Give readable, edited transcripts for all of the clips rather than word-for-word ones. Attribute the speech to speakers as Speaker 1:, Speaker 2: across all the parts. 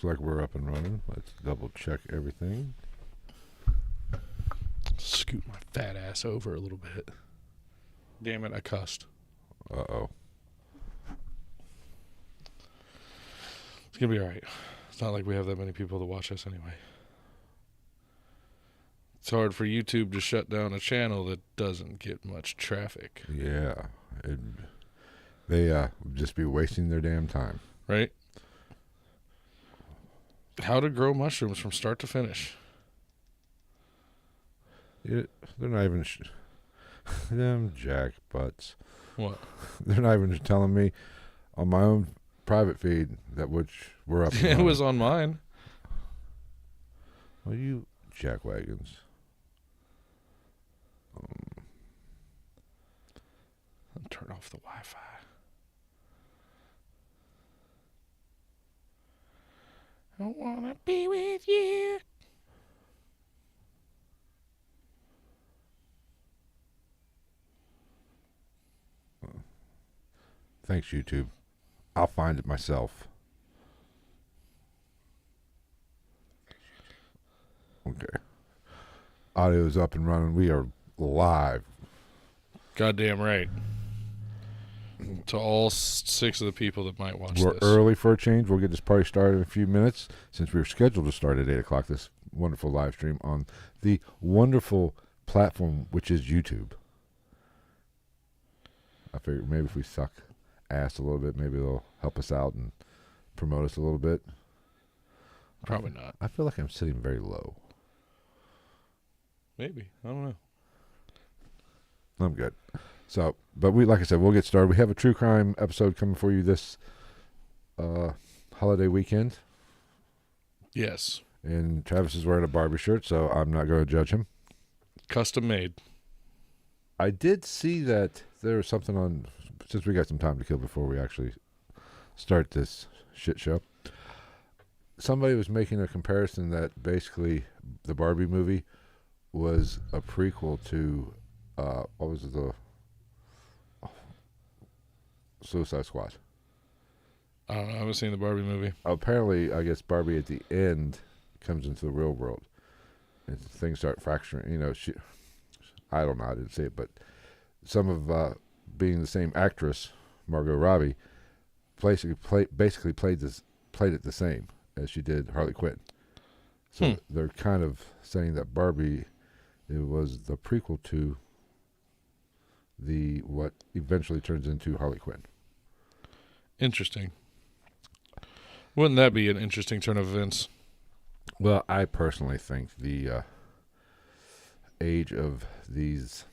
Speaker 1: Looks like we're up and running. Let's double check everything.
Speaker 2: Scoot my fat ass over a little bit. Damn it, I cussed.
Speaker 1: Uh-oh.
Speaker 2: It's going to be all right. It's not like we have that many people to watch us anyway. It's hard for YouTube to shut down a channel that doesn't get much traffic.
Speaker 1: Yeah. They just be wasting their damn time.
Speaker 2: Right? How to grow mushrooms from start to finish.
Speaker 1: They're not even... them jackbutts.
Speaker 2: What?
Speaker 1: They're not even telling me on my own private feed that which we're up.
Speaker 2: It was on mine.
Speaker 1: Well, you jackwagons.
Speaker 2: Turn off the Wi-Fi. I want to be with you.
Speaker 1: Thanks, YouTube. I'll find it myself. Okay. Audio's up and running. We are live.
Speaker 2: Goddamn right. To all 6 of the people that might watch
Speaker 1: We're
Speaker 2: this.
Speaker 1: early for a change. We'll get this party started in a few minutes since we were scheduled to start at 8 o'clock this wonderful live stream on the wonderful platform which is YouTube. I figured maybe if we suck ass a little bit, maybe they'll help us out and promote us a little bit.
Speaker 2: Probably not.
Speaker 1: I feel like I'm sitting very low.
Speaker 2: Maybe. I don't know.
Speaker 1: I'm good. So, but like I said, we'll get started. We have a true crime episode coming for you this holiday weekend.
Speaker 2: Yes.
Speaker 1: And Travis is wearing a Barbie shirt, so I'm not going to judge him.
Speaker 2: Custom made.
Speaker 1: I did see that there was something on, since we got some time to kill before we actually start this shit show. Somebody was making a comparison that basically the Barbie movie was a prequel to, what was it, the Suicide Squad.
Speaker 2: I don't know. I haven't seen the Barbie movie.
Speaker 1: Apparently, I guess Barbie at the end comes into the real world. And things start fracturing. You know, I don't know. I didn't see it. But some of being the same actress, Margot Robbie, basically played it the same as she did Harley Quinn. So they're kind of saying that Barbie, it was the prequel to what eventually turns into Harley Quinn.
Speaker 2: Interesting. Wouldn't that be an interesting turn of events?
Speaker 1: Well, I personally think the age of these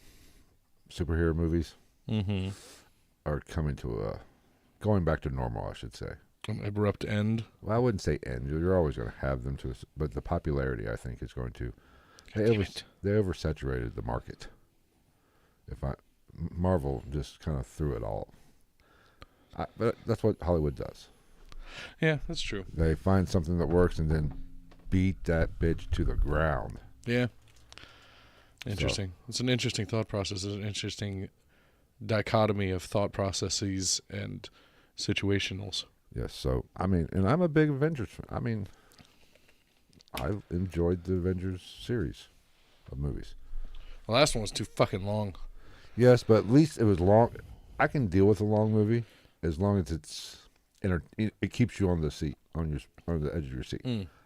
Speaker 1: superhero movies are going back to normal, I should say.
Speaker 2: An abrupt end?
Speaker 1: Well, I wouldn't say end. You're always going to have them but the popularity, I think, is going to... They oversaturated the market. Marvel just kind of threw it all. But that's what Hollywood does.
Speaker 2: Yeah, that's true.
Speaker 1: They find something that works and then beat that bitch to the ground.
Speaker 2: Yeah. Interesting. It's an interesting thought process. It's an interesting dichotomy of thought processes and situationals.
Speaker 1: Yes, so, I mean, and I'm a big Avengers fan. I mean, I enjoyed the Avengers series of movies.
Speaker 2: The last one was too fucking long.
Speaker 1: Yes, but at least it was long. I can deal with a long movie as long as it keeps you on the seat, on the edge of your seat.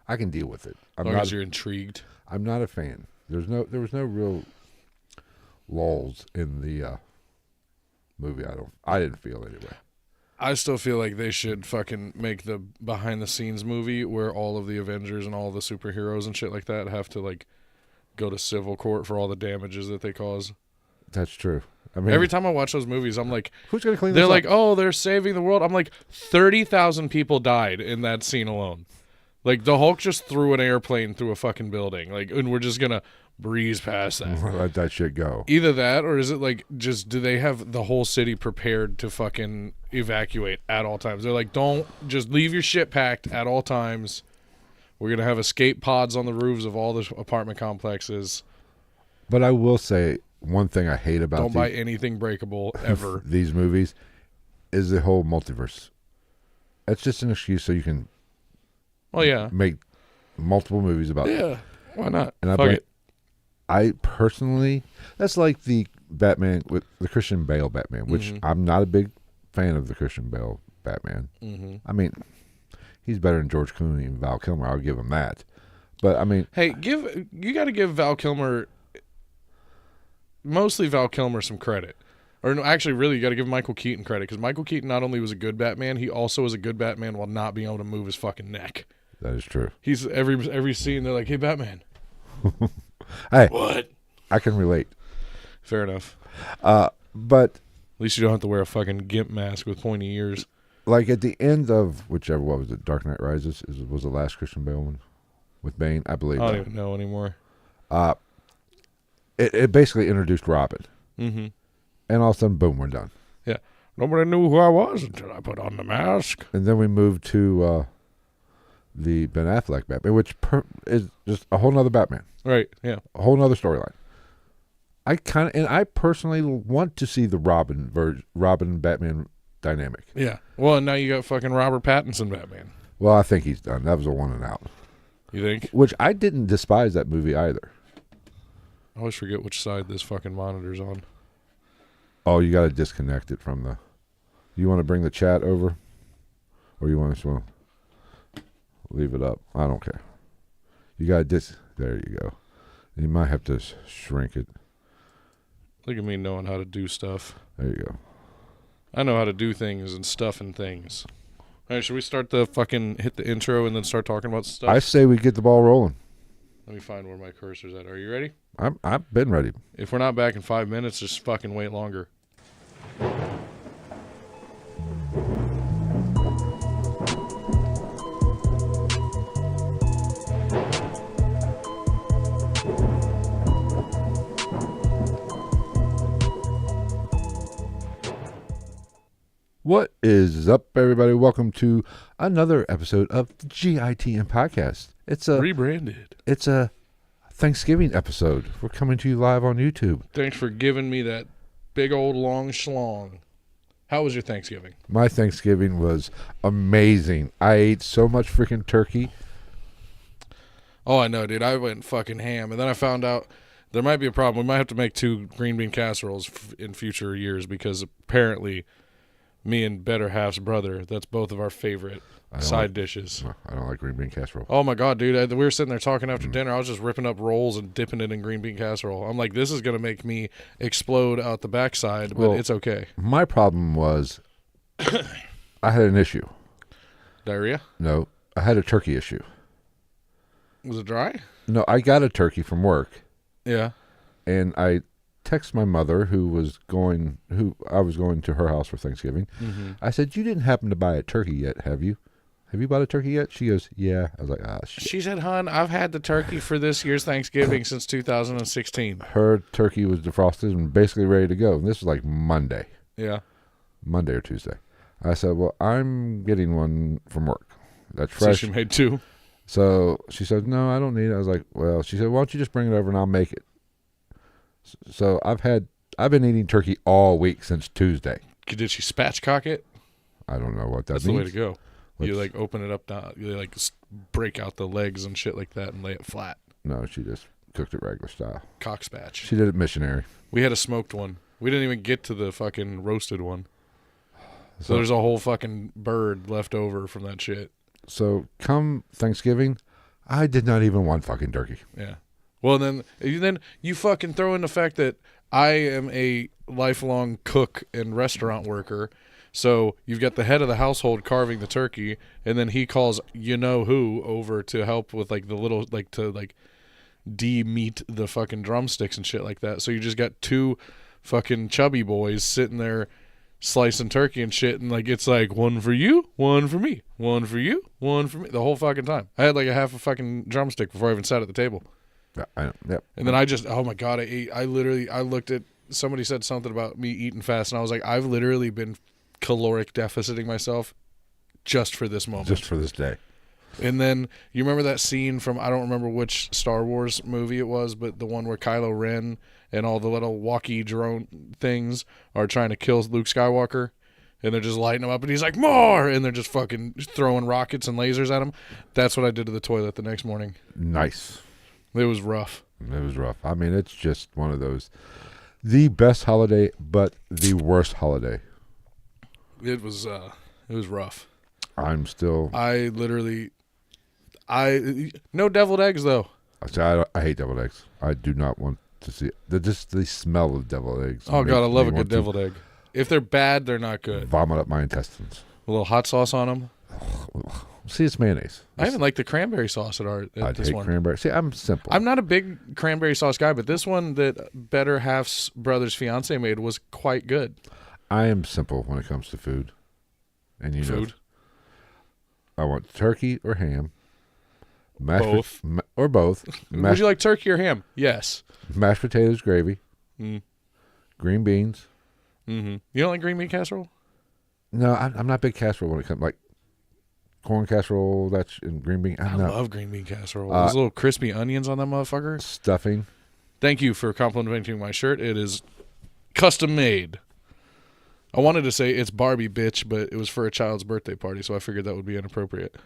Speaker 1: I can deal with it.
Speaker 2: As long as you're intrigued.
Speaker 1: I'm not a fan. There was no real lulls in the movie. I didn't feel anyway.
Speaker 2: I still feel like they should fucking make the behind the scenes movie where all of the Avengers and all the superheroes and shit like that have to like go to civil court for all the damages that they cause.
Speaker 1: That's true. I mean,
Speaker 2: every time I watch those movies, I'm like,
Speaker 1: who's gonna clean
Speaker 2: this
Speaker 1: up?
Speaker 2: They're like, oh, they're saving the world. I'm like, 30,000 people died in that scene alone. Like, the Hulk just threw an airplane through a fucking building. Like, and we're just gonna breeze past that.
Speaker 1: Let that shit go.
Speaker 2: Either that, or is it like, just, do they have the whole city prepared to fucking evacuate at all times? They're like, don't, just leave your shit packed at all times. We're gonna have escape pods on the roofs of all the apartment complexes.
Speaker 1: But I will say, one thing I hate about
Speaker 2: don't buy anything breakable ever.
Speaker 1: These movies is the whole multiverse. That's just an excuse so you can
Speaker 2: Oh yeah.
Speaker 1: Make multiple movies about it.
Speaker 2: Yeah. Why not?
Speaker 1: And
Speaker 2: Fuck it.
Speaker 1: I personally, that's like the Batman with the Christian Bale Batman, which I'm not a big fan of the Christian Bale Batman. I mean, he's better than George Clooney and Val Kilmer. I'll give him that. But I mean,
Speaker 2: hey, you got to give Val Kilmer, mostly Val Kilmer, some credit. Or no, actually, really, you got to give Michael Keaton credit because Michael Keaton not only was a good Batman, he also was a good Batman while not being able to move his fucking neck.
Speaker 1: that is true.
Speaker 2: He's every scene they're like, "Hey, Batman."
Speaker 1: Hey,
Speaker 2: What?
Speaker 1: I can relate.
Speaker 2: Fair enough.
Speaker 1: But
Speaker 2: At least you don't have to wear a fucking gimp mask with pointy ears.
Speaker 1: like at the end of whichever, what was it, Dark Knight Rises was the last Christian Bale one with Bane, I believe.
Speaker 2: I don't even know anymore.
Speaker 1: It basically introduced Robin, and all of a sudden, boom, we're done.
Speaker 2: Yeah. Nobody knew who I was until I put on the mask.
Speaker 1: And then we moved to the Ben Affleck Batman, which is just a whole nother Batman,
Speaker 2: Right. Yeah.
Speaker 1: a whole nother storyline. I personally want to see the Robin Batman dynamic.
Speaker 2: Yeah. Well, and now you got fucking Robert Pattinson Batman.
Speaker 1: Well, I think he's done. That was a one and out.
Speaker 2: You think?
Speaker 1: Which I didn't despise that movie either.
Speaker 2: I always forget which side this fucking monitor's on.
Speaker 1: Oh, you got to disconnect it from the. You want to bring the chat over, or you want to leave it up? I don't care. You got to There you go. You might have to shrink it.
Speaker 2: Look at me knowing how to do stuff.
Speaker 1: There you go.
Speaker 2: I know how to do things and stuff and things. All right, should we start the fucking hit the intro and then start talking about stuff?
Speaker 1: I say we get the ball rolling.
Speaker 2: Let me find where my cursor's at. Are you ready?
Speaker 1: I've been ready.
Speaker 2: If we're not back in 5 minutes, just fucking wait longer.
Speaker 1: What is up, everybody? Welcome to another episode of the GITN podcast. It's
Speaker 2: Rebranded.
Speaker 1: It's a Thanksgiving episode. We're coming to you live on YouTube.
Speaker 2: Thanks for giving me that big old long schlong. How was your Thanksgiving?
Speaker 1: My Thanksgiving was amazing. I ate so much freaking turkey.
Speaker 2: Oh, I know, dude. I went fucking ham, and then I found out there might be a problem. We might have to make 2 green bean casseroles in future years because apparently me and Better Half's brother, that's both of our favorite side dishes.
Speaker 1: No, I don't like green bean casserole.
Speaker 2: Oh, my God, dude. We were sitting there talking after dinner. I was just ripping up rolls and dipping it in green bean casserole. I'm like, this is going to make me explode out the backside, but
Speaker 1: Well,
Speaker 2: it's okay.
Speaker 1: My problem was I had an issue.
Speaker 2: Diarrhea?
Speaker 1: No, I had a turkey issue.
Speaker 2: Was it dry?
Speaker 1: No, I got a turkey from work,
Speaker 2: Yeah.
Speaker 1: and I text my mother who I was going to her house for Thanksgiving. I said, "You didn't happen to buy a turkey yet, have you? Have you bought a turkey yet?" She goes, "Yeah." I was like, "Ah, shit."
Speaker 2: She said, hon, I've had the turkey for this year's Thanksgiving since 2016.
Speaker 1: Her turkey was defrosted and basically ready to go. And this was like Monday or Tuesday. I said, "Well, I'm getting one from work. That's fresh."
Speaker 2: So she made 2.
Speaker 1: So she said, "No, I don't need it." I was like, "Well," she said, "Why don't you just bring it over and I'll make it?" So I've been eating turkey all week since Tuesday.
Speaker 2: Did she spatchcock it?
Speaker 1: I don't know what that
Speaker 2: That's
Speaker 1: means.
Speaker 2: the way to go. You like open it up down. You like break out the legs and shit like that and lay it flat.
Speaker 1: No, she just cooked it regular style.
Speaker 2: Cock spatch.
Speaker 1: She did it missionary.
Speaker 2: We had a smoked one. We didn't even get to the fucking roasted one. So there's a whole fucking bird left over from that shit.
Speaker 1: So come Thanksgiving, I did not even want fucking turkey.
Speaker 2: Yeah. Well, then you fucking throw in the fact that I am a lifelong cook and restaurant worker. So you've got the head of the household carving the turkey, and then he calls you-know-who over to help with, like, the little, like, to, like, de-meat the fucking drumsticks and shit like that. So you just got 2 fucking chubby boys sitting there slicing turkey and shit, and, like, it's like, one for you, one for me, one for you, one for me, the whole fucking time. I had, like, a half a fucking drumstick before I even sat at the table.
Speaker 1: Yep.
Speaker 2: And then oh my God, I looked at, somebody said something about me eating fast, and I was like, I've literally been caloric deficiting myself just for this moment.
Speaker 1: Just for this day.
Speaker 2: And then, you remember that scene from, I don't remember which Star Wars movie it was, but the one where Kylo Ren and all the little walkie drone things are trying to kill Luke Skywalker, and they're just lighting them up, and he's like, more, and they're just fucking throwing rockets and lasers at him. That's what I did to the toilet the next morning.
Speaker 1: Nice.
Speaker 2: It was rough.
Speaker 1: It was rough. I mean, it's just one of those, the best holiday, but the worst holiday.
Speaker 2: It was rough.
Speaker 1: I'm still.
Speaker 2: No deviled eggs though.
Speaker 1: I hate deviled eggs. I do not want to see it. Just the smell of deviled eggs.
Speaker 2: Oh God, I love a good deviled egg. If they're bad, they're not good.
Speaker 1: Vomit up my intestines.
Speaker 2: A little hot sauce on them.
Speaker 1: See, it's mayonnaise.
Speaker 2: I even like the cranberry sauce at this one.
Speaker 1: Cranberry. See, I'm simple.
Speaker 2: I'm not a big cranberry sauce guy, but this one that Better Half's brother's fiance made was quite good.
Speaker 1: I am simple when it comes to food. And you know, I want turkey or ham.
Speaker 2: Both.
Speaker 1: Or both.
Speaker 2: Would you like turkey or ham? Yes.
Speaker 1: Mashed potatoes, gravy. Green beans.
Speaker 2: Mm-hmm. You don't like green bean casserole?
Speaker 1: No, I'm not a big casserole when it comes like corn casserole. That's in green bean.
Speaker 2: I love green bean casserole. Those little crispy onions on that motherfucker.
Speaker 1: Stuffing.
Speaker 2: Thank you for complimenting my shirt. It is custom made. I wanted to say it's Barbie, bitch, but it was for a child's birthday party, so I figured that would be inappropriate.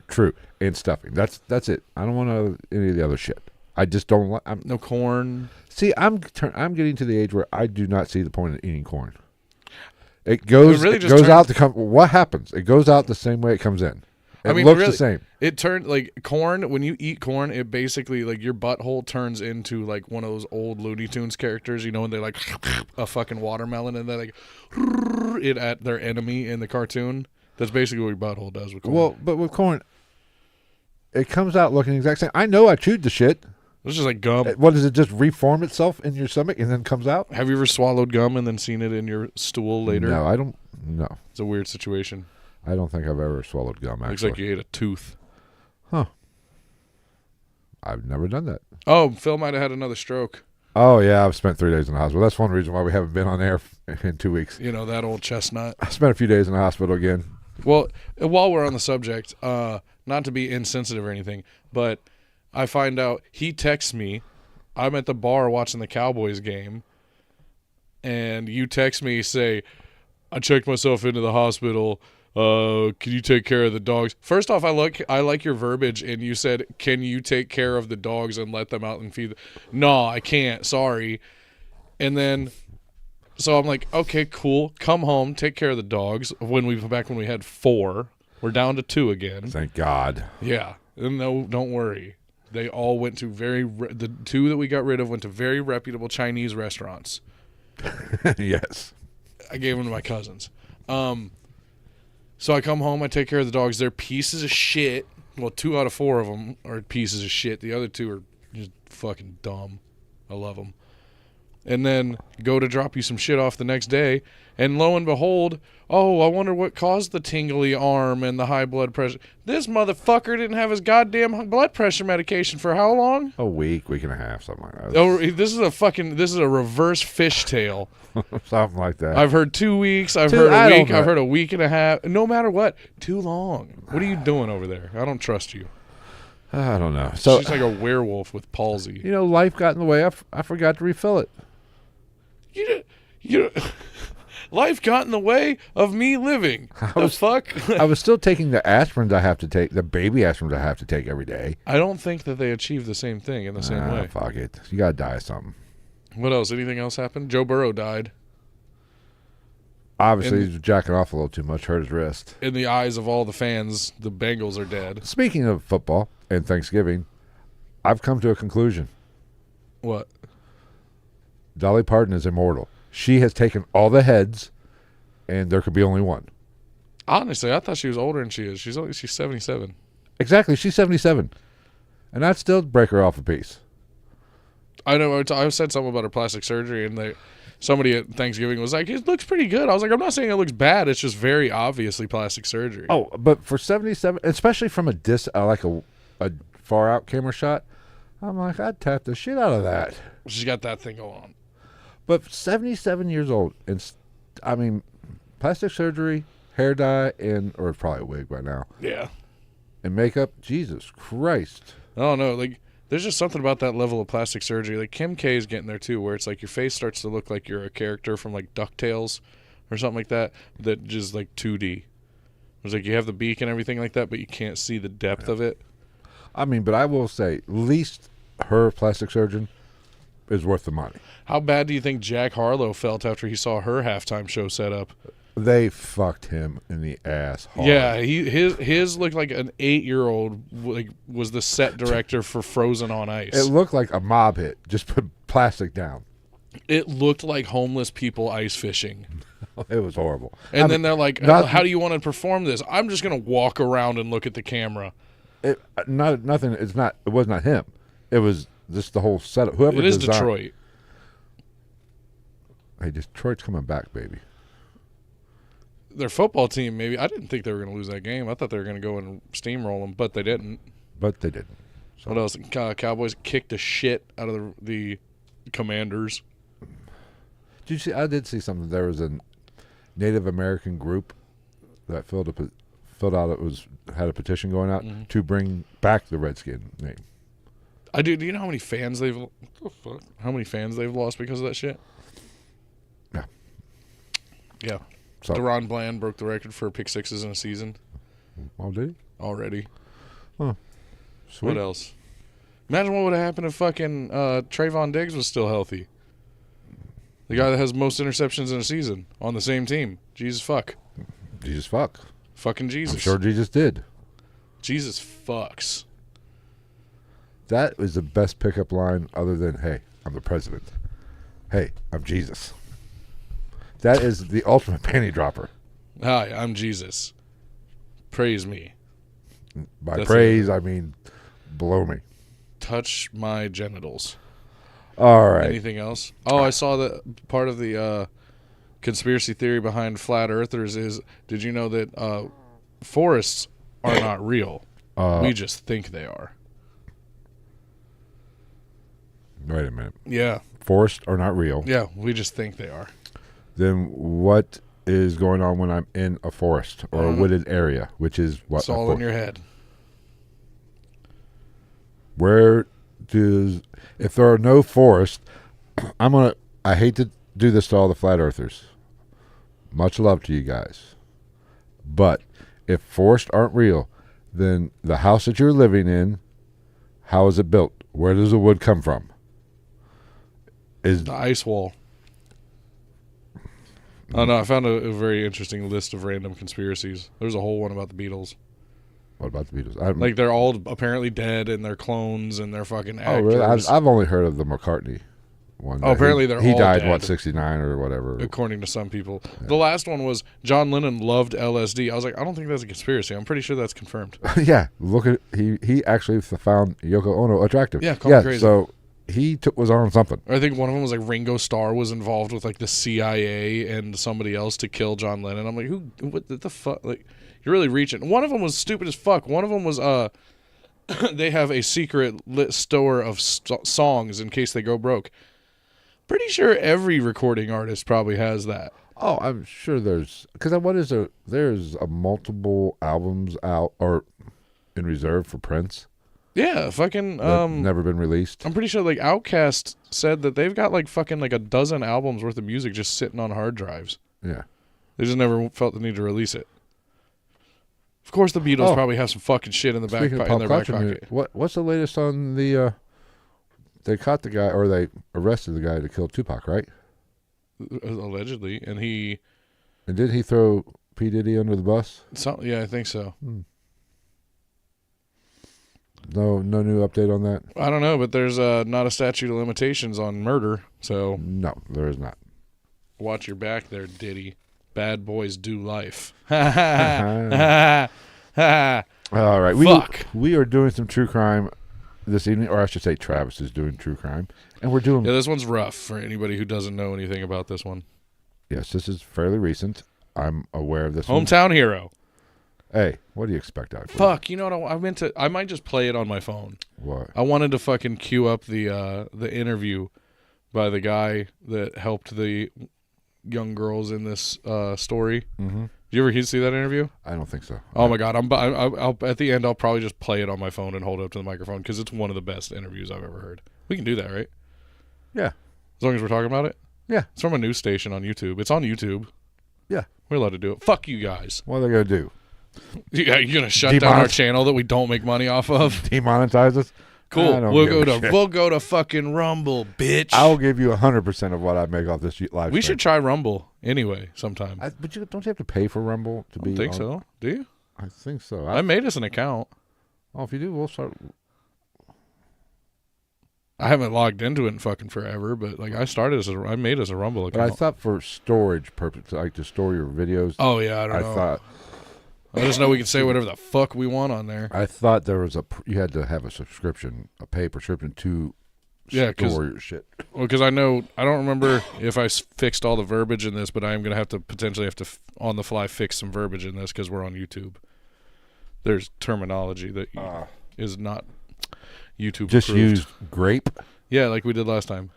Speaker 1: True. And stuffing. That's it. I don't want any of the other shit. I just don't like.
Speaker 2: No corn.
Speaker 1: See, I'm getting to the age where I do not see the point in eating corn. It goes out to come. What happens? It goes out the same way it comes in. It looks the same.
Speaker 2: It turned like corn. When you eat corn, it basically like your butthole turns into like one of those old Looney Tunes characters. You know, when they're like a fucking watermelon and they're like it at their enemy in the cartoon. That's basically what your butthole does with corn.
Speaker 1: Well, but with corn, it comes out looking the exact same. I know I chewed the shit.
Speaker 2: It's just like gum.
Speaker 1: What does it just reform itself in your stomach and then comes out?
Speaker 2: Have you ever swallowed gum and then seen it in your stool later?
Speaker 1: No, I don't. No,
Speaker 2: it's a weird situation.
Speaker 1: I don't think I've ever swallowed gum. Actually,
Speaker 2: looks like you ate a tooth.
Speaker 1: Huh? I've never done that.
Speaker 2: Oh, Phil might have had another stroke.
Speaker 1: Oh yeah, I've spent 3 days in the hospital. That's one reason why we haven't been on air in 2 weeks.
Speaker 2: You know that old chestnut.
Speaker 1: I spent a few days in the hospital again.
Speaker 2: Well, while we're on the subject, not to be insensitive or anything, but I find out he texts me. I'm at the bar watching the Cowboys game, and you text me, say, I checked myself into the hospital. Can you take care of the dogs? First off, I like your verbiage, and you said, can you take care of the dogs and let them out and feed them? No, I can't. Sorry. And then, so I'm like, okay, cool. Come home, take care of the dogs. When we had 4, we're down to 2 again.
Speaker 1: Thank God.
Speaker 2: Yeah. And no, don't worry. They all went to the 2 that we got rid of went to very reputable Chinese restaurants.
Speaker 1: Yes.
Speaker 2: I gave them to my cousins. So I come home, I take care of the dogs. They're pieces of shit. Well, 2 out of 4 of them are pieces of shit. The other 2 are just fucking dumb. I love them. And then go to drop you some shit off the next day, and lo and behold, oh, I wonder what caused the tingly arm and the high blood pressure. This motherfucker didn't have his goddamn blood pressure medication for how long?
Speaker 1: A week and a half, something like that.
Speaker 2: Oh, this is a reverse fishtail.
Speaker 1: Something like that.
Speaker 2: I've heard 2 weeks. I've heard a week. I've heard a week and a half. No matter what, too long. What are you doing over there? I don't trust you.
Speaker 1: I don't know. So
Speaker 2: she's like a werewolf with palsy.
Speaker 1: You know, life got in the way. I forgot to refill it.
Speaker 2: Life got in the way of me living. Fuck?
Speaker 1: I was still taking the aspirins I have to take, the baby aspirins I have to take every day.
Speaker 2: I don't think that they achieve the same thing in the same way.
Speaker 1: Fuck it. You got to die of something.
Speaker 2: What else? Anything else happened? Joe Burrow died.
Speaker 1: Obviously, he's jacking off a little too much, hurt his wrist.
Speaker 2: In the eyes of all the fans, the Bengals are dead.
Speaker 1: Speaking of football and Thanksgiving, I've come to a conclusion.
Speaker 2: What?
Speaker 1: Dolly Parton is immortal. She has taken all the heads, and there could be only one.
Speaker 2: Honestly, I thought she was older than she is. She's 77.
Speaker 1: Exactly. She's 77. And I'd still break her off a piece.
Speaker 2: I know. I said something about her plastic surgery, and somebody at Thanksgiving was like, it looks pretty good. I was like, I'm not saying it looks bad. It's just very obviously plastic surgery.
Speaker 1: Oh, but for 77, especially from a far-out camera shot, I'm like, I'd tap the shit out of that.
Speaker 2: She's got that thing going on.
Speaker 1: But 77 years old, and I mean, plastic surgery, hair dye, or probably a wig by now.
Speaker 2: Yeah.
Speaker 1: And makeup, Jesus Christ.
Speaker 2: I don't know. Like, there's just something about that level of plastic surgery. Like, Kim K is getting there, too, where it's like your face starts to look like you're a character from, like, DuckTales or something like that. That just like 2D. It was like you have the beak and everything like that, but you can't see the depth of it.
Speaker 1: I mean, but I will say, at least her plastic surgeon is worth the money.
Speaker 2: How bad do you think Jack Harlow felt after he saw her halftime show set up?
Speaker 1: They fucked him in the ass hard.
Speaker 2: Yeah, his looked like an 8-year-old like was the set director for Frozen on Ice.
Speaker 1: It looked like a mob hit. Just put plastic down.
Speaker 2: It looked like homeless people ice fishing.
Speaker 1: It was horrible.
Speaker 2: And then they're like, how do you want to perform this? I'm just going to walk around and look at the camera.
Speaker 1: It was not him. It was just the whole setup. Whoever
Speaker 2: it is
Speaker 1: designed,
Speaker 2: Detroit.
Speaker 1: Hey, Detroit's coming back, baby.
Speaker 2: Their football team, maybe. I didn't think they were going to lose that game. I thought they were going to go and steamroll them, but they didn't.
Speaker 1: But they didn't. So.
Speaker 2: What else? Cowboys kicked the shit out of the Commanders.
Speaker 1: Did you see? I did see something. There was a Native American group that filled out. Had a petition going out to bring back the Redskin name.
Speaker 2: I do. Do you know how many fans they've? What the fuck? How many fans they've lost because of that shit?
Speaker 1: Yeah.
Speaker 2: Yeah.
Speaker 1: So,
Speaker 2: Deron Bland broke the record for pick sixes in a season.
Speaker 1: Oh, did he?
Speaker 2: Already.
Speaker 1: Huh. Sweet.
Speaker 2: What else? Imagine what would have happened if fucking Trayvon Diggs was still healthy. The guy that has most interceptions in a season on the same team. Jesus fuck.
Speaker 1: Jesus fuck.
Speaker 2: Fucking Jesus.
Speaker 1: I'm sure Jesus did.
Speaker 2: Jesus fucks.
Speaker 1: That is the best pickup line other than, hey, I'm the president. Hey, I'm Jesus. That is the ultimate panty dropper.
Speaker 2: Hi, I'm Jesus. Praise me.
Speaker 1: By
Speaker 2: That's
Speaker 1: praise, I mean blow me.
Speaker 2: Touch my genitals.
Speaker 1: All right.
Speaker 2: Anything else? Oh, I saw that part of the conspiracy theory behind flat earthers is, did you know that forests are not real? We just think they are.
Speaker 1: Wait a minute.
Speaker 2: Yeah.
Speaker 1: Forests are not real.
Speaker 2: Yeah, we just think they are.
Speaker 1: Then what is going on when I'm in a forest or a wooded area, which is what?
Speaker 2: It's all in your head.
Speaker 1: If there are no forests, I hate to do this to all the flat earthers. Much love to you guys. But if forests aren't real, then the house that you're living in, how is it built? Where does the wood come from?
Speaker 2: The ice wall. Oh, no, I found a very interesting list of random conspiracies. There's a whole one about the Beatles.
Speaker 1: What about the Beatles?
Speaker 2: Like, they're all apparently dead, and they're clones, and they're fucking actors.
Speaker 1: Oh, really? I've only heard of the McCartney one.
Speaker 2: Oh, apparently they're all
Speaker 1: He died,
Speaker 2: dead.
Speaker 1: 69 or whatever.
Speaker 2: According to some people. Yeah. The last one was John Lennon loved LSD. I was like, I don't think that's a conspiracy. I'm pretty sure that's confirmed.
Speaker 1: Yeah, look at he actually found Yoko Ono attractive.
Speaker 2: Yeah, call me crazy.
Speaker 1: So he was on something.
Speaker 2: I think one of them was like Ringo Starr was involved with like the CIA and somebody else to kill John Lennon. I'm like, what the fuck? Like, you're really reaching. One of them was stupid as fuck. One of them was they have a secret store of songs in case they go broke. Pretty sure every recording artist probably has that.
Speaker 1: Oh, I'm sure there's there's a multiple albums out or in reserve for Prince.
Speaker 2: Yeah, fucking
Speaker 1: never been released.
Speaker 2: I'm pretty sure like Outkast said that they've got like fucking like a dozen albums worth of music just sitting on hard drives.
Speaker 1: Yeah.
Speaker 2: They just never felt the need to release it. Of course the Beatles probably have some fucking shit in the back pocket.
Speaker 1: What's the latest on the they caught the guy or they arrested the guy that killed Tupac, right?
Speaker 2: Allegedly, and
Speaker 1: did he throw P. Diddy under the bus?
Speaker 2: Yeah, I think so.
Speaker 1: No new update on that?
Speaker 2: I don't know, but there's not a statute of limitations on murder, so...
Speaker 1: No, there is not.
Speaker 2: Watch your back there, Diddy. Bad boys do life.
Speaker 1: All right.
Speaker 2: Fuck.
Speaker 1: We are doing some true crime this evening, or I should say Travis is doing true crime, and we're doing...
Speaker 2: Yeah, this one's rough for anybody who doesn't know anything about this one.
Speaker 1: Yes, this is fairly recent. I'm aware of this
Speaker 2: Hometown hero.
Speaker 1: Hey, what do you expect out of me?
Speaker 2: Fuck, you know what I might just play it on my phone.
Speaker 1: What?
Speaker 2: I wanted to fucking queue up the interview by the guy that helped the young girls in this story. Mm-hmm. Did you ever see that interview?
Speaker 1: I don't think so.
Speaker 2: Oh my god! I'll at the end I'll probably just play it on my phone and hold it up to the microphone because it's one of the best interviews I've ever heard. We can do that, right?
Speaker 1: Yeah.
Speaker 2: As long as we're talking about it.
Speaker 1: Yeah.
Speaker 2: It's from a news station on YouTube. It's on YouTube.
Speaker 1: Yeah.
Speaker 2: We're allowed to do it. Fuck you guys.
Speaker 1: What are they going to do?
Speaker 2: Yeah, you're going to shut down our channel that we don't make money off of?
Speaker 1: Demonetize us?
Speaker 2: Cool. We'll go to fucking Rumble, bitch.
Speaker 1: I'll give you 100% of what I make off this live
Speaker 2: We
Speaker 1: stream.
Speaker 2: should try Rumble anyway sometime.
Speaker 1: But don't you have to pay for Rumble to be?
Speaker 2: I don't think so. Do you?
Speaker 1: I think so.
Speaker 2: I made us an account.
Speaker 1: Oh, if you do, we'll start.
Speaker 2: I haven't logged into it in fucking forever, but like I made us a Rumble account.
Speaker 1: But I thought for storage purposes, like to store your videos.
Speaker 2: Oh yeah, I don't know. I just know we can say whatever the fuck we want on there.
Speaker 1: I thought there was you had to have a subscription, a pay prescription to store your shit.
Speaker 2: Well, because I don't remember if I fixed all the verbiage in this, but I am going to potentially have to on the fly fix some verbiage in this because we're on YouTube. There's terminology that is not YouTube
Speaker 1: just
Speaker 2: approved.
Speaker 1: use grape.
Speaker 2: Yeah, like we did last time.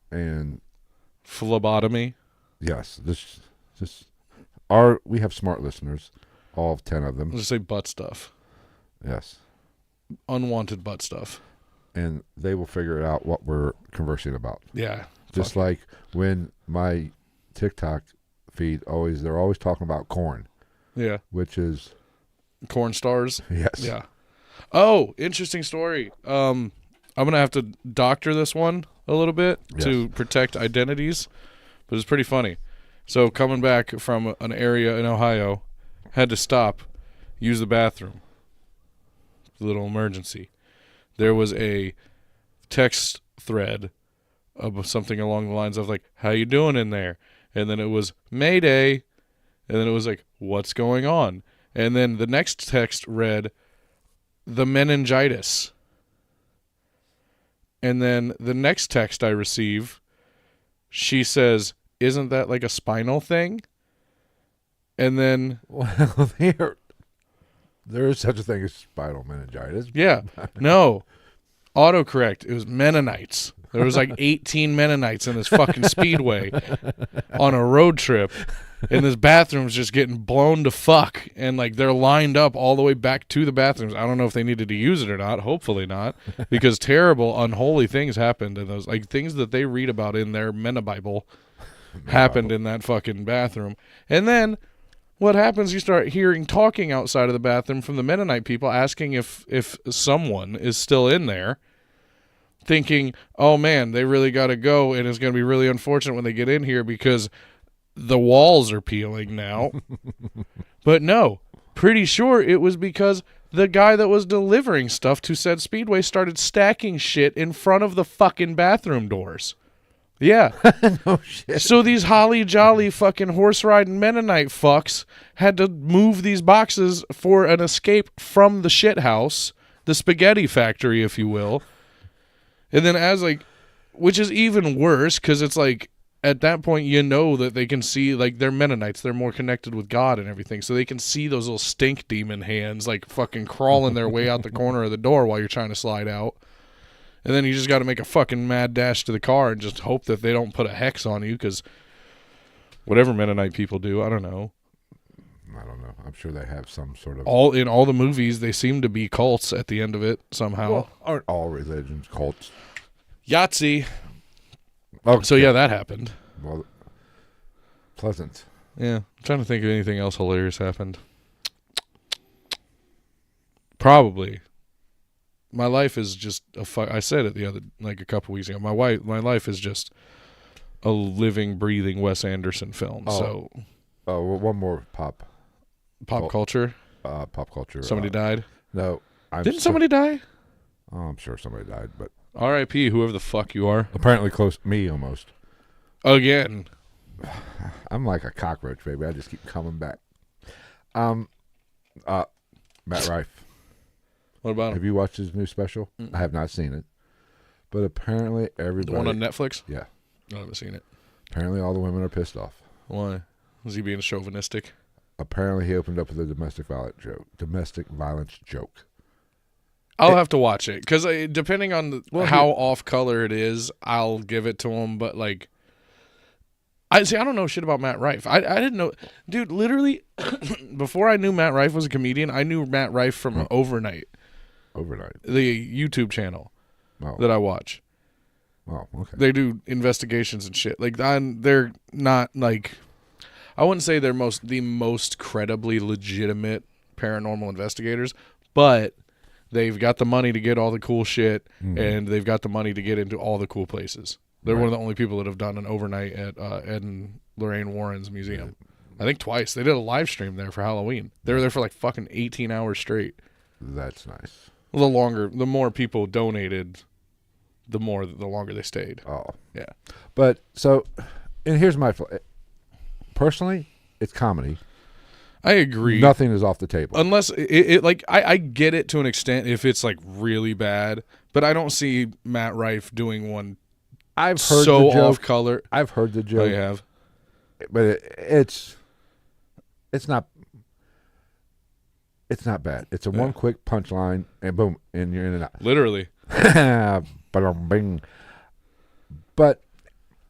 Speaker 1: And
Speaker 2: phlebotomy.
Speaker 1: Yes, we have smart listeners, all 10 of them.
Speaker 2: Let's just say butt stuff.
Speaker 1: Yes.
Speaker 2: Unwanted butt stuff.
Speaker 1: And they will figure out what we're conversing about.
Speaker 2: Yeah.
Speaker 1: Just like when my TikTok feed they're always talking about corn.
Speaker 2: Yeah.
Speaker 1: Which is
Speaker 2: corn stars.
Speaker 1: Yes.
Speaker 2: Yeah. Oh, interesting story. I'm gonna have to doctor this one a little bit to protect identities, but it's pretty funny. So coming back from an area in Ohio, had to stop, use the bathroom. A little emergency. There was a text thread of something along the lines of like, "How you doing in there?" And then it was Mayday, and then it was like, "What's going on?" And then the next text read, "The meningitis." And then the next text I receive, she says, "Isn't that like a spinal thing?" And then...
Speaker 1: Well, there is such a thing as spinal meningitis.
Speaker 2: Yeah. No. Autocorrect. It was Mennonites. There was like 18 Mennonites in this fucking speedway on a road trip. And this bathroom's just getting blown to fuck. And like they're lined up all the way back to the bathrooms. I don't know if they needed to use it or not. Hopefully not. Because terrible, unholy things happened in those. Like things that they read about in their Bible happened in that fucking bathroom. And then what happens, you start hearing talking outside of the bathroom from the Mennonite people asking if someone is still in there. Thinking, oh man, they really got to go. And it's going to be really unfortunate when they get in here because the walls are peeling now. But no, pretty sure it was because the guy that was delivering stuff to said speedway started stacking shit in front of the fucking bathroom doors. Yeah.
Speaker 1: No shit.
Speaker 2: So these holly jolly fucking horse riding Mennonite fucks had to move these boxes for an escape from the shit house, the spaghetti factory, if you will. And then which is even worse because it's like, at that point, you know that they can see, like, they're Mennonites. They're more connected with God and everything. So they can see those little stink demon hands, like, fucking crawling their way out the corner of the door while you're trying to slide out. And then you just got to make a fucking mad dash to the car and just hope that they don't put a hex on you because whatever Mennonite people do, I don't know.
Speaker 1: I don't know. I'm sure they have some sort of...
Speaker 2: In all the movies, they seem to be cults at the end of it somehow.
Speaker 1: Well, aren't all religions cults?
Speaker 2: Yahtzee.
Speaker 1: Okay.
Speaker 2: So, yeah, that happened.
Speaker 1: Well, pleasant.
Speaker 2: Yeah. I'm trying to think of anything else hilarious happened. Probably. My life is just I said it a couple weeks ago. My life is just a living, breathing Wes Anderson film. So,
Speaker 1: well, one more pop
Speaker 2: culture.
Speaker 1: Pop culture.
Speaker 2: Somebody died.
Speaker 1: No,
Speaker 2: didn't somebody die?
Speaker 1: Oh, I'm sure somebody died, but
Speaker 2: R.I.P. Whoever the fuck you are.
Speaker 1: Apparently close to me almost.
Speaker 2: Again.
Speaker 1: I'm like a cockroach, baby. I just keep coming back. Matt Rife.
Speaker 2: What about him?
Speaker 1: Have you watched his new special?
Speaker 2: Mm-mm.
Speaker 1: I have not seen it. But apparently everybody...
Speaker 2: The one on Netflix?
Speaker 1: Yeah.
Speaker 2: I haven't seen it.
Speaker 1: Apparently all the women are pissed off.
Speaker 2: Why? Was he being chauvinistic?
Speaker 1: Apparently he opened up with a domestic violence joke.
Speaker 2: I'll have to watch it. Because depending on how off-color it is, I'll give it to him. But, like... I don't know shit about Matt Rife. I didn't know... Dude, literally, before I knew Matt Rife was a comedian, I knew Matt Rife from Overnight.
Speaker 1: Overnight.
Speaker 2: The YouTube channel that I watch.
Speaker 1: Oh, okay.
Speaker 2: They do investigations and shit. Like, they're not, like... I wouldn't say they're the most credibly legitimate paranormal investigators, but they've got the money to get all the cool shit, and they've got the money to get into all the cool places. They're one of the only people that have done an overnight at Ed and Lorraine Warren's museum. I think twice. They did a live stream there for Halloween. They were there for like fucking 18 hours straight.
Speaker 1: That's nice.
Speaker 2: The more people donated, the longer they stayed.
Speaker 1: Oh.
Speaker 2: Yeah.
Speaker 1: But so, and here's my, personally, it's comedy.
Speaker 2: I agree.
Speaker 1: Nothing is off the table.
Speaker 2: Unless it like I get it to an extent if it's like really bad, but I don't see Matt Rife doing one.
Speaker 1: I've heard
Speaker 2: so
Speaker 1: the joke.
Speaker 2: Off color.
Speaker 1: I've heard the joke.
Speaker 2: Oh, you have,
Speaker 1: but it's not. It's not bad. It's a one quick punchline and boom, and you're in and out.
Speaker 2: Literally.
Speaker 1: Bing. But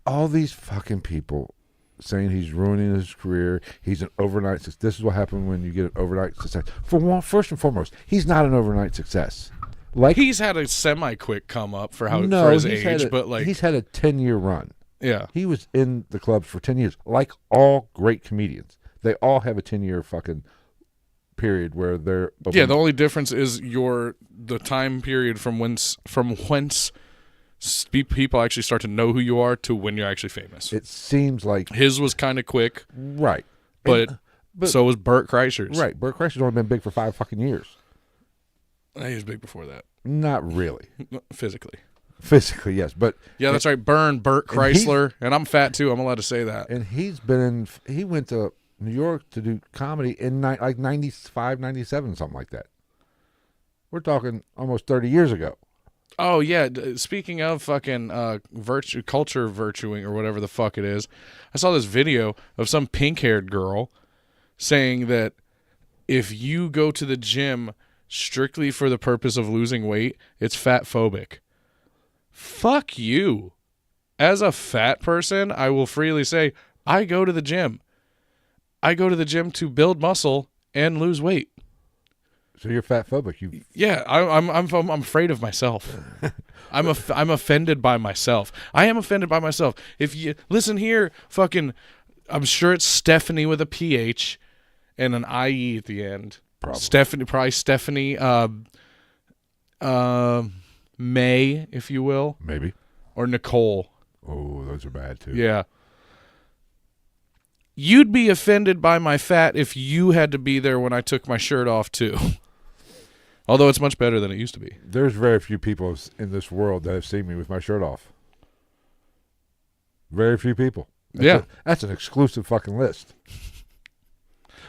Speaker 1: all these fucking people saying he's ruining his career, he's an overnight success. This is what happened when you get an overnight success. First and foremost, he's not an overnight success. Like
Speaker 2: he's had a semi-quick come up for his age, but like
Speaker 1: he's had a 10-year run.
Speaker 2: Yeah,
Speaker 1: he was in the clubs for 10 years. Like all great comedians, they all have a 10-year fucking period where they're open.
Speaker 2: Yeah, the only difference is the time period from whence people actually start to know who you are to when you're actually famous.
Speaker 1: It seems like
Speaker 2: his was kind of quick,
Speaker 1: right?
Speaker 2: But so was Bert Kreischer's.
Speaker 1: Right, Bert Kreischer's only been big for 5 fucking years.
Speaker 2: He was big before that.
Speaker 1: Not really.
Speaker 2: Physically,
Speaker 1: yes, but
Speaker 2: yeah, that's right. Bert Kreischer, and I'm fat too. I'm allowed to say that.
Speaker 1: And he went to New York to do comedy in like 95, 97, something like that. We're talking almost 30 years ago.
Speaker 2: Oh, yeah. Speaking of fucking culture virtuing or whatever the fuck it is, I saw this video of some pink-haired girl saying that if you go to the gym strictly for the purpose of losing weight, it's fat-phobic. Fuck you. As a fat person, I will freely say, I go to the gym. I go to the gym to build muscle and lose weight.
Speaker 1: So you're fat phobic.
Speaker 2: Yeah, I'm afraid of myself. I'm offended by myself. I am offended by myself. If you listen here, fucking, I'm sure it's Stephanie with a PH and an IE at the end. Probably Stephanie May, if you will,
Speaker 1: maybe,
Speaker 2: or Nicole.
Speaker 1: Oh, those are bad too.
Speaker 2: Yeah. You'd be offended by my fat if you had to be there when I took my shirt off too. Although it's much better than it used to be.
Speaker 1: There's very few people in this world that have seen me with my shirt off. Very few people. That's an exclusive fucking list.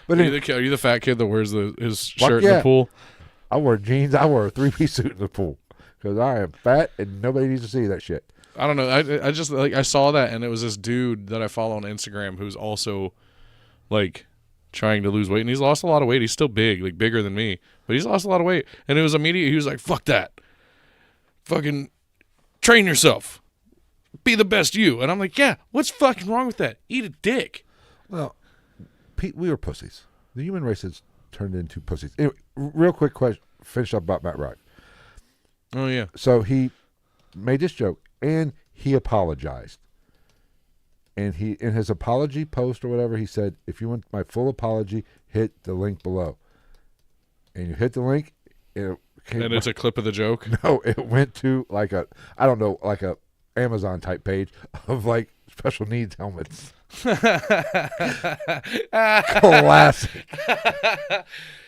Speaker 1: But
Speaker 2: are you the fat kid that wears his shirt in the pool?
Speaker 1: I wear jeans. I wear a 3-piece suit in the pool because I am fat and nobody needs to see that shit.
Speaker 2: I don't know. I just like I saw that and it was this dude that I follow on Instagram who's also like trying to lose weight, and he's lost a lot of weight. He's still big, like bigger than me, but he's lost a lot of weight. And it was immediate. He was like, "Fuck that, fucking train yourself, be the best you." And I'm like, "Yeah, what's fucking wrong with that? Eat a dick."
Speaker 1: Well, Pete, we were pussies. The human race has turned into pussies. Anyway, real quick question. Finish up about Matt Rife.
Speaker 2: Oh yeah.
Speaker 1: So he made this joke and he apologized. And he, in his apology post or whatever, he said, if you want my full apology, hit the link below. And you hit the link. And
Speaker 2: it's a clip of the joke?
Speaker 1: No, it went to like a Amazon type page of like special needs helmets. Classic.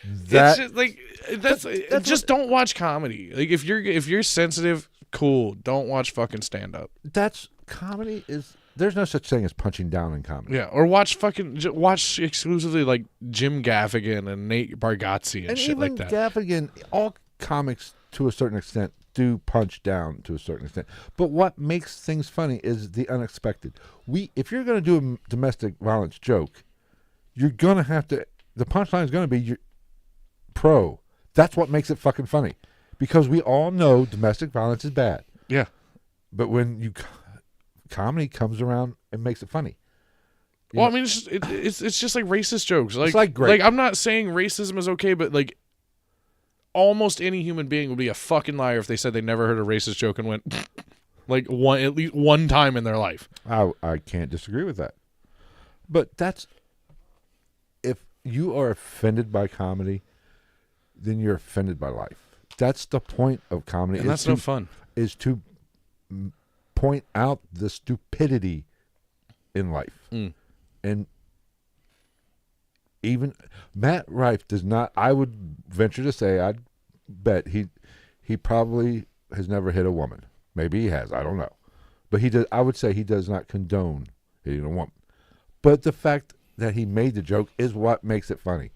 Speaker 2: It's just like just don't watch comedy. Like if you're sensitive, cool. Don't watch fucking stand up.
Speaker 1: That's comedy is. There's no such thing as punching down in comedy.
Speaker 2: Yeah, or watch exclusively like Jim Gaffigan and Nate Bargatze and shit like that.
Speaker 1: Gaffigan, all comics to a certain extent do punch down to a certain extent. But what makes things funny is the unexpected. If you're going to do a domestic violence joke, you're going to have to. The punchline is going to be your pro. That's what makes it fucking funny, because we all know domestic violence is bad.
Speaker 2: Yeah,
Speaker 1: but when comedy comes around and makes it funny.
Speaker 2: I mean, it's just like racist jokes. Like I'm not saying racism is okay, but like almost any human being would be a fucking liar if they said they never heard a racist joke and went like at least one time in their life.
Speaker 1: I can't disagree with that. But that's you are offended by comedy, then you're offended by life. That's the point of comedy.
Speaker 2: And that's no fun.
Speaker 1: Is to point out the stupidity in life. And even Matt Rife does not, I would venture to say, I'd bet he probably has never hit a woman. Maybe he has, I don't know. But I would say he does not condone hitting a woman. But the fact that he made the joke is what makes it funny.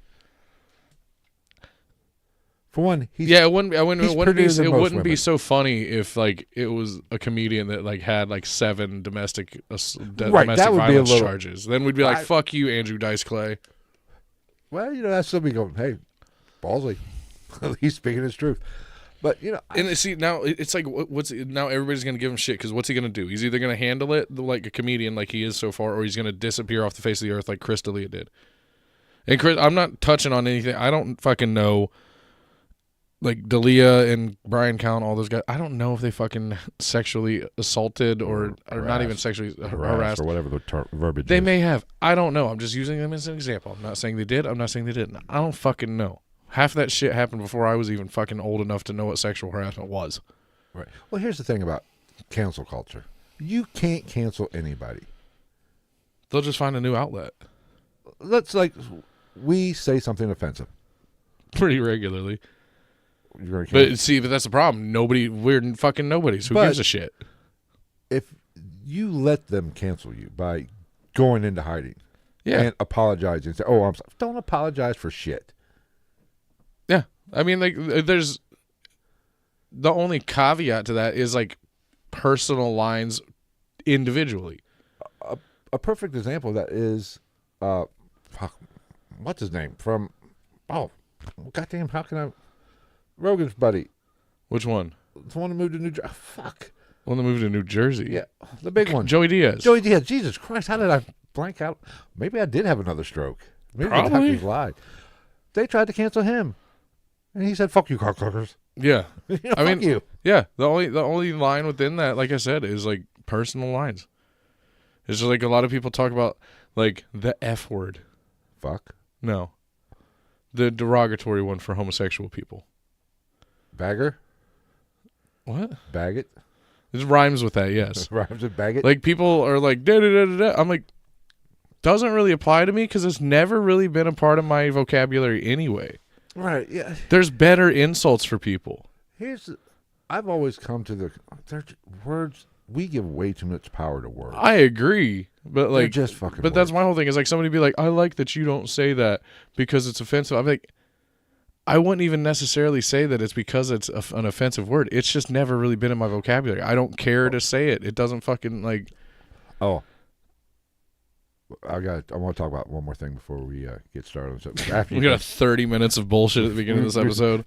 Speaker 1: For one,
Speaker 2: it wouldn't be so funny if like it was a comedian that like had like 7 domestic violence charges. Then we'd be like, "Fuck you, Andrew Dice Clay."
Speaker 1: Well, that's somebody going, "Hey, ballsy." He's speaking his truth. But
Speaker 2: and see now it's like now everybody's gonna give him shit because what's he gonna do? He's either gonna handle it like a comedian like he is so far, or he's gonna disappear off the face of the earth like Chris D'Elia did. And Chris, I'm not touching on anything. I don't fucking know. Like D'Elia and Brian Callen, all those guys. I don't know if they fucking sexually assaulted or not even sexually harassed
Speaker 1: or whatever the verbiage.
Speaker 2: They may have. I don't know. I'm just using them as an example. I'm not saying they did. I'm not saying they didn't. I don't fucking know. Half that shit happened before I was even fucking old enough to know what sexual harassment was.
Speaker 1: Right. Well, here's the thing about cancel culture. You can't cancel anybody.
Speaker 2: They'll just find a new outlet.
Speaker 1: We say something offensive.
Speaker 2: Pretty regularly. But that's the problem. We're fucking nobodies. Who gives a shit?
Speaker 1: If you let them cancel you by going into hiding and apologizing and say, "Oh, I'm sorry," don't apologize for shit.
Speaker 2: Yeah. I mean, like, there's the only caveat to that is like personal lines individually.
Speaker 1: A perfect example of that is, what's his name? Goddamn, how can I? Rogan's buddy.
Speaker 2: Which one?
Speaker 1: The one that moved to New Jersey. Fuck.
Speaker 2: The one that moved to New Jersey.
Speaker 1: Yeah, the big one.
Speaker 2: Joey Diaz.
Speaker 1: Jesus Christ, how did I blank out? Maybe I did have another stroke. Maybe
Speaker 2: Probably.
Speaker 1: the doctors lied. They tried to cancel him. And he said, "Fuck you, cocksuckers."
Speaker 2: Yeah.
Speaker 1: Fuck you.
Speaker 2: Yeah. The only line within that, like I said, is like personal lines. It's just like a lot of people talk about like the F word.
Speaker 1: Fuck.
Speaker 2: No. The derogatory one for homosexual people.
Speaker 1: Bagger?
Speaker 2: What?
Speaker 1: Bag it?
Speaker 2: It rhymes with that, yes.
Speaker 1: Rhymes with bag it?
Speaker 2: Like people are like, da da da da da. I'm like, doesn't really apply to me because it's never really been a part of my vocabulary anyway.
Speaker 1: Right, yeah.
Speaker 2: There's better insults for people.
Speaker 1: I've always come to words, we give way too much power to words.
Speaker 2: I agree, but like,
Speaker 1: they're just fucking
Speaker 2: but
Speaker 1: words.
Speaker 2: that's my whole thing is like somebody be like, I like that you don't say that because it's offensive. I'm like, I wouldn't even necessarily say that it's because it's an offensive word. It's just never really been in my vocabulary. I don't care to say it. It doesn't fucking like.
Speaker 1: Oh. I want to talk about one more thing before we get started. So
Speaker 2: we got 30 minutes of bullshit at the beginning of this episode.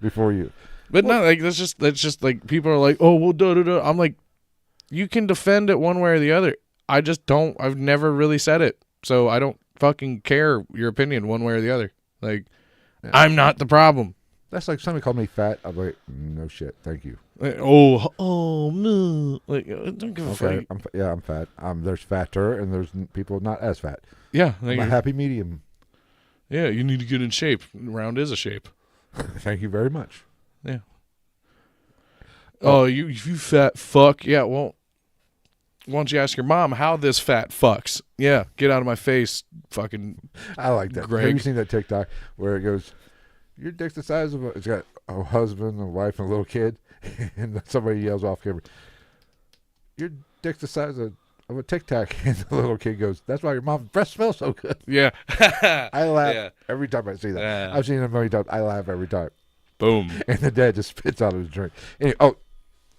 Speaker 2: But no, like that's just like people are like, oh well, da da da. I'm like, you can defend it one way or the other. I just don't. I've never really said it, so I don't fucking care your opinion one way or the other. Like, yeah. I'm not the problem.
Speaker 1: That's like somebody called me fat. I'm like, no shit, thank you.
Speaker 2: Like, oh no. Like, don't give a fuck.
Speaker 1: I'm fat. There's fatter and there's people not as fat.
Speaker 2: Yeah,
Speaker 1: I'm a happy medium.
Speaker 2: Yeah, you need to get in shape. Round is a shape.
Speaker 1: Thank you very much.
Speaker 2: Yeah. Oh, you fat fuck. Yeah, well, why don't you ask your mom how this fat fucks? Yeah, get out of my face, fucking.
Speaker 1: I like that.
Speaker 2: Greg.
Speaker 1: Have you seen that TikTok where it goes, your dick's the size of it's got a husband, a wife, and a little kid, and somebody yells off camera, your dick's the size of a Tic Tac, and the little kid goes, that's why your mom's breath smells so good.
Speaker 2: Yeah.
Speaker 1: I laugh every time I see that. Yeah. I've seen it a million times. I laugh every time.
Speaker 2: Boom.
Speaker 1: And the dad just spits out of his drink. Anyway,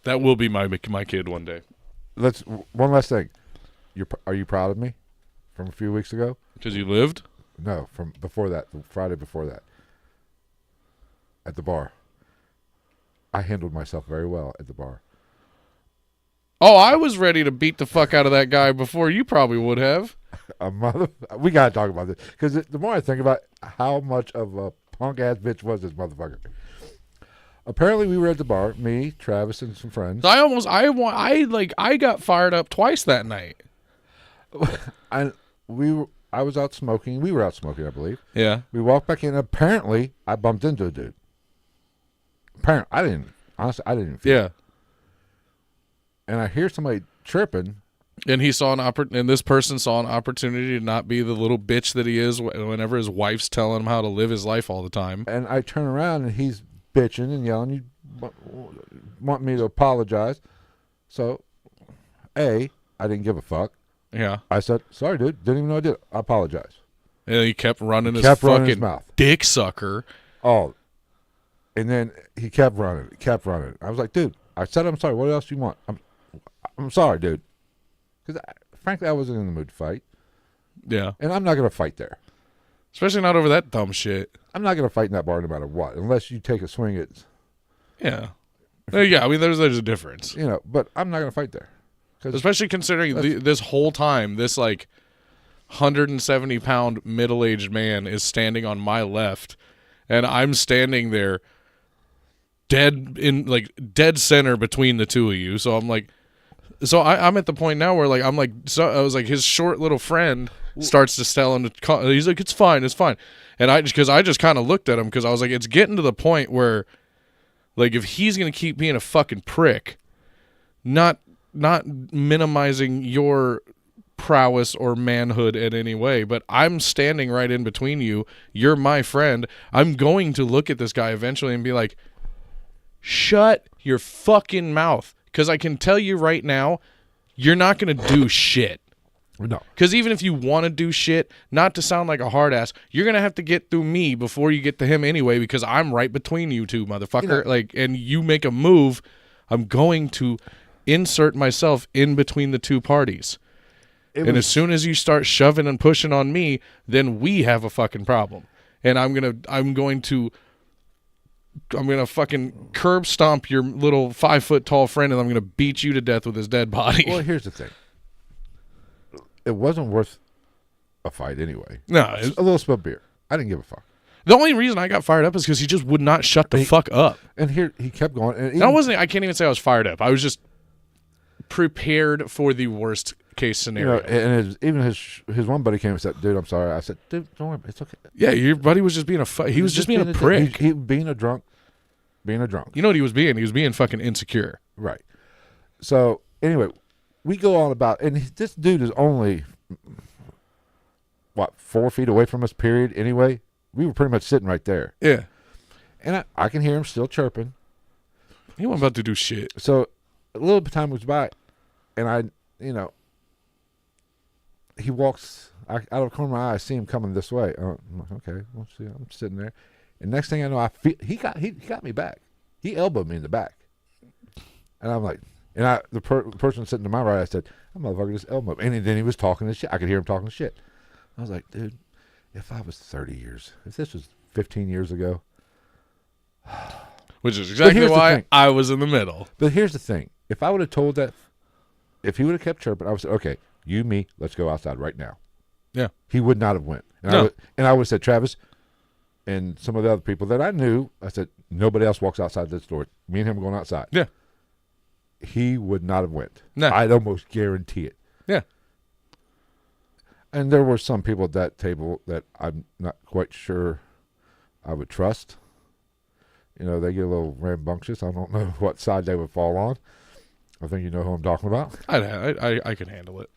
Speaker 2: that will be my kid one day.
Speaker 1: One last thing. Are you proud of me from a few weeks ago?
Speaker 2: Because you lived?
Speaker 1: No, from before that, the Friday before that. At the bar. I handled myself very well at the bar.
Speaker 2: Oh, I was ready to beat the fuck out of that guy before you probably would have.
Speaker 1: We got to talk about this. Because the more I think about how much of a punk-ass bitch was this motherfucker. Apparently, we were at the bar, me, Travis, and some friends.
Speaker 2: I got fired up twice that night.
Speaker 1: I was out smoking. We were out smoking, I believe.
Speaker 2: Yeah.
Speaker 1: We walked back in. Apparently, I bumped into a dude. Apparently, I didn't feel
Speaker 2: Yeah.
Speaker 1: it. And I hear somebody chirping.
Speaker 2: And he saw and this person saw an opportunity to not be the little bitch that he is whenever his wife's telling him how to live his life all the time.
Speaker 1: And I turn around, and he's bitching and yelling. You want me to apologize. So, I didn't give a fuck.
Speaker 2: Yeah.
Speaker 1: I said, sorry, dude. Didn't even know I did it. I apologize.
Speaker 2: And he kept running his
Speaker 1: Kept running
Speaker 2: fucking
Speaker 1: his mouth.
Speaker 2: dick sucker.
Speaker 1: Oh. And then he kept running. I was like, dude, I said I'm sorry. What else do you want? I'm sorry, dude. Because, frankly, I wasn't in the mood to fight.
Speaker 2: Yeah.
Speaker 1: And I'm not going to fight there.
Speaker 2: Especially not over that dumb shit.
Speaker 1: I'm not going to fight in that bar no matter what, unless you take a swing at...
Speaker 2: Yeah. Yeah, I mean, there's a difference.
Speaker 1: You know, but I'm not going to fight there.
Speaker 2: Especially considering this whole time, this, like, 170-pound middle-aged man is standing on my left, and I'm standing there dead center between the two of you. So I'm like... So I'm at the point now where I was like his short little friend starts to tell him to. He's like, it's fine, and I just kind of looked at him because I was like, it's getting to the point where, like, if he's gonna keep being a fucking prick, not minimizing your prowess or manhood in any way, but I'm standing right in between you. You're my friend. I'm going to look at this guy eventually and be like, shut your fucking mouth. Because I can tell you right now, you're not going to do shit.
Speaker 1: No.
Speaker 2: Because even if you want to do shit, not to sound like a hard ass, you're going to have to get through me before you get to him anyway, because I'm right between you two, motherfucker. And you make a move, I'm going to insert myself in between the two parties. As soon as you start shoving and pushing on me, then we have a fucking problem. And I'm going to fucking curb stomp your little 5 foot tall friend, and I'm gonna beat you to death with his dead body.
Speaker 1: Well, here's the thing. It wasn't worth a fight anyway.
Speaker 2: No,
Speaker 1: a little spill of beer. I didn't give a fuck.
Speaker 2: The only reason I got fired up is because he just would not shut the fuck up.
Speaker 1: And here he kept going. And
Speaker 2: I can't even say I was fired up. I was just prepared for the worst case scenario.
Speaker 1: And even his one buddy came and said, "Dude, I'm sorry." I said, "Dude, don't worry, it's okay."
Speaker 2: Yeah, your buddy was just being he was just being a prick.
Speaker 1: He being a drunk. You
Speaker 2: know what he was being? He was being fucking insecure.
Speaker 1: Right. So anyway, we go on about, and this dude is only 4 feet away from us. Period. Anyway, we were pretty much sitting right there.
Speaker 2: Yeah.
Speaker 1: And I can hear him still chirping.
Speaker 2: He wasn't about to do shit.
Speaker 1: So a little bit of time goes by, and he walks out of the corner of my eye. I see him coming this way. I'm like, okay, we'll see. I'm sitting there, and next thing I know, I feel he got me back. He elbowed me in the back, and I'm like, and the person sitting to my right, I said, "That motherfucker just elbowed me," and then he was talking to shit. I could hear him talking shit. I was like, dude, if I was 30 years, if this was 15 years ago.
Speaker 2: Which is exactly why I was in the middle.
Speaker 1: But here's the thing. If I would have told that, if he would have kept chirping, I would say, okay, you, me, let's go outside right now.
Speaker 2: Yeah.
Speaker 1: He would not have went. And
Speaker 2: No.
Speaker 1: I would have said, Travis, and some of the other people that I knew, I said, nobody else walks outside this door. Me and him are going outside.
Speaker 2: Yeah.
Speaker 1: He would not have went.
Speaker 2: No.
Speaker 1: I'd almost guarantee it.
Speaker 2: Yeah.
Speaker 1: And there were some people at that table that I'm not quite sure I would trust. You know, they get a little rambunctious. I don't know what side they would fall on. I think you know who I'm talking about.
Speaker 2: I can handle it.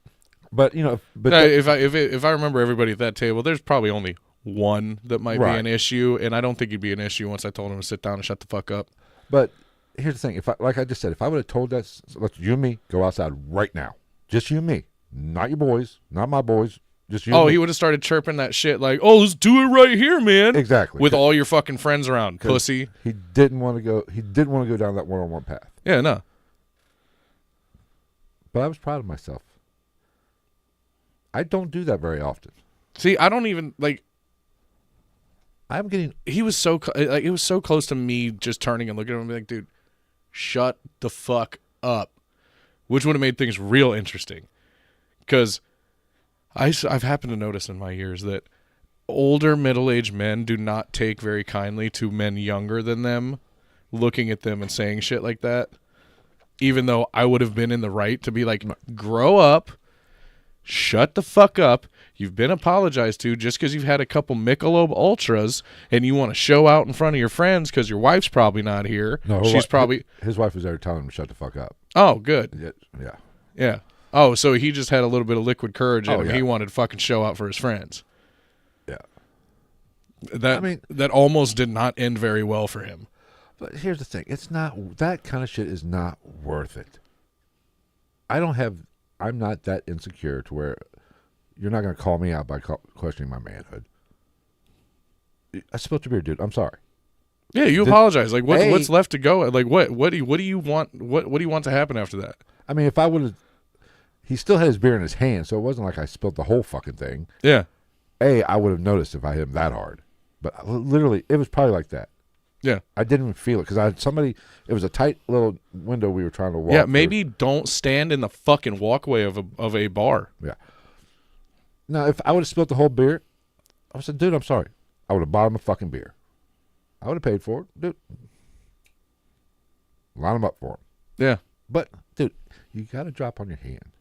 Speaker 1: But you know,
Speaker 2: if I remember everybody at that table, there's probably only one that might be an issue, and I don't think it'd be an issue once I told him to sit down and shut the fuck up.
Speaker 1: But here's the thing: like I just said, if I would have told that, let's you and me go outside right now, just you and me, not your boys, not my boys. Just you.
Speaker 2: Oh, he would have started chirping that shit like, "Oh, let's do it right here, man."
Speaker 1: Exactly.
Speaker 2: With all your fucking friends around, pussy.
Speaker 1: He didn't want to go. He didn't want to go down that one-on-one path.
Speaker 2: Yeah, no.
Speaker 1: But I was proud of myself. I don't do that very often.
Speaker 2: See, I don't even like.
Speaker 1: I'm getting.
Speaker 2: He was so like it was so close to me just turning and looking at him and being like, "Dude, shut the fuck up," which would have made things real interesting, because I've happened to notice in my years that older middle-aged men do not take very kindly to men younger than them looking at them and saying shit like that, even though I would have been in the right to be like, grow up, shut the fuck up. You've been apologized to just because you've had a couple Michelob Ultras and you want to show out in front of your friends because your wife's probably not here.
Speaker 1: No,
Speaker 2: she's probably
Speaker 1: his wife was there telling him to shut the fuck up.
Speaker 2: Oh, good.
Speaker 1: Yeah.
Speaker 2: Oh, so he just had a little bit of liquid courage in him.
Speaker 1: Yeah.
Speaker 2: He wanted to fucking show out for his friends.
Speaker 1: Yeah.
Speaker 2: That almost did not end very well for him.
Speaker 1: But here's the thing. It's not, that kind of shit is not worth it. I'm not that insecure to where you're not going to call me out by questioning my manhood. I spilled your beer, dude. I'm sorry.
Speaker 2: Yeah, you apologize. Like, what's left to go? Like, what do you want? What do you want to happen after that?
Speaker 1: I mean, if I would have, he still had his beer in his hand, so it wasn't like I spilled the whole fucking thing.
Speaker 2: Yeah.
Speaker 1: I would have noticed if I hit him that hard. But literally, it was probably like that.
Speaker 2: Yeah.
Speaker 1: I didn't even feel it because I had somebody, it was a tight little window we were trying to walk
Speaker 2: Yeah, maybe
Speaker 1: through.
Speaker 2: don't stand in the fucking walkway of a bar.
Speaker 1: Yeah. Now, if I would have spilled the whole beer, I would have said, dude, I'm sorry. I would have bought him a fucking beer. I would have paid for it. Dude. Line him up for him.
Speaker 2: Yeah.
Speaker 1: But, dude, you got to drop on your hand.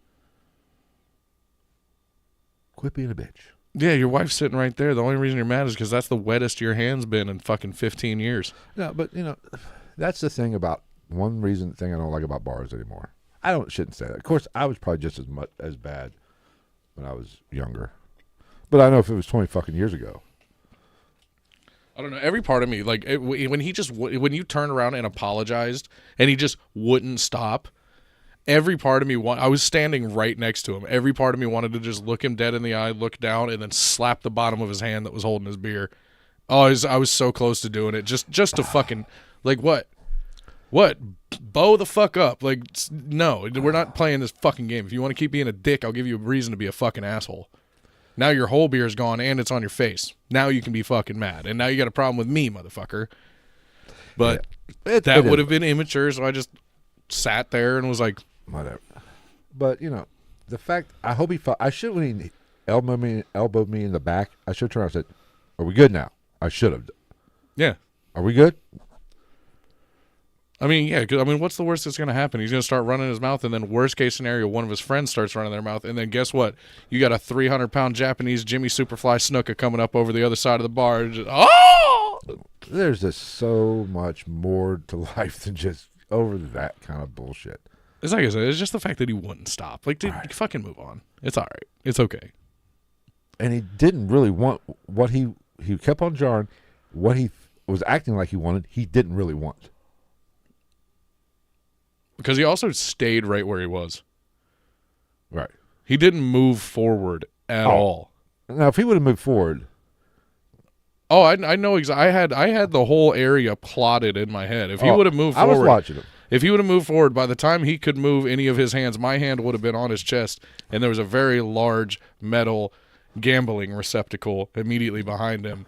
Speaker 1: Quit being a bitch.
Speaker 2: Yeah, your wife's sitting right there. The only reason you're mad is because that's the wettest your hand's been in fucking 15 years.
Speaker 1: No, but, that's the thing about one thing I don't like about bars anymore. Shouldn't say that. Of course, I was probably just as bad when I was younger. But I know if it was 20 fucking years ago.
Speaker 2: I don't know. Every part of me, like, when you turned around and apologized and he just wouldn't stop, every part of me, I was standing right next to him. Every part of me wanted to just look him dead in the eye, look down, and then slap the bottom of his hand that was holding his beer. Oh, I was so close to doing it. Just to fucking, like, what? What? Bow the fuck up. Like, no, we're not playing this fucking game. If you want to keep being a dick, I'll give you a reason to be a fucking asshole. Now your whole beer is gone and it's on your face. Now you can be fucking mad. And now you got a problem with me, motherfucker. But that would have been immature, so I just sat there and was like,
Speaker 1: whatever. But, the fact, I hope I should, when he elbowed me in the back, I should turn around and said, are we good now? I should have.
Speaker 2: Yeah.
Speaker 1: Are we good?
Speaker 2: I mean, yeah, 'cause, what's the worst that's going to happen? He's going to start running his mouth, and then worst case scenario, one of his friends starts running their mouth, and then guess what? You got a 300-pound Japanese Jimmy Superfly Snuka coming up over the other side of the bar. Just,
Speaker 1: There's just so much more to life than just over that kind of bullshit.
Speaker 2: It's like I said, it's just the fact that he wouldn't stop. Like, dude, fucking move on. It's all right. It's okay.
Speaker 1: And he didn't really want what he kept on jarring. What he was acting like he wanted, he didn't really want.
Speaker 2: Because he also stayed right where he was.
Speaker 1: Right.
Speaker 2: He didn't move forward at all.
Speaker 1: Now, if he would have moved forward.
Speaker 2: Oh, I know exactly. I had the whole area plotted in my head. If he would have moved forward.
Speaker 1: I was watching him.
Speaker 2: If he would have moved forward, by the time he could move any of his hands, my hand would have been on his chest, and there was a very large metal gambling receptacle immediately behind him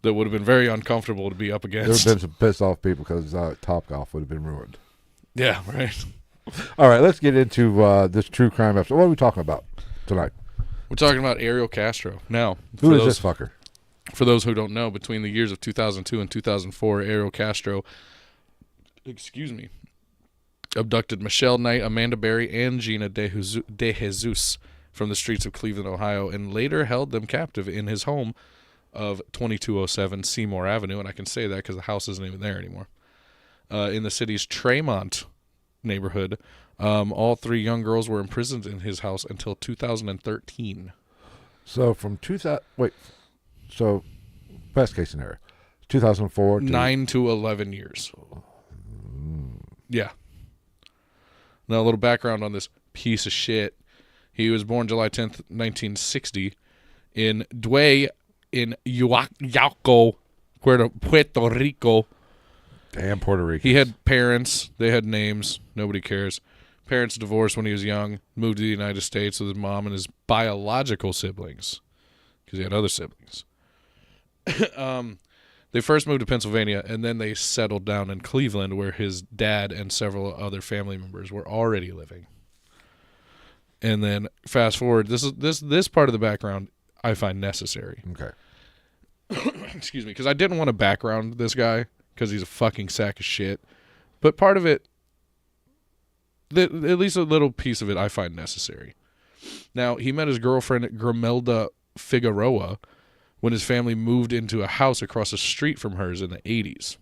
Speaker 2: that would have been very uncomfortable to be up against.
Speaker 1: There would have been some pissed off people because Topgolf would have been ruined.
Speaker 2: Yeah, right.
Speaker 1: All right, let's get into this true crime episode. What are we talking about tonight?
Speaker 2: We're talking about Ariel Castro. Now,
Speaker 1: who is this fucker?
Speaker 2: For those who don't know, between the years of 2002 and 2004, Ariel Castro, abducted Michelle Knight, Amanda Berry, and Gina DeJesus from the streets of Cleveland, Ohio, and later held them captive in his home of 2207 Seymour Avenue, and I can say that because the house isn't even there anymore. In the city's Tremont neighborhood, all three young girls were imprisoned in his house until 2013.
Speaker 1: So from so best case scenario, 2004 to
Speaker 2: 9 to 11 years. Yeah. Now a little background on this piece of shit. He was born July 10th, 1960 in Dway in Yauco, Puerto Rico.
Speaker 1: Damn Puerto Rico.
Speaker 2: He had parents. They had names. Nobody cares. Parents divorced when he was young. Moved to the United States with his mom and his biological siblings because he had other siblings. They first moved to Pennsylvania, and then they settled down in Cleveland where his dad and several other family members were already living. And then fast forward, this part of the background I find necessary.
Speaker 1: Okay.
Speaker 2: Excuse me, because I didn't want to background this guy because he's a fucking sack of shit. But part of it, at least a little piece of it, I find necessary. Now, he met his girlfriend, Grimelda Figueroa, when his family moved into a house across the street from hers in the 80s.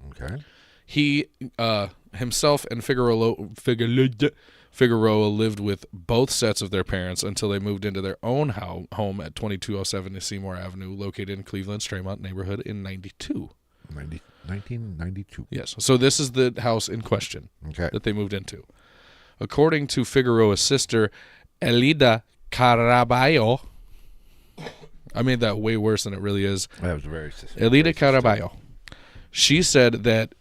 Speaker 1: Okay.
Speaker 2: He himself and Figueroa lived with both sets of their parents until they moved into their own home at 2207 Seymour Avenue, located in Cleveland's Tremont neighborhood in
Speaker 1: 1992.
Speaker 2: Yes. So this is the house in question that they moved into. According to Figueroa's sister, Elida Caraballo, I made that way worse than it really is.
Speaker 1: That was very
Speaker 2: Elida Caraballo. She said that,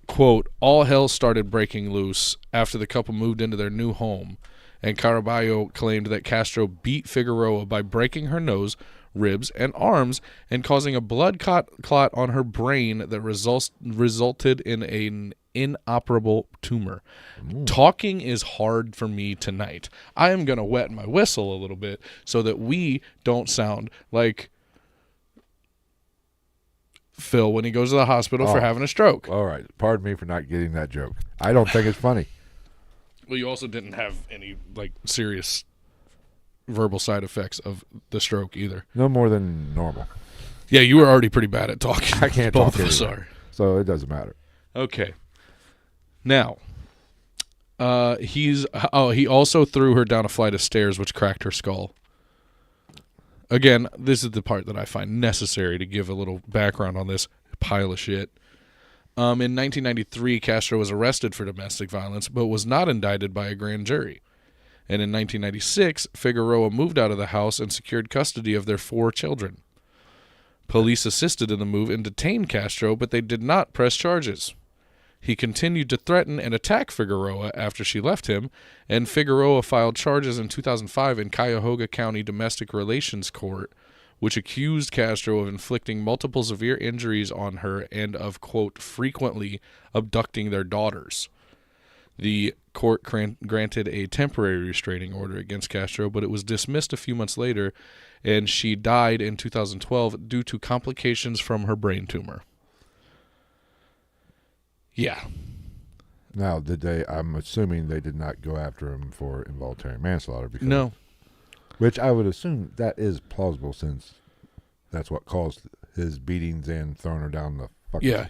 Speaker 2: quote, all hell started breaking loose after the couple moved into their new home, and Caraballo claimed that Castro beat Figueroa by breaking her nose, ribs, and arms and causing a blood clot on her brain that resulted in an inoperable tumor. Talking is hard for me tonight. I am going to wet my whistle a little bit so that we don't sound like Phil when he goes to the hospital for having a stroke.
Speaker 1: All right. Pardon me for not getting that joke. I don't think it's funny.
Speaker 2: Well, you also didn't have any serious verbal side effects of the stroke either.
Speaker 1: No more than normal.
Speaker 2: Yeah, you were already pretty bad at talking.
Speaker 1: I can't
Speaker 2: Both
Speaker 1: talk
Speaker 2: of us
Speaker 1: anyway,
Speaker 2: are.
Speaker 1: so it doesn't matter.
Speaker 2: Okay. Now, he also threw her down a flight of stairs, which cracked her skull. Again, this is the part that I find necessary to give a little background on this pile of shit. In 1993, Castro was arrested for domestic violence, but was not indicted by a grand jury. And in 1996, Figueroa moved out of the house and secured custody of their 4 children. Police assisted in the move and detained Castro, but they did not press charges. He continued to threaten and attack Figueroa after she left him, and Figueroa filed charges in 2005 in Cuyahoga County Domestic Relations Court, which accused Castro of inflicting multiple severe injuries on her and of, quote, frequently abducting their daughters. The court granted a temporary restraining order against Castro, but it was dismissed a few months later, and she died in 2012 due to complications from her brain tumor. Yeah.
Speaker 1: Now, I'm assuming they did not go after him for involuntary manslaughter. Because,
Speaker 2: no.
Speaker 1: Which I would assume that is plausible since that's what caused his beatings and throwing her down the fucking...
Speaker 2: Yeah,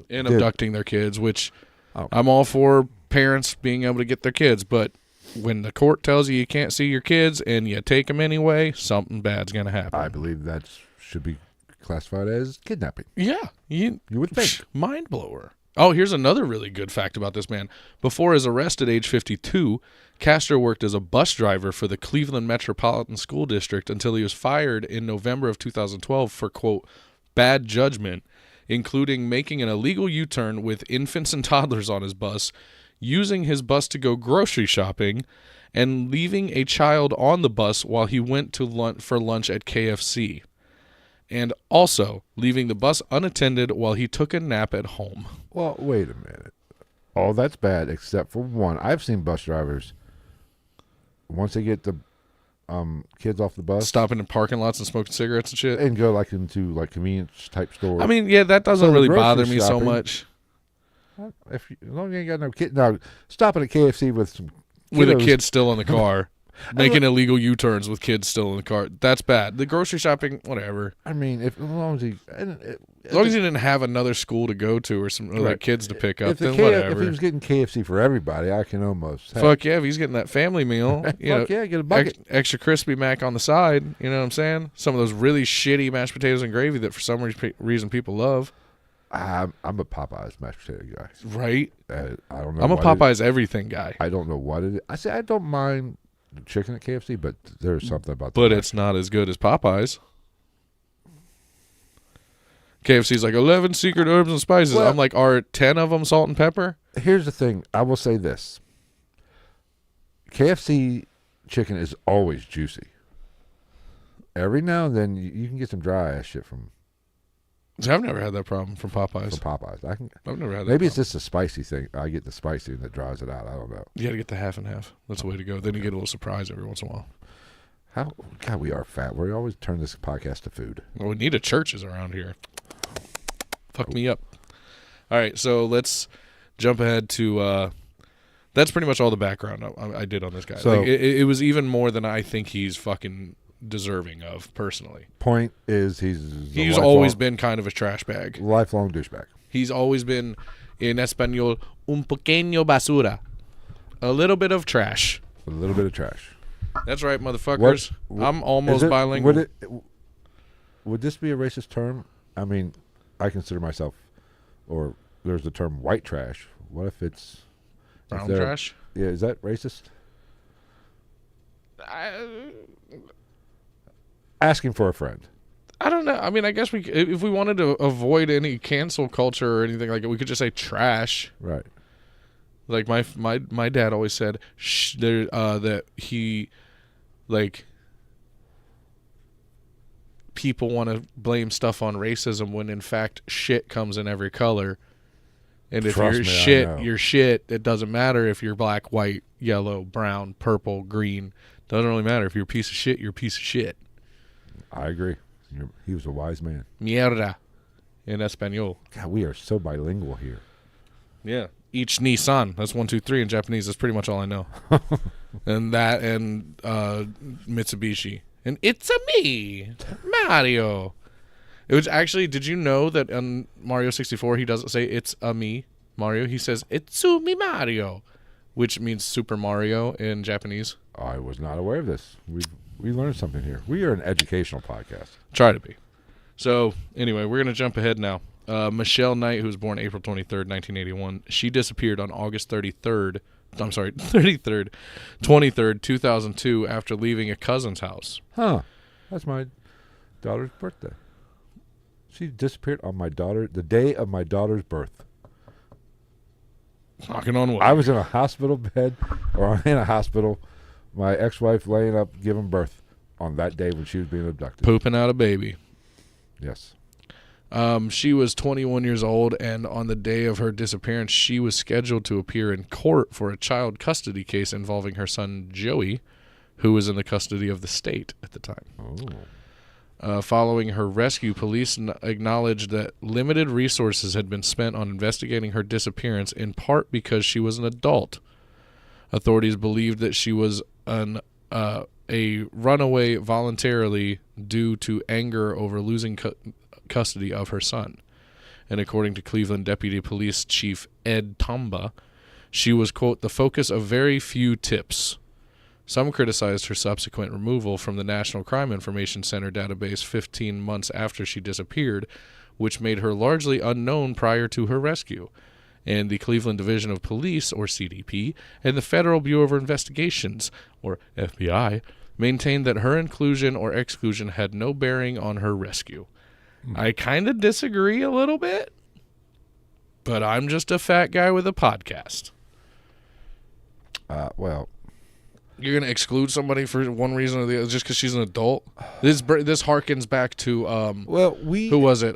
Speaker 2: and abducting their kids, which I'm all for parents being able to get their kids, but when the court tells you can't see your kids and you take them anyway, something bad's going to happen.
Speaker 1: I believe that should be classified as kidnapping.
Speaker 2: Yeah. You
Speaker 1: would think.
Speaker 2: Mind blower. Oh, here's another really good fact about this man. Before his arrest at age 52, Castro worked as a bus driver for the Cleveland Metropolitan School District until he was fired in November of 2012 for, quote, bad judgment, including making an illegal U-turn with infants and toddlers on his bus, using his bus to go grocery shopping, and leaving a child on the bus while he went to for lunch at KFC. And also leaving the bus unattended while he took a nap at home.
Speaker 1: Well, wait a minute. Oh, that's bad, except for one. I've seen bus drivers, once they get the kids off the bus,
Speaker 2: stopping in parking lots and smoking cigarettes and shit,
Speaker 1: and go into convenience type stores.
Speaker 2: I mean, yeah, that doesn't really bother me so much.
Speaker 1: As long as you ain't got no kid, now stopping at KFC with
Speaker 2: a kid still in the car. Making illegal U-turns with kids still in the car. That's bad. The grocery shopping, whatever.
Speaker 1: I mean, as long as he
Speaker 2: didn't have another school to go to or some kids to pick up, then whatever.
Speaker 1: If he was getting KFC for everybody, I can almost...
Speaker 2: Fuck yeah, if he's getting that family meal.
Speaker 1: Yeah, get a bucket.
Speaker 2: Extra crispy mac on the side, you know what I'm saying? Some of those really shitty mashed potatoes and gravy that for some reason people love.
Speaker 1: I'm a Popeyes mashed potato guy.
Speaker 2: Right?
Speaker 1: I don't know.
Speaker 2: I'm a Popeyes everything guy.
Speaker 1: I don't know what it is. I say I don't mind the chicken at KFC, but there's something about
Speaker 2: But it's not as good as Popeyes. KFC's like 11 secret herbs and spices.
Speaker 1: Well,
Speaker 2: I'm like, are 10 of them salt and pepper?
Speaker 1: Here's the thing. I will say this. KFC chicken is always juicy. Every now and then you can get some dry ass shit from...
Speaker 2: See, I've never had that problem from Popeyes.
Speaker 1: I've
Speaker 2: never had that.
Speaker 1: Maybe it's just a spicy thing. I get the spicy and that dries it out. I don't know.
Speaker 2: You got to get the half and half. That's the way to go. Then you get a little surprise every once in a while.
Speaker 1: God, we are fat. We always turn this podcast to food.
Speaker 2: Well, we need a churches around here. Fuck me up. All right, so let's jump ahead to That's pretty much all the background I did on this guy.
Speaker 1: So,
Speaker 2: like, it was even more than I think he's fucking deserving of personally.
Speaker 1: Point is, he's
Speaker 2: always been kind of a trash bag.
Speaker 1: Lifelong douchebag.
Speaker 2: He's always been, in Espanol, un pequeño basura. A little bit of trash.
Speaker 1: A little bit of trash.
Speaker 2: That's right, motherfuckers. I'm almost bilingual.
Speaker 1: Would this be a racist term? I mean, I consider myself, or there's the term white trash. What if it's
Speaker 2: brown trash?
Speaker 1: Yeah, is that racist? Asking for a friend.
Speaker 2: I don't know. I mean, I guess if we wanted to avoid any cancel culture or anything like that, we could just say trash.
Speaker 1: Right.
Speaker 2: Like my dad always said that he, like, people want to blame stuff on racism when in fact shit comes in every color. And if you're shit, you're shit. It doesn't matter if you're black, white, yellow, brown, purple, green. Doesn't really matter. If you're a piece of shit, you're a piece of shit.
Speaker 1: I agree. He was a wise man.
Speaker 2: Mierda in Espanol.
Speaker 1: God, we are so bilingual here.
Speaker 2: Yeah. Each Nissan. That's 1, 2, 3 in Japanese. That's pretty much all I know. and Mitsubishi. And it's a me, Mario. It was actually, did you know that on Mario 64 he doesn't say it's a me, Mario? He says it's me, Mario, which means Super Mario in Japanese.
Speaker 1: I was not aware of this. We learned something here. We are an educational podcast.
Speaker 2: Try to be. So, anyway, we're going to jump ahead now. Michelle Knight, who was born April 23rd, 1981, she disappeared on August 23rd, 2002, after leaving a cousin's house.
Speaker 1: Huh. That's my daughter's birthday. She disappeared on the day of my daughter's birth.
Speaker 2: Knocking on wood.
Speaker 1: I was in a hospital bed, or in a hospital, my ex-wife laying up giving birth on that day when she was being abducted.
Speaker 2: Pooping out a baby.
Speaker 1: Yes.
Speaker 2: She was 21 years old, and on the day of her disappearance, she was scheduled to appear in court for a child custody case involving her son, Joey, who was in the custody of the state at the time. Following her rescue, police acknowledged that limited resources had been spent on investigating her disappearance, in part because she was an adult. Authorities believed that she was a runaway voluntarily due to anger over losing custody of her son. And according to Cleveland Deputy Police Chief Ed Tomba, she was, quote, the focus of very few tips. Some criticized her subsequent removal from the National Crime Information Center database 15 months after she disappeared, which made her largely unknown prior to her rescue. And the Cleveland Division of Police, or CDP, and the Federal Bureau of Investigations, or FBI, maintained that her inclusion or exclusion had no bearing on her rescue. I kind of disagree a little bit, but I'm just a fat guy with a podcast.
Speaker 1: Well...
Speaker 2: You're going to exclude somebody for one reason or the other just because she's an adult? This harkens back to, who was it?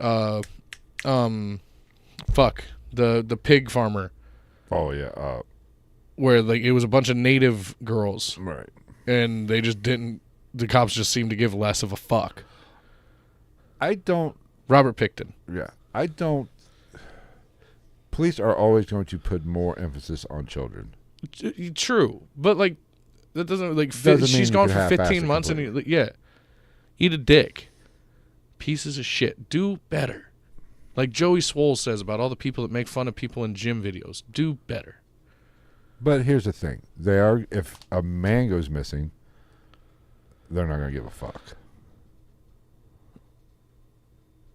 Speaker 2: The pig farmer.
Speaker 1: Oh, yeah.
Speaker 2: Where it was a bunch of native girls.
Speaker 1: Right.
Speaker 2: And they just didn't, the cops just seemed to give less of a fuck. Robert Pickton.
Speaker 1: Yeah. Police are always going to put more emphasis on children.
Speaker 2: True. But, that doesn't she's gone for 15 months and eat a dick. Pieces of shit. Do better. Like Joey Swoll says about all the people that make fun of people in gym videos. Do better.
Speaker 1: But here's the thing. If a man goes missing, they're not going to give a fuck.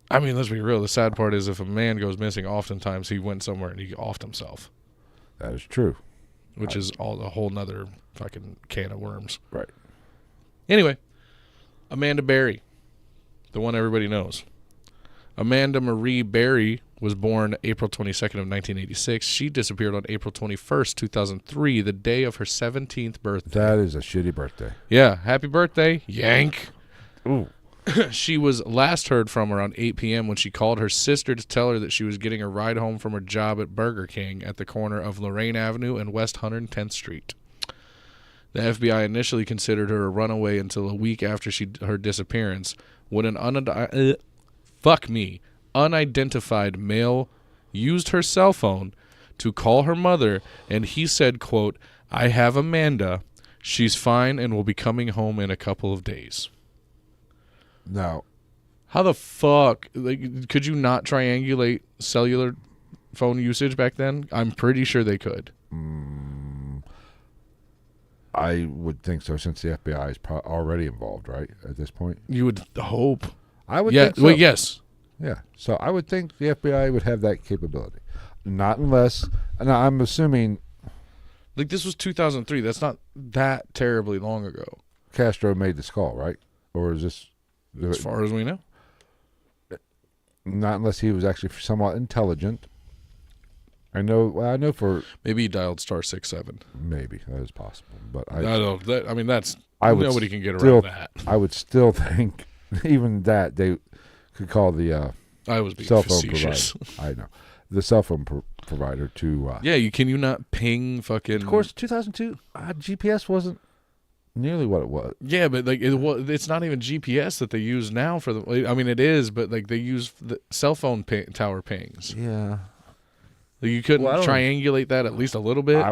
Speaker 2: I mean, let's be real. The sad part is if a man goes missing, oftentimes he went somewhere and he offed himself.
Speaker 1: That is true.
Speaker 2: Which is a whole nother fucking can of worms.
Speaker 1: Right.
Speaker 2: Anyway, Amanda Berry, the one everybody knows. Amanda Marie Berry was born April 22nd of 1986. She disappeared on April 21st, 2003, the day of her 17th birthday.
Speaker 1: That is a shitty birthday.
Speaker 2: Yeah. Happy birthday, Yank.
Speaker 1: Ooh.
Speaker 2: She was last heard from around 8 p.m. when she called her sister to tell her that she was getting a ride home from her job at Burger King at the corner of Lorraine Avenue and West 110th Street. The FBI initially considered her a runaway until a week after her disappearance, when an unidentified male used her cell phone to call her mother, and he said, quote, "I have Amanda. She's fine and will be coming home in a couple of days."
Speaker 1: Now,
Speaker 2: How the fuck, like, could you not triangulate cellular phone usage back then? I'm pretty sure they could.
Speaker 1: I would think so, since the FBI is already involved, right, at this point.
Speaker 2: You would hope.
Speaker 1: I would
Speaker 2: Yeah.
Speaker 1: think so.
Speaker 2: Well, yes.
Speaker 1: Yeah. So I would think the FBI would have that capability. Not unless, and I'm assuming
Speaker 2: Like, this was 2003. That's not that terribly long ago,
Speaker 1: Castro made this call, right? Or is this
Speaker 2: as far as we know.
Speaker 1: not unless he was actually somewhat intelligent? I know for
Speaker 2: Maybe he dialed *67.
Speaker 1: maybe that is possible, but
Speaker 2: I don't. I mean, that's
Speaker 1: I would
Speaker 2: nobody can get
Speaker 1: still,
Speaker 2: around that.
Speaker 1: I would still think even that they could call the
Speaker 2: I was being
Speaker 1: cell phone
Speaker 2: facetious.
Speaker 1: provider. I know the cell phone provider to.
Speaker 2: Yeah, can you not ping fucking?
Speaker 1: Of course, 2002 GPS wasn't nearly what it was.
Speaker 2: Yeah, but like it's not even GPS that they use now for the. I mean, it is, but like they use the cell phone tower pings.
Speaker 1: Yeah.
Speaker 2: Like, you couldn't triangulate that at least a little bit.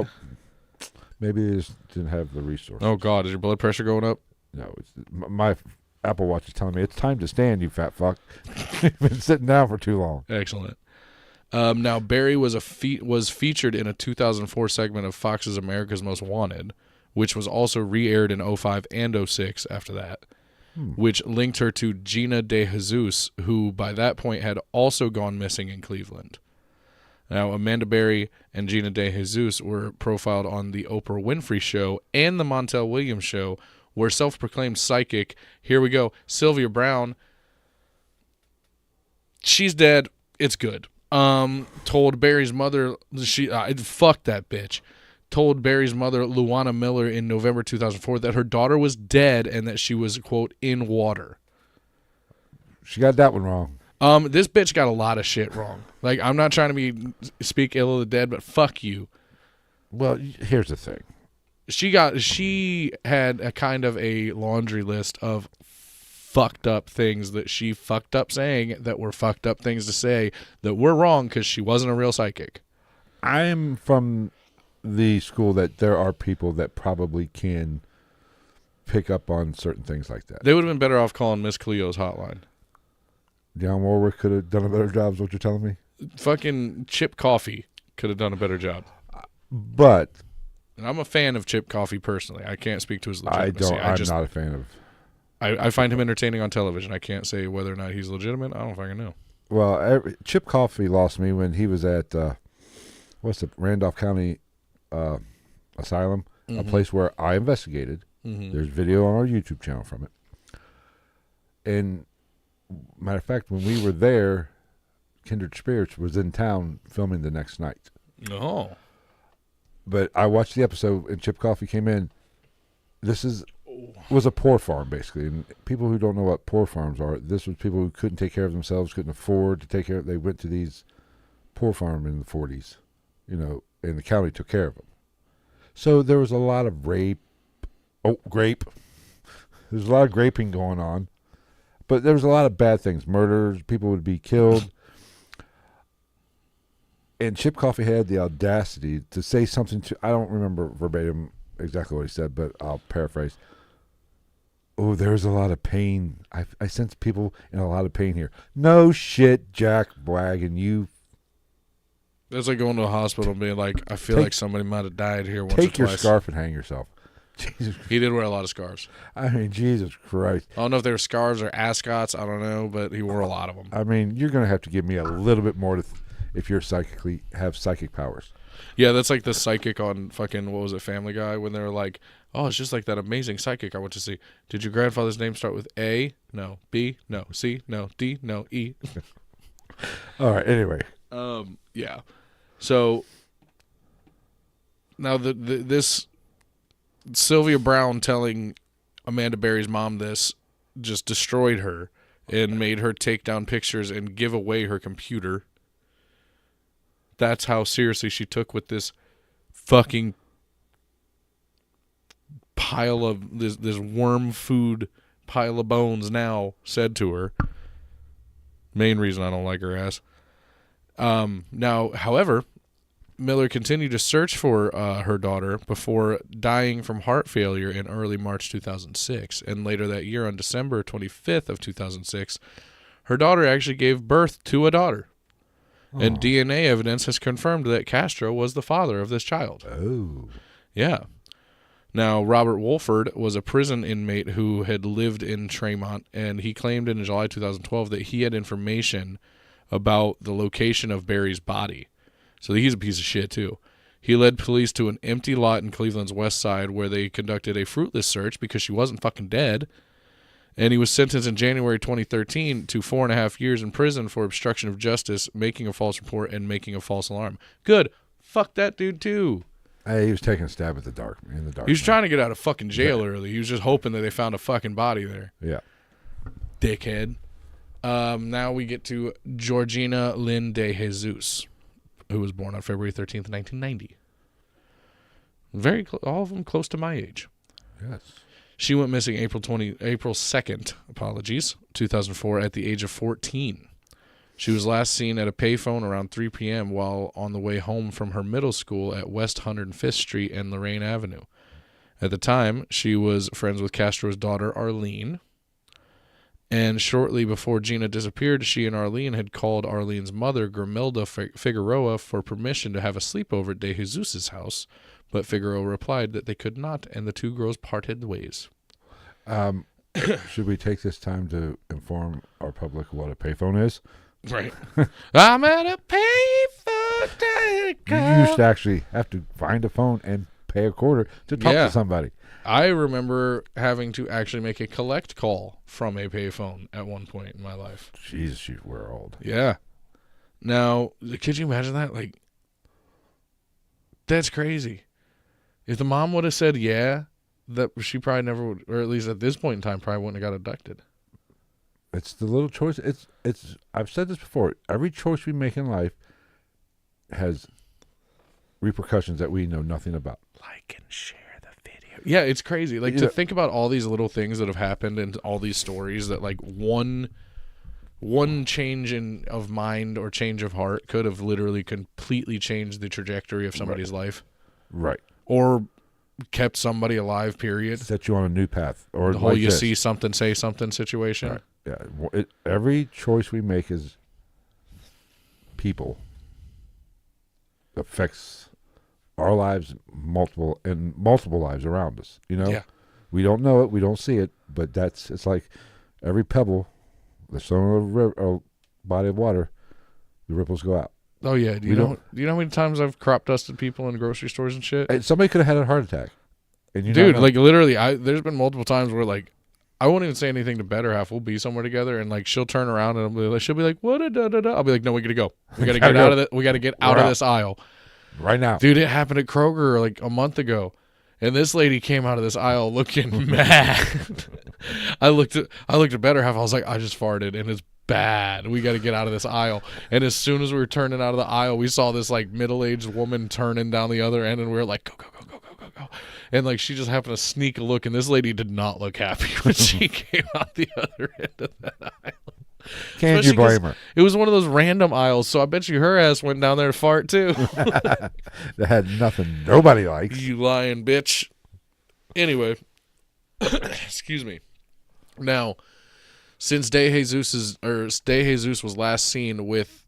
Speaker 1: Maybe they just didn't have the resources.
Speaker 2: Oh God, is your blood pressure going up?
Speaker 1: No, my Apple Watch is telling me it's time to stand, you fat fuck. You've been sitting down for too long.
Speaker 2: Excellent. Now Barry was featured in a 2004 segment of Fox's America's Most Wanted, which was also re-aired in 2005 and 2006 after that, which linked her to Gina DeJesus, who by that point had also gone missing in Cleveland. Now, Amanda Berry and Gina DeJesus were profiled on the Oprah Winfrey Show and the Montel Williams Show, where self-proclaimed psychic, here we go, Sylvia Brown, she's dead, it's good, told Barry's mother, fuck that bitch, told Barry's mother, Luana Miller, in November 2004 that her daughter was dead and that she was, quote, in water.
Speaker 1: She got that one wrong.
Speaker 2: This bitch got a lot of shit wrong. Like, I'm not trying to speak ill of the dead, but fuck you.
Speaker 1: Well, here's the thing.
Speaker 2: She had a kind of a laundry list of fucked up things that she fucked up saying that were fucked up things to say that were wrong because she wasn't a real psychic.
Speaker 1: I'm from the school that there are people that probably can pick up on certain things like that.
Speaker 2: They would have been better off calling Miss Cleo's hotline.
Speaker 1: Dionne Warwick could have done a better job, is what you're telling me?
Speaker 2: Fucking Chip Coffey could have done a better job.
Speaker 1: But
Speaker 2: And I'm a fan of Chip Coffey personally. I can't speak to his legitimacy.
Speaker 1: I'm not a fan of...
Speaker 2: I find him entertaining on television. I can't say whether or not he's legitimate. I don't fucking know.
Speaker 1: Well, Chip Coffey lost me when he was at, Randolph County Asylum, a place where I investigated. There's video on our YouTube channel from it. And matter of fact, when we were there, Kindred Spirits was in town filming the next night.
Speaker 2: Oh.
Speaker 1: But I watched the episode, and Chip Coffey came in. Was a poor farm, basically. And people who don't know what poor farms are, this was people who couldn't take care of themselves, couldn't afford to take care of. They went to these poor farms in the 40s, and the county took care of them. So there was a lot of grape. There's a lot of graping going on. But there was a lot of bad things. Murders, people would be killed. And Chip Coffey had the audacity to say something I don't remember verbatim exactly what he said, but I'll paraphrase. Oh, there's a lot of pain. I sense people in a lot of pain here. No shit, Jack Wagon, you.
Speaker 2: That's like going to a hospital and being like, I feel like somebody might have died here once or twice.
Speaker 1: Take your scarf and hang yourself. Jesus.
Speaker 2: He did wear a lot of scarves.
Speaker 1: I mean, Jesus Christ.
Speaker 2: I don't know if they were scarves or ascots. I don't know, but he wore a lot of them.
Speaker 1: I mean, you're going to have to give me a little bit more if you're have psychic powers.
Speaker 2: Yeah, that's like the psychic on fucking, what was it, Family Guy, when they're like, oh, it's just like that amazing psychic I went to see. Did your grandfather's name start with A? No. B? No. C? No. D? No. E?
Speaker 1: All right, anyway.
Speaker 2: Yeah. So, now this Sylvia Brown telling Amanda Berry's mom this just destroyed her and made her take down pictures and give away her computer. That's how seriously she took with this fucking pile of this worm food pile of bones now said to her. Main reason I don't like her ass. Now, however, Miller continued to search for her daughter before dying from heart failure in early March 2006. And later that year, on December 25th of 2006, her daughter actually gave birth to a daughter. Oh. And DNA evidence has confirmed that Castro was the father of this child.
Speaker 1: Oh.
Speaker 2: Yeah. Now, Robert Wolford was a prison inmate who had lived in Tremont, and he claimed in July 2012 that he had information about the location of Barry's body. So he's a piece of shit, too. He led police to an empty lot in Cleveland's west side where they conducted a fruitless search because she wasn't fucking dead. And he was sentenced in January 2013 to 4.5 years in prison for obstruction of justice, making a false report, and making a false alarm. Good. Fuck that dude, too.
Speaker 1: Hey, he was taking a stab at the dark.
Speaker 2: He was trying to get out of fucking jail early. He was just hoping that they found a fucking body there.
Speaker 1: Yeah.
Speaker 2: Dickhead. Now we get to Georgina Lynn DeJesus, who was born on February 13th, 1990. All of them close to my age.
Speaker 1: Yes.
Speaker 2: She went missing April 2nd, 2004, at the age of 14. She was last seen at a payphone around 3 p.m. while on the way home from her middle school at West 105th Street and Lorraine Avenue. At the time, she was friends with Castro's daughter, Arlene. And shortly before Gina disappeared, she and Arlene had called Arlene's mother, Grimilda Figueroa, for permission to have a sleepover at DeJesus' house. But Figueroa replied that they could not, and the two girls parted ways.
Speaker 1: Should we take this time to inform our public what a payphone is?
Speaker 2: Right. I'm at a payphone.
Speaker 1: You used to actually have to find a phone and pay a quarter to talk to somebody.
Speaker 2: I remember having to actually make a collect call from a payphone at one point in my life.
Speaker 1: Jesus, we're old.
Speaker 2: Yeah. Now, could you imagine that? Like, that's crazy. If the mom would have said yeah, that she probably never would, or at least at this point in time, probably wouldn't have got abducted.
Speaker 1: It's the little choice. It's. I've said this before. Every choice we make in life has repercussions that we know nothing about.
Speaker 2: Like and share the video. Yeah, it's crazy. Like to think about all these little things that have happened and all these stories that like one change of mind or change of heart could have literally completely changed the trajectory of somebody's life.
Speaker 1: Right.
Speaker 2: Or kept somebody alive, period.
Speaker 1: Set you on a new path. Or
Speaker 2: the whole see something, say something situation.
Speaker 1: Right. Yeah. Every choice we make as people affects our lives, multiple lives around us. You know?
Speaker 2: Yeah.
Speaker 1: We don't know it, we don't see it, but it's like every pebble that's thrown in a body of water, the ripples go out.
Speaker 2: Oh yeah, do you know how many times I've crop dusted people in grocery stores and shit?
Speaker 1: And somebody could have had a heart attack. And
Speaker 2: dude, like literally, there's been multiple times where like I won't even say anything to better half. We'll be somewhere together and like she'll turn around and she'll be like, "What a da da da." I'll be like, "No, we gotta go. We gotta get out of it. We gotta get out of this aisle
Speaker 1: right now."
Speaker 2: Dude, it happened at Kroger like a month ago, and this lady came out of this aisle looking mad. I looked at better half. I was like, "I just farted and it's bad. We got to get out of this aisle." And as soon as we were turning out of the aisle, we saw this like middle-aged woman turning down the other end, and we were like, "Go, go, go, go, go, go, go!" And like she just happened to sneak a look, and this lady did not look happy when she came out the other end of that aisle.
Speaker 1: Can't you blame her?
Speaker 2: It was one of those random aisles, so I bet you her ass went down there to fart too.
Speaker 1: That had nothing nobody likes.
Speaker 2: You lying bitch. Anyway, excuse me. Now, since DeJesus was last seen with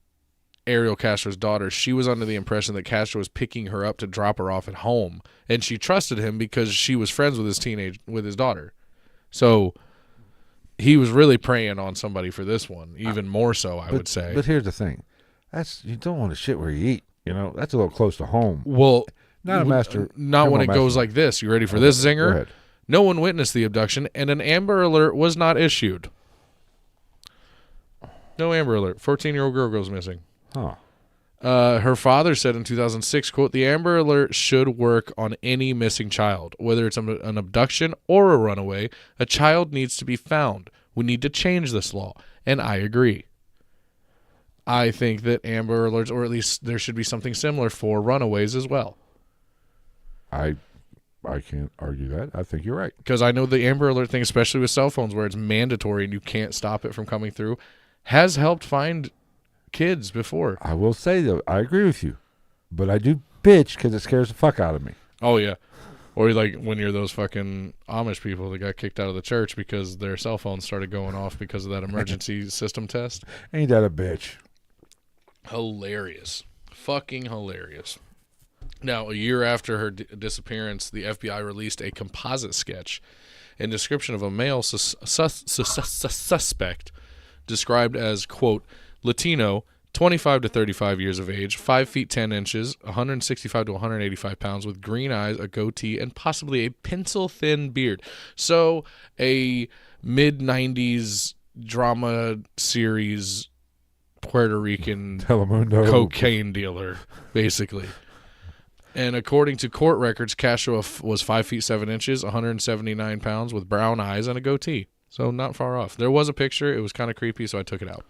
Speaker 2: Ariel Castro's daughter, she was under the impression that Castro was picking her up to drop her off at home, and she trusted him because she was friends with his daughter. So he was really preying on somebody for this one, even more so, I would say.
Speaker 1: But here's the thing: you don't want to shit where you eat. You know, that's a little close to home.
Speaker 2: Well,
Speaker 1: not
Speaker 2: when it goes like this. You ready for this, Zinger?
Speaker 1: Go ahead.
Speaker 2: No one witnessed the abduction, and an Amber Alert was not issued. No Amber Alert. 14-year-old girl goes missing.
Speaker 1: Huh.
Speaker 2: Her father said in 2006, quote, "The Amber Alert should work on any missing child. Whether it's an abduction or a runaway, a child needs to be found. We need to change this law." And I agree. I think that Amber Alerts, or at least there should be something similar for runaways as well.
Speaker 1: I can't argue that. I think you're right.
Speaker 2: Because I know the Amber Alert thing, especially with cell phones where it's mandatory and you can't stop it from coming through, has helped find kids before.
Speaker 1: I will say, though, I agree with you. But I do bitch because it scares the fuck out of me.
Speaker 2: Oh, yeah. Or like when you're those fucking Amish people that got kicked out of the church because their cell phones started going off because of that emergency system test.
Speaker 1: Ain't that a bitch?
Speaker 2: Hilarious. Fucking hilarious. Now, a year after her disappearance, the FBI released a composite sketch and description of a male suspect described as, quote, Latino, 25 to 35 years of age, 5 feet 10 inches, 165 to 185 pounds, with green eyes, a goatee, and possibly a pencil-thin beard. So, a mid-90s drama series Puerto Rican
Speaker 1: Telemundo
Speaker 2: cocaine dealer, basically. And according to court records, Castro was 5 feet 7 inches, 179 pounds, with brown eyes and a goatee. So not far off. There was a picture. It was kind of creepy, so I took it out.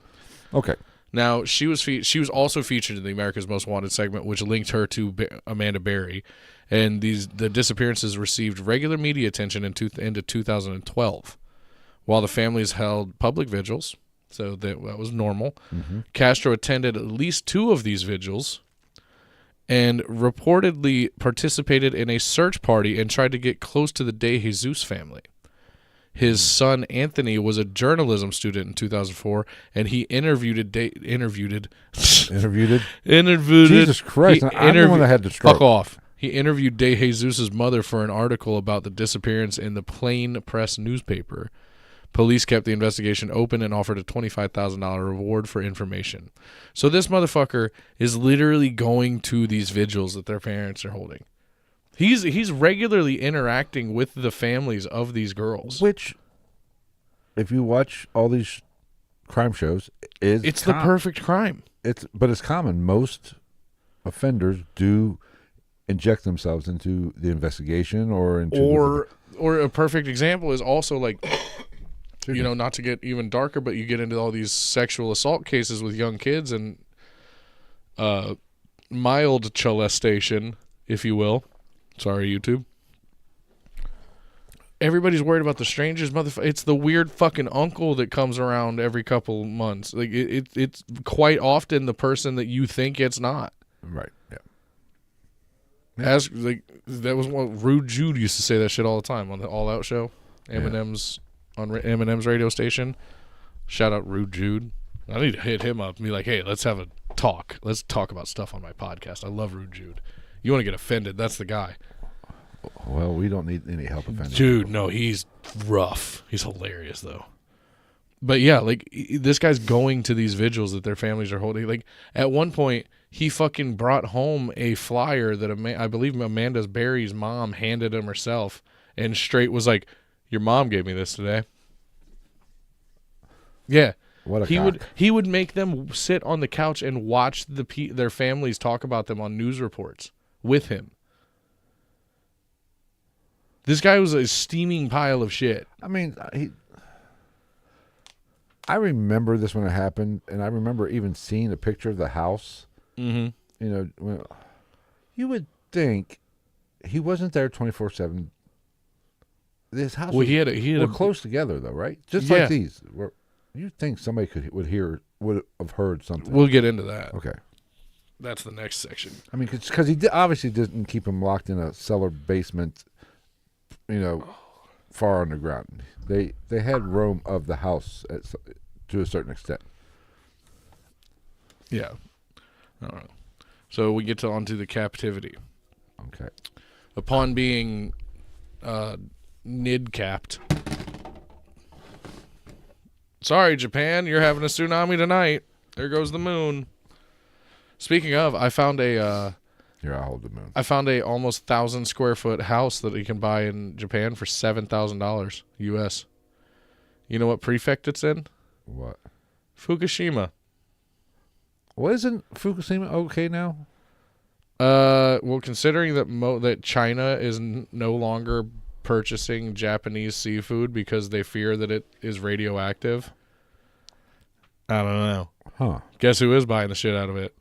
Speaker 1: Okay.
Speaker 2: Now, she was also featured in the America's Most Wanted segment, which linked her to Amanda Berry. And the disappearances received regular media attention into 2012, while the families held public vigils. So that was normal. Mm-hmm. Castro attended at least 2 of these vigils and reportedly participated in a search party and tried to get close to the DeJesus family. His son Anthony was a journalism student in 2004, and he interviewed.
Speaker 1: Jesus Christ! I'm the one that had the stroke.
Speaker 2: Fuck off. He interviewed DeJesus' mother for an article about the disappearance in the Plain Press newspaper. Police kept the investigation open and offered a $25,000 reward for information. So this motherfucker is literally going to these vigils that their parents are holding. He's regularly interacting with the families of these girls.
Speaker 1: Which, if you watch all these crime shows,
Speaker 2: it's the perfect crime.
Speaker 1: But it's common. Most offenders do inject themselves into the investigation or
Speaker 2: a perfect example is also like, you know, not to get even darker, but you get into all these sexual assault cases with young kids and mild molestation, if you will. Sorry, YouTube. Everybody's worried about the strangers, motherfucker. It's the weird fucking uncle that comes around every couple months. Like it's quite often the person that you think it's not.
Speaker 1: Right. Yeah.
Speaker 2: That was what Rude Jude used to say that shit all the time on the All Out show. Eminem's on Eminem's radio station. Shout out Rude Jude. I need to hit him up and be like, hey, let's have a talk. Let's talk about stuff on my podcast. I love Rude Jude. You want to get offended, that's the guy.
Speaker 1: Well, we don't need any help offending.
Speaker 2: Dude, no, he's rough. He's hilarious, though. But yeah, like, this guy's going to these vigils that their families are holding. Like, at one point, he fucking brought home a flyer that I believe Amanda Berry's mom handed him herself and straight was like, your mom gave me this today. Yeah.
Speaker 1: What a
Speaker 2: he would make them sit on the couch and watch their families talk about them on news reports with him. This guy was a steaming pile of shit.
Speaker 1: I mean, I remember this when it happened, and I remember even seeing a picture of the house.
Speaker 2: Mm-hmm.
Speaker 1: You know, you would think he wasn't there 24/7. This house we're close together, though, right? Just like these. You'd think somebody would have heard something.
Speaker 2: We'll get into that.
Speaker 1: Okay.
Speaker 2: That's the next section.
Speaker 1: I mean, because he obviously didn't keep him locked in a cellar basement, you know, far underground. They had roam of the house to a certain extent.
Speaker 2: Yeah. I don't know. So we get onto the captivity.
Speaker 1: Okay.
Speaker 2: Upon being nid-capped. Sorry, Japan, you're having a tsunami tonight. There goes the moon. Speaking of, I found
Speaker 1: Here, I'll hold the moon.
Speaker 2: I found a almost 1,000 square foot house that you can buy in Japan for $7,000 US. You know what prefect it's in?
Speaker 1: What?
Speaker 2: Fukushima.
Speaker 1: Well, isn't Fukushima okay now?
Speaker 2: Well, considering that China is no longer purchasing Japanese seafood because they fear that it is radioactive. I don't know.
Speaker 1: Huh.
Speaker 2: Guess who is buying the shit out of it?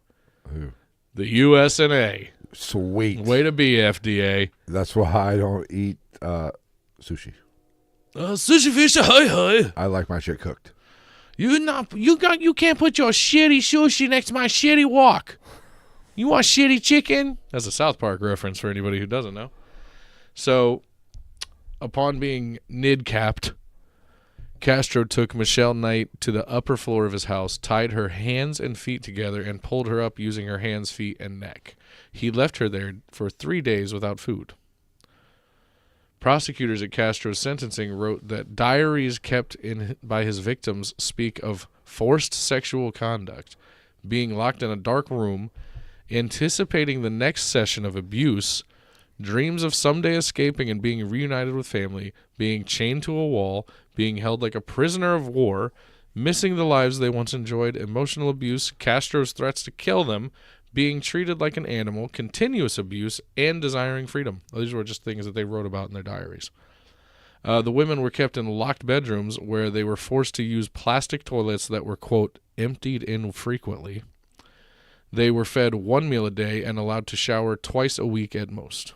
Speaker 1: Who?
Speaker 2: The USNA.
Speaker 1: Sweet.
Speaker 2: Way to be, FDA.
Speaker 1: That's why I don't eat sushi.
Speaker 2: Sushi fish, hi.
Speaker 1: I like my shit cooked.
Speaker 2: You can't put your shitty sushi next to my shitty wok. You want shitty chicken? That's a South Park reference for anybody who doesn't know. So, upon being nid-capped, Castro took Michelle Knight to the upper floor of his house, tied her hands and feet together, and pulled her up using her hands, feet, and neck. He left her there for 3 days without food. Prosecutors at Castro's sentencing wrote that diaries kept by his victims speak of forced sexual conduct, being locked in a dark room, anticipating the next session of abuse, dreams of someday escaping and being reunited with family, being chained to a wall, being held like a prisoner of war, missing the lives they once enjoyed, emotional abuse, Castro's threats to kill them, being treated like an animal, continuous abuse, and desiring freedom. These were just things that they wrote about in their diaries. The women were kept in locked bedrooms where they were forced to use plastic toilets that were, quote, emptied infrequently. They were fed 1 meal a day and allowed to shower twice a week at most.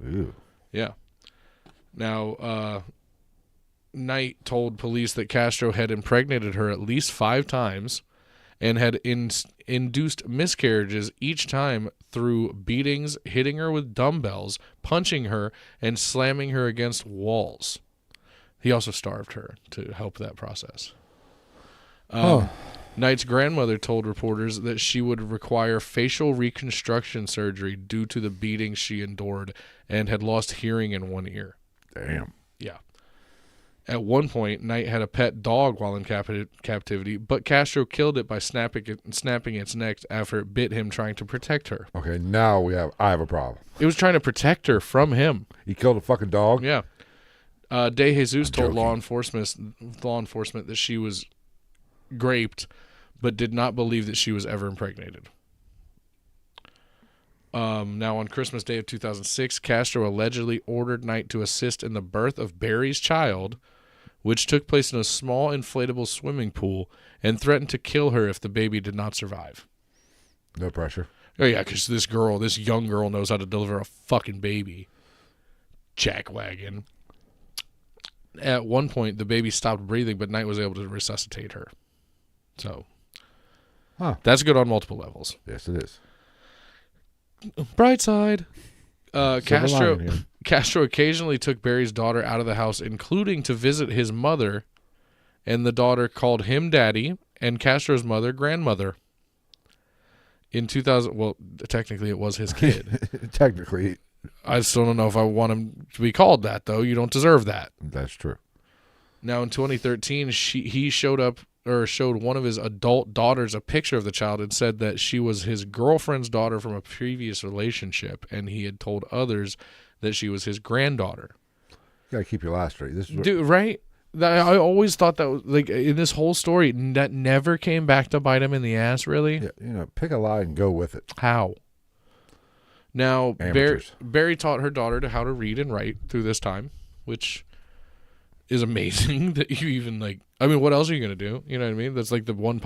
Speaker 1: Ew.
Speaker 2: Yeah. Now, Knight told police that Castro had impregnated her at least 5 times and had induced miscarriages each time through beatings, hitting her with dumbbells, punching her, and slamming her against walls. He also starved her to help that process. Knight's grandmother told reporters that she would require facial reconstruction surgery due to the beatings she endured and had lost hearing in one ear.
Speaker 1: Damn.
Speaker 2: Yeah. At one point, Knight had a pet dog while in captivity, but Castro killed it by snapping its neck after it bit him trying to protect her.
Speaker 1: Okay, now I have a problem.
Speaker 2: It was trying to protect her from him.
Speaker 1: He killed a fucking dog?
Speaker 2: Yeah. DeJesus told law enforcement that she was raped, but did not believe that she was ever impregnated. Now, on Christmas Day of 2006, Castro allegedly ordered Knight to assist in the birth of Barry's child, which took place in a small inflatable swimming pool, and threatened to kill her if the baby did not survive.
Speaker 1: No pressure.
Speaker 2: Oh, yeah, because this young girl knows how to deliver a fucking baby. Jackwagon. At one point, the baby stopped breathing, but Knight was able to resuscitate her. So, that's good on multiple levels.
Speaker 1: Yes, it is.
Speaker 2: Bright side. Castro occasionally took Barry's daughter out of the house, including to visit his mother, and the daughter called him daddy, and Castro's mother grandmother. In 2000, well, technically it was his kid.
Speaker 1: Technically.
Speaker 2: I still don't know if I want him to be called that, though. You don't deserve that.
Speaker 1: That's true.
Speaker 2: Now, in 2013, he showed one of his adult daughters a picture of the child and said that she was his girlfriend's daughter from a previous relationship, and he had told others that she was his granddaughter.
Speaker 1: You gotta keep your last straight. This is
Speaker 2: Dude, right? I always thought that was, like, in this whole story, that never came back to bite him in the ass, really.
Speaker 1: Yeah, pick a lie and go with it.
Speaker 2: How? Now, Barry taught her daughter how to read and write through this time, which is amazing that you even, like, I mean, what else are you going to do? You know what I mean? That's like the one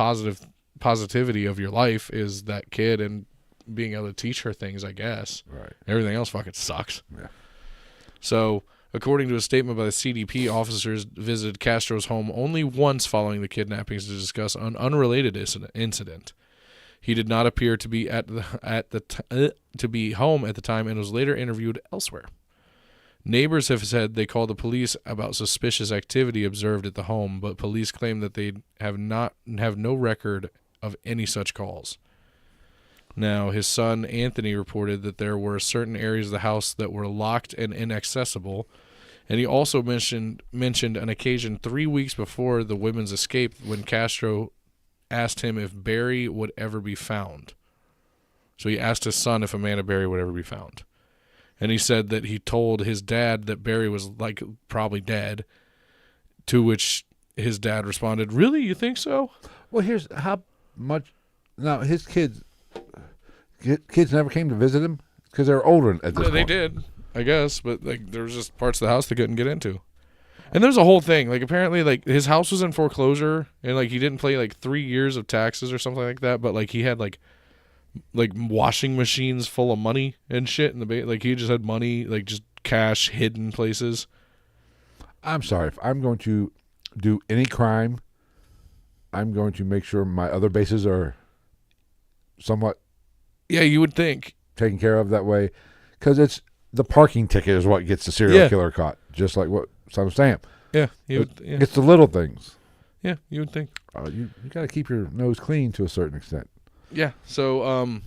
Speaker 2: positivity of your life is that kid and being able to teach her things, I guess.
Speaker 1: Right.
Speaker 2: Everything else fucking sucks.
Speaker 1: Yeah.
Speaker 2: So, according to a statement by the CDP, officers visited Castro's home only once following the kidnappings to discuss an unrelated incident. He did not appear to be to be home at the time and was later interviewed elsewhere. Neighbors have said they called the police about suspicious activity observed at the home, but police claim that they have no record of any such calls. Now, his son Anthony reported that there were certain areas of the house that were locked and inaccessible, and he also mentioned an occasion 3 weeks before the women's escape when Castro asked him if Barry would ever be found. So he asked his son if Amanda Barry would ever be found. And he said that he told his dad that Barry was, like, probably dead, to which his dad responded, "Really? You think so?"
Speaker 1: Well, here's how much... Now, his kids never came to visit him because they were older at this point.
Speaker 2: They did, I guess, but, like, there was just parts of the house they couldn't get into. And there's a whole thing. Like, apparently, like, his house was in foreclosure, and, like, he didn't pay, like, 3 years of taxes or something like that, but, like, he had, like washing machines full of money and shit in the like, he just had money, like, just cash hidden places.
Speaker 1: I'm sorry, if I'm going to do any crime, I'm going to make sure my other bases are somewhat
Speaker 2: Yeah, you would think.
Speaker 1: taken care of that way, because it's the parking ticket is what gets the serial killer caught, just like what I'm saying.
Speaker 2: Yeah,
Speaker 1: It's the little things.
Speaker 2: Yeah, you would think.
Speaker 1: You got to keep your nose clean to a certain extent.
Speaker 2: Yeah. So,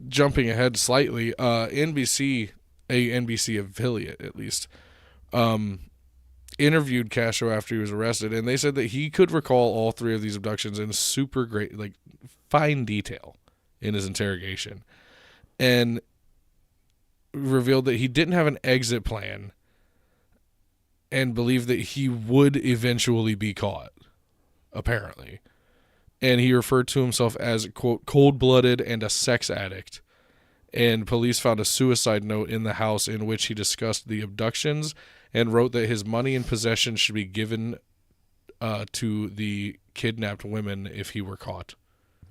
Speaker 2: jumping ahead slightly, NBC, a NBC affiliate at least, interviewed Castro after he was arrested, and they said that he could recall all 3 of these abductions in super great, like, fine detail in his interrogation, and revealed that he didn't have an exit plan and believed that he would eventually be caught, apparently. And he referred to himself as, quote, cold-blooded and a sex addict. And police found a suicide note in the house in which he discussed the abductions and wrote that his money and possessions should be given to the kidnapped women if he were caught.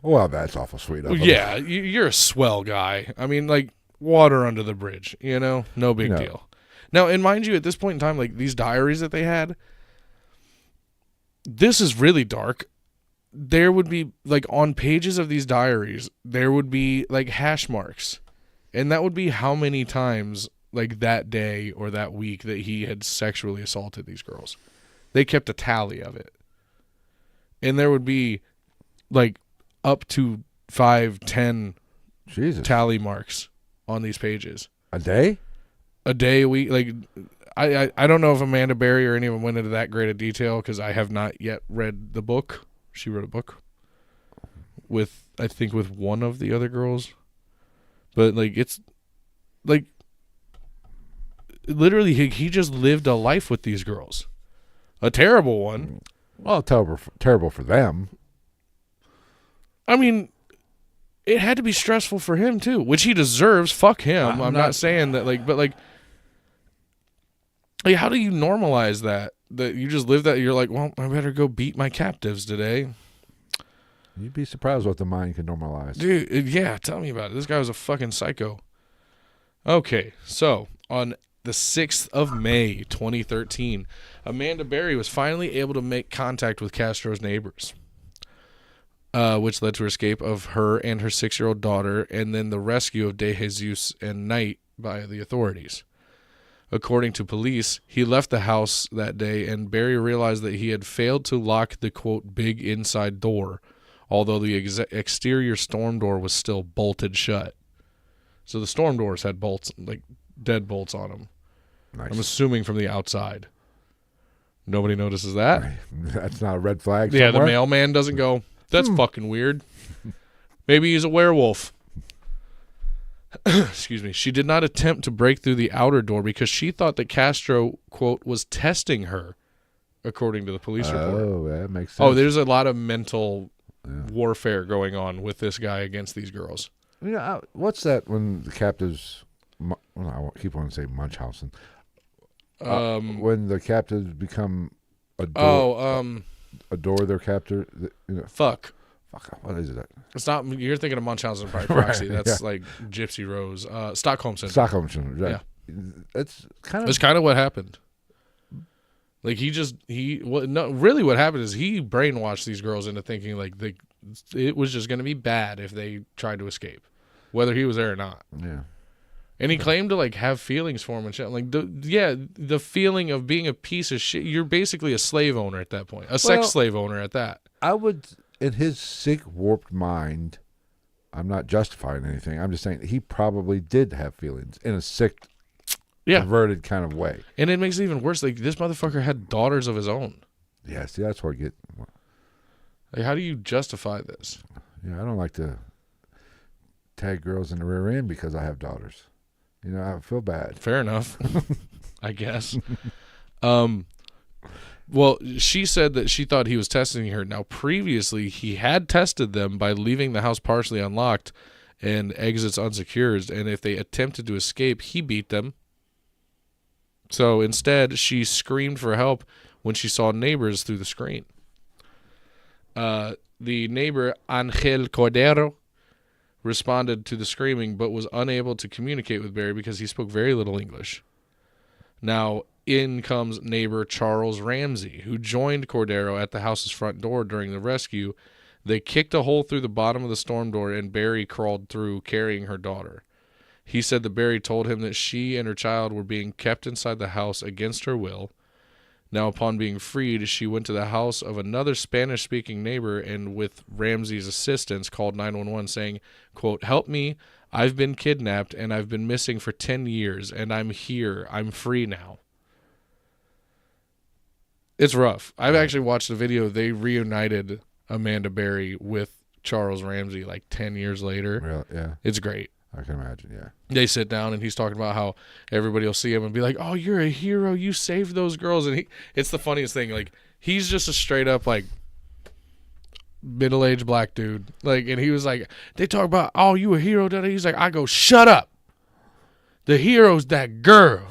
Speaker 1: Well, that's awful sweet of him.
Speaker 2: Yeah, you're a swell guy. I mean, like, water under the bridge, you know? No big deal. Now, and mind you, at this point in time, like, these diaries that they had, this is really dark. There would be, like, on pages of these diaries, there would be, like, hash marks. And that would be how many times, like, that day or that week that he had sexually assaulted these girls. They kept a tally of it. And there would be, like, up to 5, 10 tally marks on these pages.
Speaker 1: A day?
Speaker 2: A day, a week. Like, I don't know if Amanda Berry or any of them went into that great a detail because I have not yet read the book. She wrote a book with, I think, with one of the other girls. But, like, it's, like, literally, he just lived a life with these girls. A terrible one.
Speaker 1: Well, terrible for them.
Speaker 2: I mean, it had to be stressful for him, too, which he deserves. Fuck him. I'm not saying that, like, but, like, how do you normalize that? That you just live that, you're like, well, I better go beat my captives today.
Speaker 1: You'd be surprised what the mind can normalize.
Speaker 2: Dude, yeah, tell me about it. This guy was a fucking psycho. Okay, so on the 6th of May, 2013, Amanda Berry was finally able to make contact with Castro's neighbors, which led to her escape of her and her 6-year-old daughter, and then the rescue of DeJesus and Knight by the authorities. According to police, he left the house that day, and Berry realized that he had failed to lock the, quote, big inside door, although the exterior storm door was still bolted shut. So the storm doors had bolts, like dead bolts on them.
Speaker 1: Nice.
Speaker 2: I'm assuming from the outside. Nobody notices that.
Speaker 1: That's not a red flag
Speaker 2: Yeah,
Speaker 1: somewhere?
Speaker 2: the mailman doesn't go, that's fucking weird. Maybe he's a werewolf. Excuse me. She did not attempt to break through the outer door because she thought that Castro, quote, was testing her, according to the police report.
Speaker 1: Oh, that makes sense.
Speaker 2: Oh, there's a lot of mental warfare going on with this guy against these girls.
Speaker 1: You know, what's that when the captives, well, I keep on saying Munchausen. When the captives become adore their captor. You know,
Speaker 2: fuck.
Speaker 1: What is that?
Speaker 2: It's not. You're thinking of Munchausen by proxy.
Speaker 1: Right,
Speaker 2: That's like Gypsy Rose, Stockholm syndrome.
Speaker 1: Stockholm syndrome. Right.
Speaker 2: Yeah,
Speaker 1: That's kind
Speaker 2: of what happened. Like really what happened is he brainwashed these girls into thinking like it was just going to be bad if they tried to escape, whether he was there or not.
Speaker 1: Yeah.
Speaker 2: And he claimed to like have feelings for him and shit. Like the feeling of being a piece of shit. You're basically a slave owner at that point, sex slave owner at that.
Speaker 1: I would. In his sick, warped mind, I'm not justifying anything. I'm just saying he probably did have feelings in a sick, perverted kind of way.
Speaker 2: And it makes it even worse. Like, this motherfucker had daughters of his own.
Speaker 1: Yeah, see, that's where I get.
Speaker 2: Like, how do you justify this?
Speaker 1: Yeah, I don't like to tag girls in the rear end because I have daughters. You know, I feel bad.
Speaker 2: Fair enough, I guess. Well, she said that she thought he was testing her. Now, previously, he had tested them by leaving the house partially unlocked and exits unsecured, and if they attempted to escape, he beat them. So instead, she screamed for help when she saw neighbors through the screen. The neighbor, Angel Cordero, responded to the screaming, but was unable to communicate with Barry because he spoke very little English. Now, in comes neighbor Charles Ramsey, who joined Cordero at the house's front door during the rescue. They kicked a hole through the bottom of the storm door, and Barry crawled through carrying her daughter. He said that Barry told him that she and her child were being kept inside the house against her will. Now, upon being freed, she went to the house of another Spanish-speaking neighbor and, with Ramsey's assistance, called 911 saying, quote, "Help me. I've been kidnapped, and I've been missing for 10 years, and I'm here. I'm free now." It's rough. I've actually watched a video. They reunited Amanda Berry with Charles Ramsey like 10 years later.
Speaker 1: Really? Yeah.
Speaker 2: It's great.
Speaker 1: I can imagine, yeah.
Speaker 2: They sit down and he's talking about how everybody will see him and be like, "Oh, you're a hero. You saved those girls." And it's the funniest thing. Like, he's just a straight up like middle-aged black dude. Like, and he was like, they talk about, "Oh, you a hero." He's like, I go, "Shut up. The hero's that girl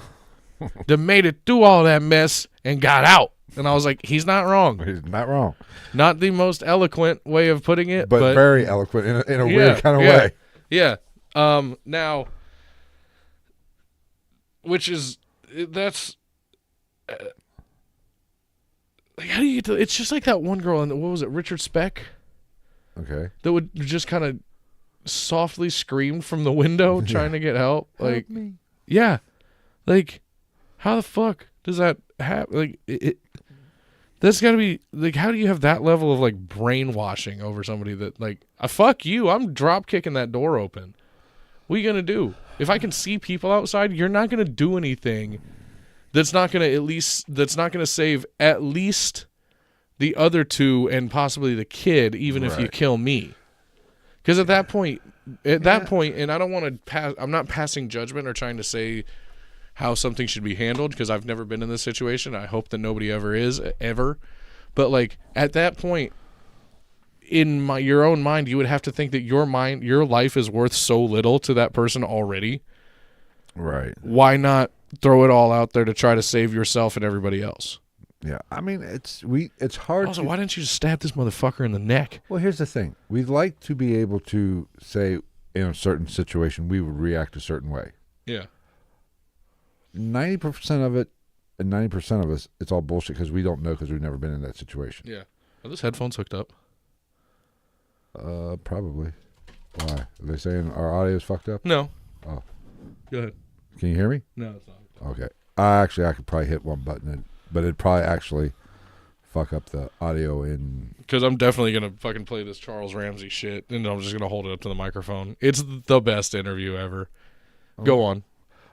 Speaker 2: that made it through all that mess and got out." And I was like, he's not wrong.
Speaker 1: He's not wrong.
Speaker 2: Not the most eloquent way of putting it,
Speaker 1: but very eloquent in a weird kind of way.
Speaker 2: Yeah. Now, which is, that's, like, how do you get to, it's just like that one girl, what was it, Richard Speck?
Speaker 1: Okay.
Speaker 2: That would just kind of softly scream from the window trying to get help. Like,
Speaker 1: Help me.
Speaker 2: Yeah. Like, how the fuck does that happen? Like, that's got to be, like, how do you have that level of, like, brainwashing over somebody that, like, fuck you, I'm drop kicking that door open. What are you going to do? If I can see people outside, you're not going to do anything that's not going to save at least the other two and possibly the kid, even if you kill me. Because at that point, and I don't want to pass, I'm not passing judgment or trying to say how something should be handled, because I've never been in this situation. I hope that nobody ever is, ever. But, like, at that point, in your own mind, you would have to think that your life is worth so little to that person already.
Speaker 1: Right.
Speaker 2: Why not throw it all out there to try to save yourself and everybody else?
Speaker 1: Yeah. I mean, it's hard.
Speaker 2: Also, why didn't you just stab this motherfucker in the neck?
Speaker 1: Well, here's the thing. We'd like to be able to say in a certain situation we would react a certain way.
Speaker 2: Yeah.
Speaker 1: 90% of it, and 90% of us, it's all bullshit because we don't know, because we've never been in that situation.
Speaker 2: Yeah. Are those headphones hooked up?
Speaker 1: Probably. Why? Are they saying our audio is fucked up?
Speaker 2: No.
Speaker 1: Oh.
Speaker 2: Go ahead.
Speaker 1: Can you hear me?
Speaker 2: No, it's not.
Speaker 1: Okay. I could probably hit one button, but it'd probably actually fuck up the audio in.
Speaker 2: Because I'm definitely going to fucking play this Charles Ramsey shit, and I'm just going to hold it up to the microphone. It's the best interview ever. Oh. Go on.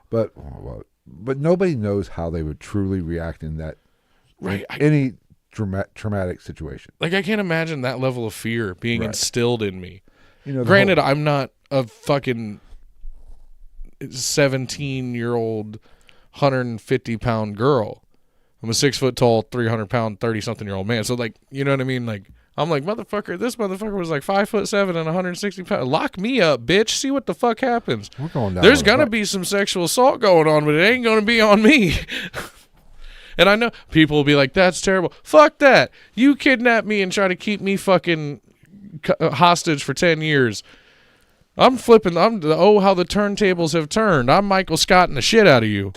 Speaker 1: But nobody knows how they would truly react in that,
Speaker 2: right?
Speaker 1: Any traumatic situation.
Speaker 2: Like, I can't imagine that level of fear being instilled in me.
Speaker 1: You know,
Speaker 2: granted, I'm not a fucking 17-year-old, 150-pound girl. I'm a 6 foot tall, 300-pound, 30-something-year-old man. So, like, you know what I mean? Like, I'm like, this motherfucker was like 5'7" and 160 pounds. Lock me up, bitch. See what the fuck happens.
Speaker 1: We're going down.
Speaker 2: There's gonna be some sexual assault going on, but it ain't gonna be on me. And I know people will be like, "That's terrible." Fuck that. You kidnap me and try to keep me fucking hostage for 10 years. I'm flipping. How the turntables have turned. I'm Michael Scotting the shit out of you.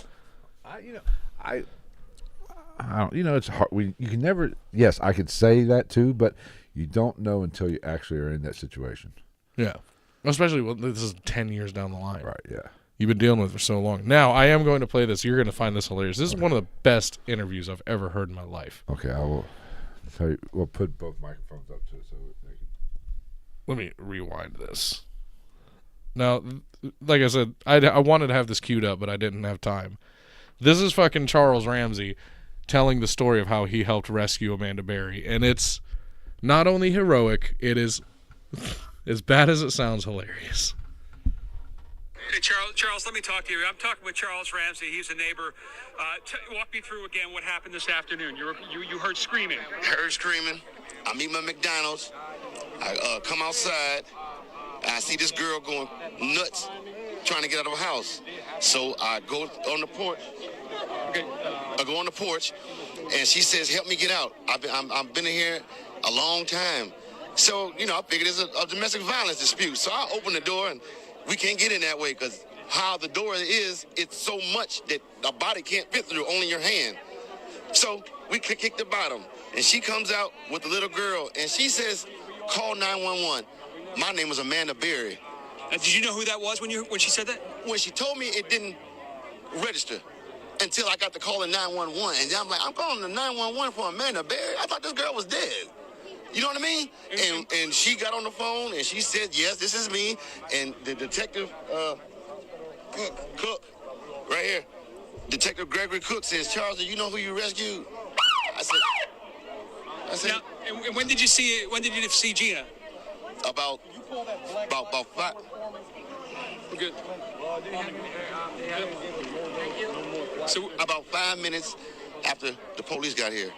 Speaker 1: I don't, it's hard. You can never. Yes, I could say that too, but you don't know until you actually are in that situation.
Speaker 2: Yeah, especially when this is 10 years down the line.
Speaker 1: Right. Yeah.
Speaker 2: You've been dealing with it for so long. Now, I am going to play this. You're going to find this hilarious. This is one of the best interviews I've ever heard in my life.
Speaker 1: Okay, I will tell you. We'll put both microphones up so they can.
Speaker 2: Let me rewind this. Now, like I said, I wanted to have this queued up, but I didn't have time. This is fucking Charles Ramsey telling the story of how he helped rescue Amanda Berry. And it's not only heroic, it is, as bad as it sounds, hilarious.
Speaker 3: Hey, Charles, let me talk to you. I'm talking with Charles Ramsey. He's a neighbor. Walk me through again what happened this afternoon. You heard screaming.
Speaker 4: Heard screaming. I'm eating my McDonald's. I come outside. I see this girl going nuts, trying to get out of her house. So I go on the porch.
Speaker 3: Okay.
Speaker 4: I go on the porch, and she says, "Help me get out. I've been in here a long time." So I figured it's a domestic violence dispute. So I open the door, and we can't get in that way because how the door is, it's so much that a body can't fit through, only your hand. So we kick the bottom, and she comes out with the little girl, and she says, call 911. My name was Amanda Berry.
Speaker 3: Did you know who that was when she said that?
Speaker 4: When she told me, it didn't register until I got the call in 911. And then I'm like, I'm calling the 911 for Amanda Berry? I thought this girl was dead. You know what I mean? And she got on the phone and she said, yes, this is me. And the detective, Cook, right here, Detective Gregory Cook says, Charles, do you know who you rescued? I said.
Speaker 3: Now, and when did you see Gina?
Speaker 4: About 5.
Speaker 3: We're good.
Speaker 4: So about 5 minutes after the police got here,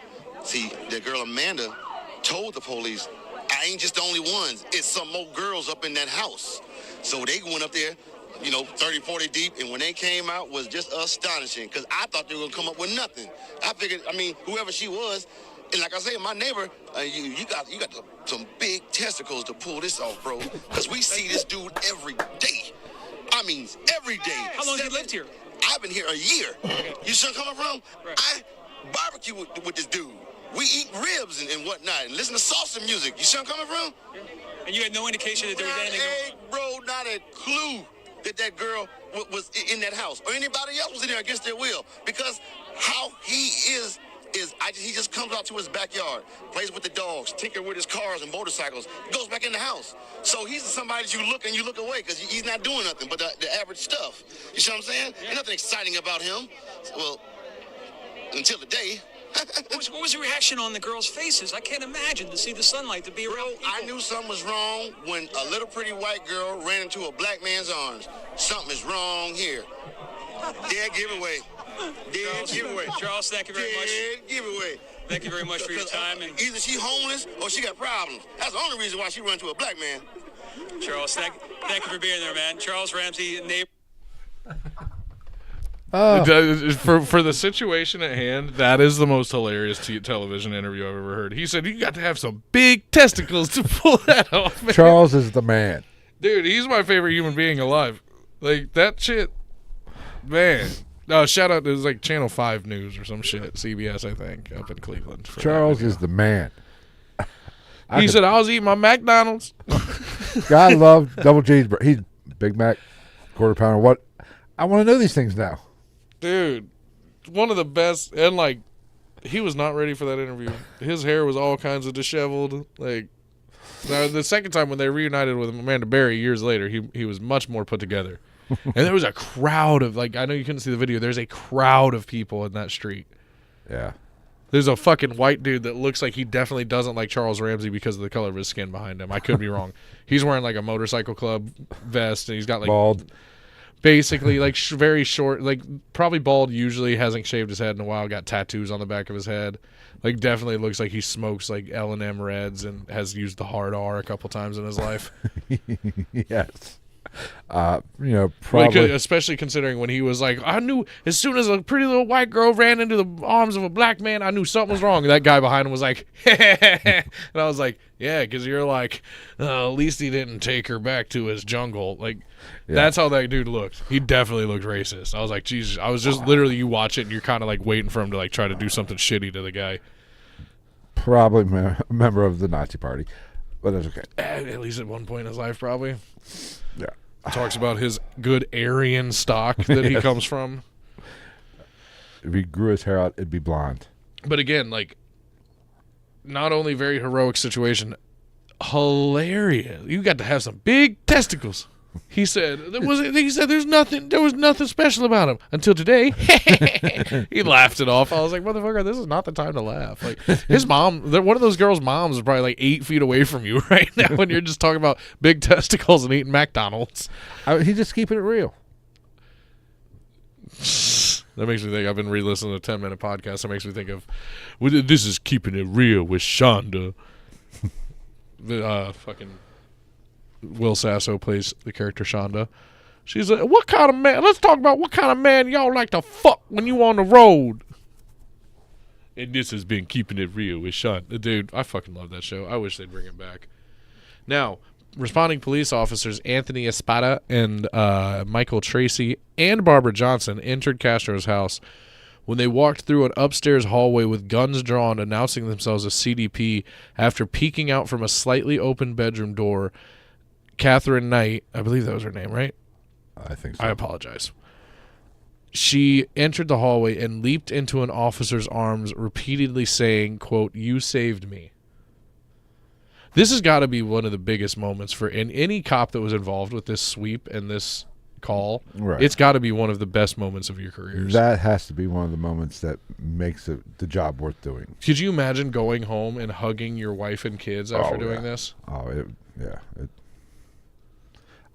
Speaker 4: see, the girl Amanda told the police, I ain't just the only ones. It's some more girls up in that house. So they went up there, 30, 40 deep, and when they came out was just astonishing because I thought they were going to come up with nothing. I figured, whoever she was, and like I say, my neighbor, you got some big testicles to pull this off, bro, because we see this dude every day. Every day.
Speaker 3: How long have you lived here?
Speaker 4: I've been here a year. You see where I'm coming from?
Speaker 3: Right.
Speaker 4: I barbecue with this dude. We eat ribs and whatnot and listen to salsa music. You see where I'm coming from?
Speaker 3: And you had no indication that there was anything.
Speaker 4: Bro, not a clue that girl was in that house or anybody else was in there against their will. Because how he is he just comes out to his backyard, plays with the dogs, tinker with his cars and motorcycles, goes back in the house. So he's somebody that you look away because he's not doing nothing but the average stuff. You see what I'm saying?
Speaker 3: Yeah.
Speaker 4: Ain't nothing exciting about him. Well, until the day.
Speaker 3: What was the reaction on the girls' faces? I can't imagine to see the sunlight, to be around people.
Speaker 4: I knew something was wrong when a little pretty white girl ran into a black man's arms. Something is wrong here. Dead giveaway. Dead giveaway.
Speaker 3: Charles, thank you very much.
Speaker 4: Dead giveaway.
Speaker 3: Thank you very much for your time. And
Speaker 4: either she homeless or she got problems. That's the only reason why she run to a black man.
Speaker 3: Charles, thank you for being there, man. Charles Ramsey, neighbor.
Speaker 2: For the situation at hand, that is the most hilarious television interview I've ever heard. He said, you got to have some big testicles to pull that off, man.
Speaker 1: Charles is the man.
Speaker 2: Dude, he's my favorite human being alive. Like, that shit, man. Shout out to, it was like Channel 5 News or some shit, CBS, I think, up in Cleveland.
Speaker 1: Charles is the man.
Speaker 2: He said, I was eating my McDonald's.
Speaker 1: God love double cheeseburger. He's Big Mac, quarter pounder. What? I want to know these things now.
Speaker 2: Dude, one of the best, and like, he was not ready for that interview. His hair was all kinds of disheveled. Like, now the second time when they reunited with Amanda Berry years later, he was much more put together. And there was a crowd of, like, I know you couldn't see the video. There's a crowd of people in that street.
Speaker 1: Yeah.
Speaker 2: There's a fucking white dude that looks like he definitely doesn't like Charles Ramsey because of the color of his skin behind him. I could be wrong. He's wearing like a motorcycle club vest, and he's got like
Speaker 1: bald.
Speaker 2: Basically, like very short, like probably bald. Usually hasn't shaved his head in a while. Got tattoos on the back of his head. Like definitely looks like he smokes like L&M Reds and has used the hard R a couple times in his life.
Speaker 1: Yes. Probably.
Speaker 2: Like, especially considering when he was like, I knew as soon as a pretty little white girl ran into the arms of a black man, I knew something was wrong. And that guy behind him was like, and I was like, yeah, because you're like, at least he didn't take her back to his jungle. Like, that's how that dude looked. He definitely looked racist. I was like, Jesus. I was just literally, you watch it and you're kind of like waiting for him to like try to do something shitty to the guy.
Speaker 1: Probably a member of the Nazi party, but that's okay.
Speaker 2: At least at one point in his life, probably.
Speaker 1: Yeah.
Speaker 2: Talks about his good Aryan stock that he comes from.
Speaker 1: If he grew his hair out, it'd be blonde.
Speaker 2: But again, like, not only very heroic situation, hilarious. You got to have some big testicles. He said there was nothing special about him until today. He laughed it off. I was like, motherfucker, this is not the time to laugh. Like, his mom, one of those girls' moms is probably like 8 feet away from you right now when you're just talking about big testicles and eating McDonald's.
Speaker 1: He's just keeping it real.
Speaker 2: That makes me think. I've been re-listening to 10-minute podcasts. That makes me think of, this is Keeping It Real with Shonda. Fucking Will Sasso plays the character Shonda. She's like, what kind of man? Let's talk about what kind of man y'all like to fuck when you on the road. And this has been Keeping It Real with Shonda. Dude, I fucking love that show. I wish they'd bring it back. Now, responding police officers Anthony Espada and Michael Tracy and Barbara Johnson entered Castro's house when they walked through an upstairs hallway with guns drawn, announcing themselves as CDP. After peeking out from a slightly open bedroom door, Catherine Knight, I believe that was her name, right?
Speaker 1: I think so.
Speaker 2: I apologize. She entered the hallway and leaped into an officer's arms, repeatedly saying, quote, "You saved me." This has got to be one of the biggest moments for any cop that was involved with this sweep and this call.
Speaker 1: Right.
Speaker 2: It's got to be one of the best moments of your careers.
Speaker 1: That has to be one of the moments that makes the job worth doing.
Speaker 2: Could you imagine going home and hugging your wife and kids after doing this?
Speaker 1: Oh,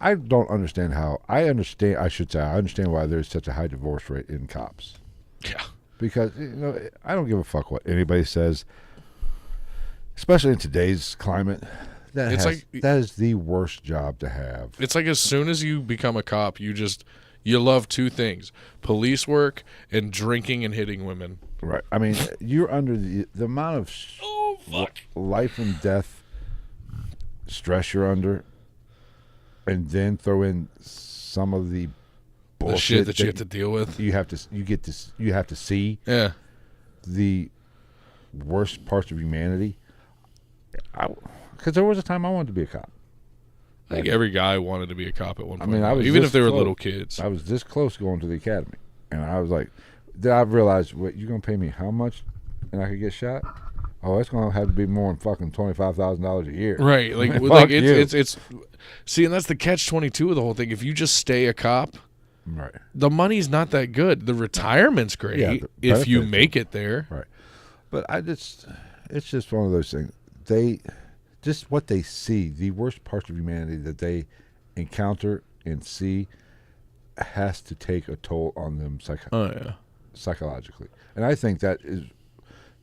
Speaker 1: I don't understand how. I understand why there's such a high divorce rate in cops.
Speaker 2: Yeah.
Speaker 1: Because, I don't give a fuck what anybody says, especially in today's climate. That is the worst job to have.
Speaker 2: It's like as soon as you become a cop, you love two things: police work and drinking and hitting women.
Speaker 1: Right. I mean, you're under the amount of life and death stress you're under, and then throw in some of the bullshit
Speaker 2: The shit that you have to deal with.
Speaker 1: You have to see the worst parts of humanity. Because there was a time I wanted to be a cop.
Speaker 2: I think every guy wanted to be a cop at one point.
Speaker 1: I mean, I was
Speaker 2: even
Speaker 1: this
Speaker 2: if they were
Speaker 1: close.
Speaker 2: little kids.
Speaker 1: I was this close going to the academy, and I was like, then I realized, wait, you're gonna pay me how much, and I could get shot? Oh, it's gonna have to be more than fucking $25,000 a year,
Speaker 2: right? Like,
Speaker 1: Fuck you.
Speaker 2: it's. See, and that's the catch-22 of the whole thing. If you just stay a cop,
Speaker 1: right,
Speaker 2: the money's not that good. The retirement's great
Speaker 1: the
Speaker 2: if you
Speaker 1: benefits
Speaker 2: make it there.
Speaker 1: right. But it's just one of those things. Just what they see, the worst parts of humanity that they encounter and see, has to take a toll on them psychologically. And I think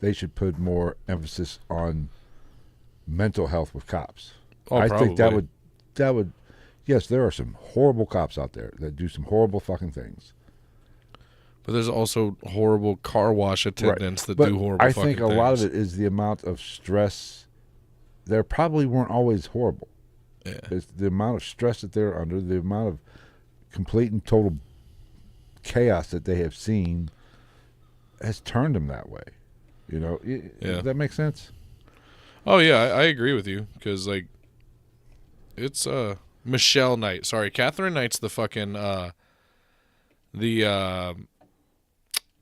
Speaker 1: they should put more emphasis on mental health with cops. I think that would yes, there are some horrible cops out there that do some horrible fucking things.
Speaker 2: But there's also horrible car wash attendants that
Speaker 1: But
Speaker 2: do horrible
Speaker 1: I
Speaker 2: fucking
Speaker 1: think
Speaker 2: things.
Speaker 1: a lot of it is the amount of stress. They probably weren't always horrible.
Speaker 2: Yeah.
Speaker 1: It's the amount of stress that they're under, the amount of complete and total chaos that they have seen has turned them that way. Does that make sense?
Speaker 2: Oh yeah, I agree with you because like it's Michelle Knight. Sorry, Catherine Knight's the fucking the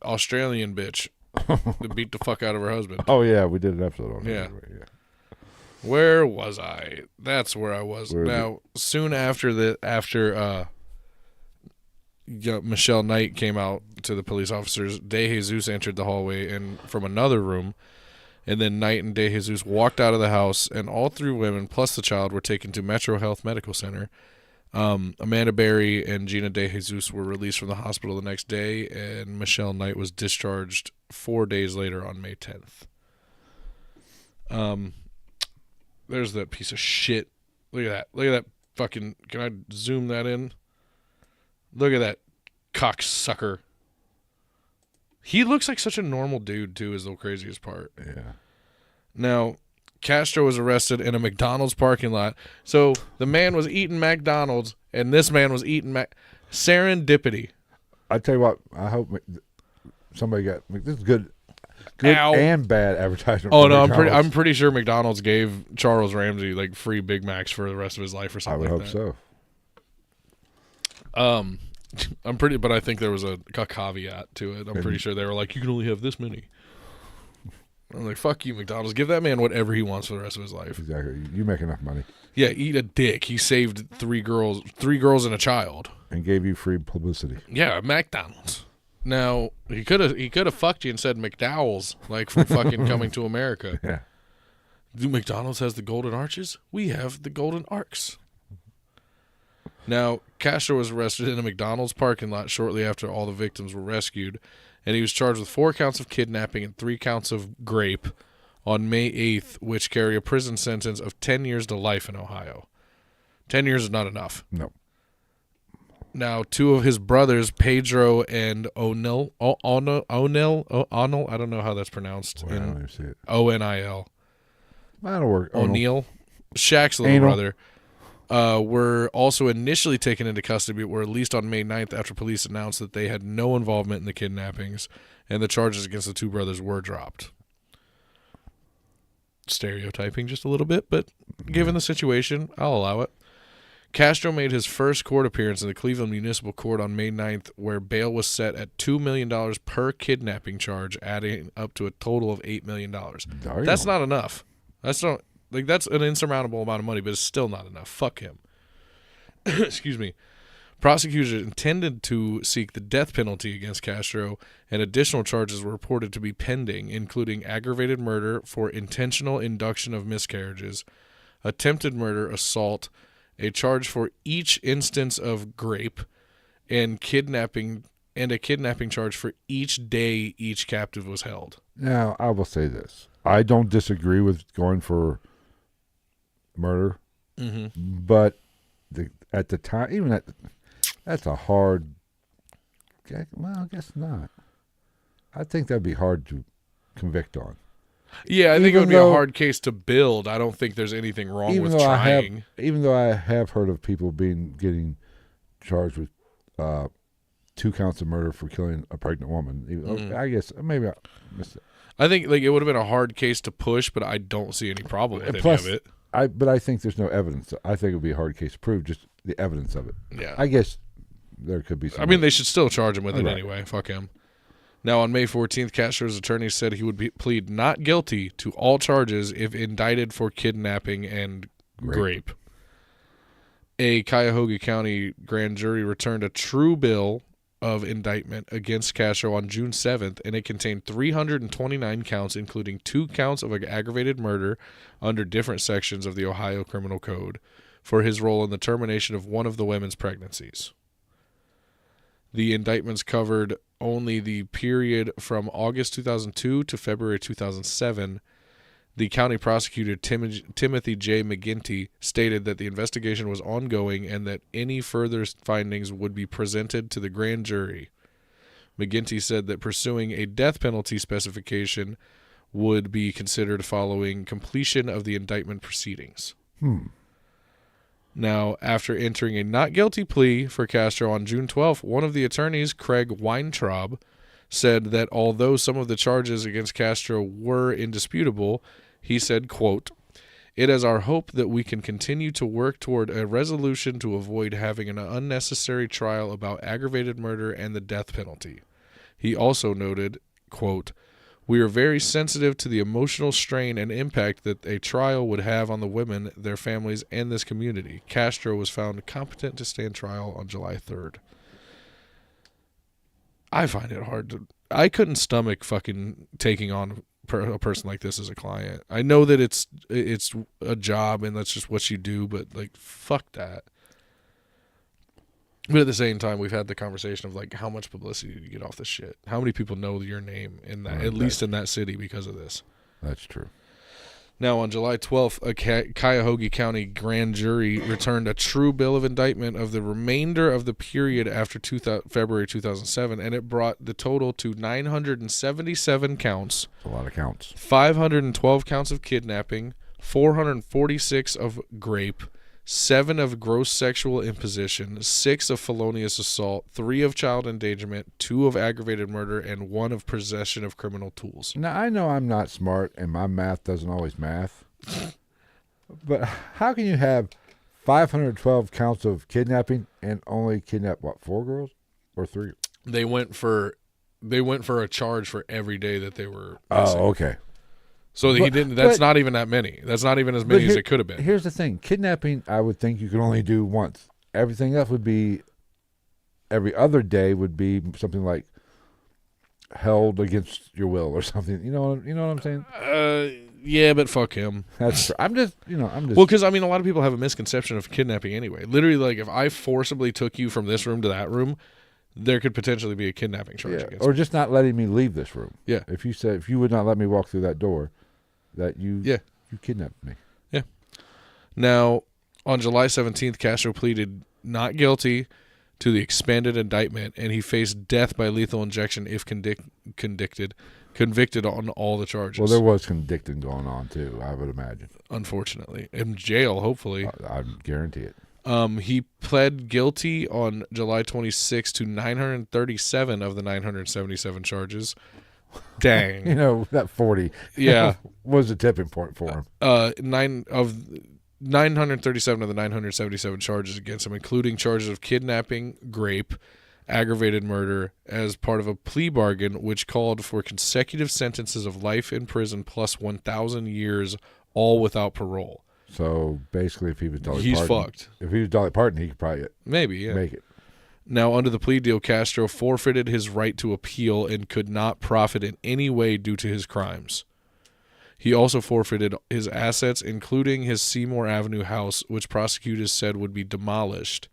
Speaker 2: Australian bitch that beat the fuck out of her husband.
Speaker 1: Oh yeah, we did an episode on that.
Speaker 2: Yeah.
Speaker 1: Anyway, yeah.
Speaker 2: Where was I? That's where I was. Now, soon after Michelle Knight came out to the police officers, DeJesus entered the hallway and from another room, and then Knight and DeJesus walked out of the house, and all three women plus the child were taken to Metro Health Medical Center. Amanda Berry and Gina DeJesus were released from the hospital the next day, and Michelle Knight was discharged 4 days later on May 10th. There's that piece of shit. Look at that. Look at that fucking... Can I zoom that in? Look at that cocksucker. He looks like such a normal dude, too, is the craziest part.
Speaker 1: Yeah.
Speaker 2: Now, Castro was arrested in a McDonald's parking lot. So, the man was eating McDonald's, and this man was eating serendipity.
Speaker 1: I tell you what, I hope somebody got... This is good and bad advertisement.
Speaker 2: Oh no, I'm pretty sure McDonald's gave Charles Ramsey like free Big Macs for the rest of his life or something.
Speaker 1: I would hope
Speaker 2: so. But I think there was a caveat to it. I'm pretty sure they were like, you can only have this many. I'm like, fuck you, McDonald's. Give that man whatever he wants for the rest of his life.
Speaker 1: Exactly. You make enough money.
Speaker 2: Yeah, eat a dick. He saved three girls and a child,
Speaker 1: and gave you free publicity.
Speaker 2: Yeah, McDonald's. Now he could have fucked you and said McDowell's, like from fucking Coming to America.
Speaker 1: Yeah.
Speaker 2: Do McDonald's has the golden arches? We have the golden arcs. Now Castro was arrested in a McDonald's parking lot shortly after all the victims were rescued, and he was charged with 4 counts of kidnapping and 3 counts of grape on May 8th, which carry a prison sentence of 10 years to life in Ohio. 10 years is not enough.
Speaker 1: No.
Speaker 2: Now, 2 of his brothers, Pedro and O'Neill, I don't know how that's pronounced.
Speaker 1: Well, I don't even see it.
Speaker 2: O'Nil.
Speaker 1: That'll work.
Speaker 2: O'Neill, Shaq's little brother. were also initially taken into custody, but were released on May 9th after police announced that they had no involvement in the kidnappings, and the charges against the two brothers were dropped. Stereotyping just a little bit, but given the situation, I'll allow it. Castro made his first court appearance in the Cleveland Municipal Court on May 9th, where bail was set at $2 million per kidnapping charge, adding up to a total of $8 million. That's not enough. That's not that's an insurmountable amount of money, but it's still not enough. Fuck him. Excuse me. Prosecutors intended to seek the death penalty against Castro, and additional charges were reported to be pending, including aggravated murder for intentional induction of miscarriages, attempted murder, assault, a charge for each instance of grape, and kidnapping, and a kidnapping charge for each day each captive was held.
Speaker 1: Now, I will say this. I don't disagree with going for murder, but at the time, even that's a hard, well, I guess not. I think that'd be hard to convict on.
Speaker 2: Yeah, I think it would be a hard case to build. I don't think there's anything wrong with trying.
Speaker 1: Even though I have heard of people getting charged with 2 counts of murder for killing a pregnant woman. I guess maybe I missed it.
Speaker 2: I think it would have been a hard case to push, but I don't see any problem with any of it.
Speaker 1: But I think there's no evidence. I think it would be a hard case to prove, just the evidence of it.
Speaker 2: Yeah.
Speaker 1: I guess there could be some.
Speaker 2: I mean, they should still charge him with it anyway. Fuck him. Now, on May 14th, Castro's attorney said he would plead not guilty to all charges if indicted for kidnapping and grape. A Cuyahoga County grand jury returned a true bill of indictment against Castro on June 7th, and it contained 329 counts, including 2 counts of aggravated murder under different sections of the Ohio Criminal Code for his role in the termination of one of the women's pregnancies. The indictments covered only the period from August 2002 to February 2007. The county prosecutor, Timothy J. McGinty, stated that the investigation was ongoing and that any further findings would be presented to the grand jury. McGinty said that pursuing a death penalty specification would be considered following completion of the indictment proceedings. Now, after entering a not guilty plea for Castro on June 12th, one of the attorneys, Craig Weintraub, said that although some of the charges against Castro were indisputable, he said, quote, "It is our hope that we can continue to work toward a resolution to avoid having an unnecessary trial about aggravated murder and the death penalty." He also noted, quote, "We are very sensitive to the emotional strain and impact that a trial would have on the women, their families, and this community. Castro was found competent to stand trial on July 3rd. I find it hard to... I couldn't stomach fucking taking on a person like this as a client. I know that it's a job and that's just what you do, but, like, fuck that. But at the same time, we've had the conversation of, like, how much publicity do you get off this shit? How many people know your name in that, at least in that city, because of this?
Speaker 1: That's true.
Speaker 2: Now, on July 12th, a Cuyahoga County grand jury returned a true bill of indictment of the remainder of the period after February 2007, and it brought the total to 977 counts.
Speaker 1: That's a lot of counts.
Speaker 2: 512 counts of kidnapping, 446 of grape, 7 of gross sexual imposition, 6 of felonious assault, 3 of child endangerment, 2 of aggravated murder, and 1 of possession of criminal tools.
Speaker 1: Now, I know I'm not smart and my math doesn't always math, but how can you have 512 counts of kidnapping and only kidnap, 4 girls or 3?
Speaker 2: They went for a charge for every day that they were missing.
Speaker 1: Oh, okay.
Speaker 2: So he didn't. That's not even that many. That's not even as many as it could have been.
Speaker 1: Here's the thing: kidnapping, I would think you could only do once. Everything else would be every other day. Would be something like held against your will or something. You know what I'm saying?
Speaker 2: Yeah, but fuck him.
Speaker 1: That's. I'm just.
Speaker 2: Well, because I mean, a lot of people have a misconception of kidnapping anyway. Literally, like if I forcibly took you from this room to that room, there could potentially be a kidnapping charge against
Speaker 1: or
Speaker 2: me.
Speaker 1: just not letting me leave this room.
Speaker 2: Yeah.
Speaker 1: If you would not let me walk through that door. That you kidnapped me.
Speaker 2: Yeah. Now, on July 17th, Castro pleaded not guilty to the expanded indictment, and he faced death by lethal injection if convicted. convicted on all the charges.
Speaker 1: Well, there was convicting going on too, I would imagine.
Speaker 2: Unfortunately, in jail, hopefully.
Speaker 1: I guarantee it.
Speaker 2: He pled guilty on July 26 to 937 of the 977 charges. Dang.
Speaker 1: You know, that 40
Speaker 2: Yeah.
Speaker 1: was a tipping point for him.
Speaker 2: 937 of the 977 charges against him, including charges of kidnapping, rape, aggravated murder, as part of a plea bargain which called for consecutive sentences of life in prison plus 1,000 years, all without parole.
Speaker 1: So basically, if he was Dolly
Speaker 2: He's
Speaker 1: Parton,
Speaker 2: fucked.
Speaker 1: If he was Dolly Parton, he could probably
Speaker 2: Maybe, yeah.
Speaker 1: make it.
Speaker 2: Now, under the plea deal, Castro forfeited his right to appeal and could not profit in any way due to his crimes. He also forfeited his assets, including his Seymour Avenue house, which prosecutors said would be demolished.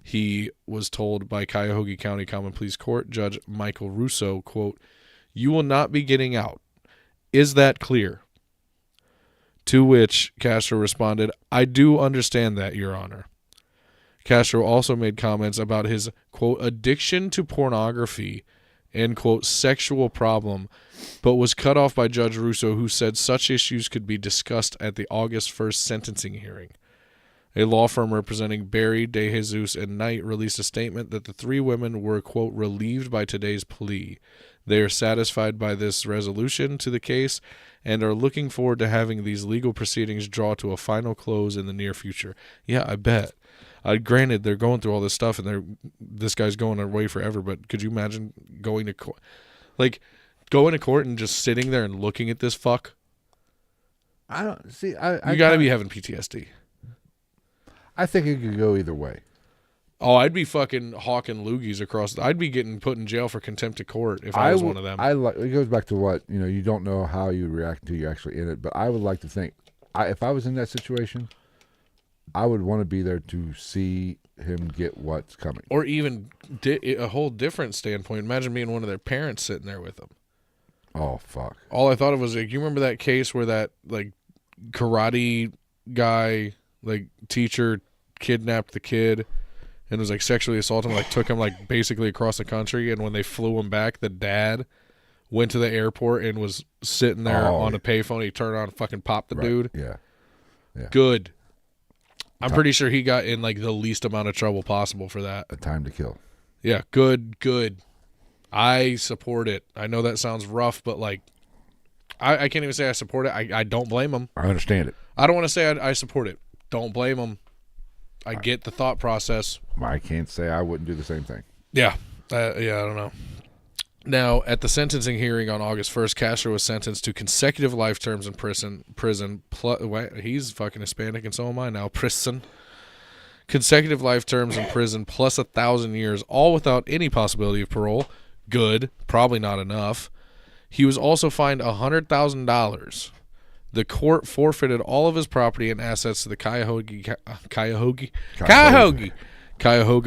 Speaker 2: He was told by Cuyahoga County Common Pleas Court Judge Michael Russo, quote, "You will not be getting out. Is that clear?" To which Castro responded, "I do understand that, Your Honor." Castro also made comments about his, quote, addiction to pornography and, quote, sexual problem, but was cut off by Judge Russo, who said such issues could be discussed at the August 1st sentencing hearing. A law firm representing Berry, DeJesus, and Knight released a statement that the three women were, quote, relieved by today's plea. They are satisfied by this resolution to the case and are looking forward to having these legal proceedings draw to a final close in the near future. Yeah, I bet. Granted, they're going through all this stuff, and this guy's going away forever. But could you imagine going to court, and just sitting there and looking at this fuck?
Speaker 1: I don't see.
Speaker 2: You got to be having PTSD.
Speaker 1: I think it could go either way.
Speaker 2: Oh, I'd be fucking hawking loogies across. I'd be getting put in jail for contempt of court if I was one of them.
Speaker 1: It goes back to what you don't know how you react until you're actually in it. But I would like to think, if I was in that situation, I would want to be there to see him get what's coming.
Speaker 2: Or even a whole different standpoint. Imagine being one of their parents sitting there with them.
Speaker 1: Oh, fuck.
Speaker 2: All I thought of was, like, you remember that case where that, like, karate guy, like, teacher kidnapped the kid and was, like, sexually assaulting him, like, took him, like, basically across the country, and when they flew him back, the dad went to the airport and was sitting there on a payphone. He turned on and fucking popped the dude.
Speaker 1: Yeah.
Speaker 2: Good. I'm pretty sure he got in, like, the least amount of trouble possible for that.
Speaker 1: A time to kill.
Speaker 2: Yeah, good. I support it. I know that sounds rough, but, like, I can't even say I support it. I don't blame him.
Speaker 1: I understand it.
Speaker 2: I don't want to say I support it. Don't blame him. I get the thought process.
Speaker 1: I can't say I wouldn't do the same thing.
Speaker 2: Yeah. I don't know. Now, at the sentencing hearing on August 1st, Castro was sentenced to consecutive life terms in prison. He's fucking Hispanic, and so am I now. Prison. Consecutive life terms in prison plus 1,000 years, all without any possibility of parole. Good. Probably not enough. He was also fined $100,000. The court forfeited all of his property and assets to the Cuyahoga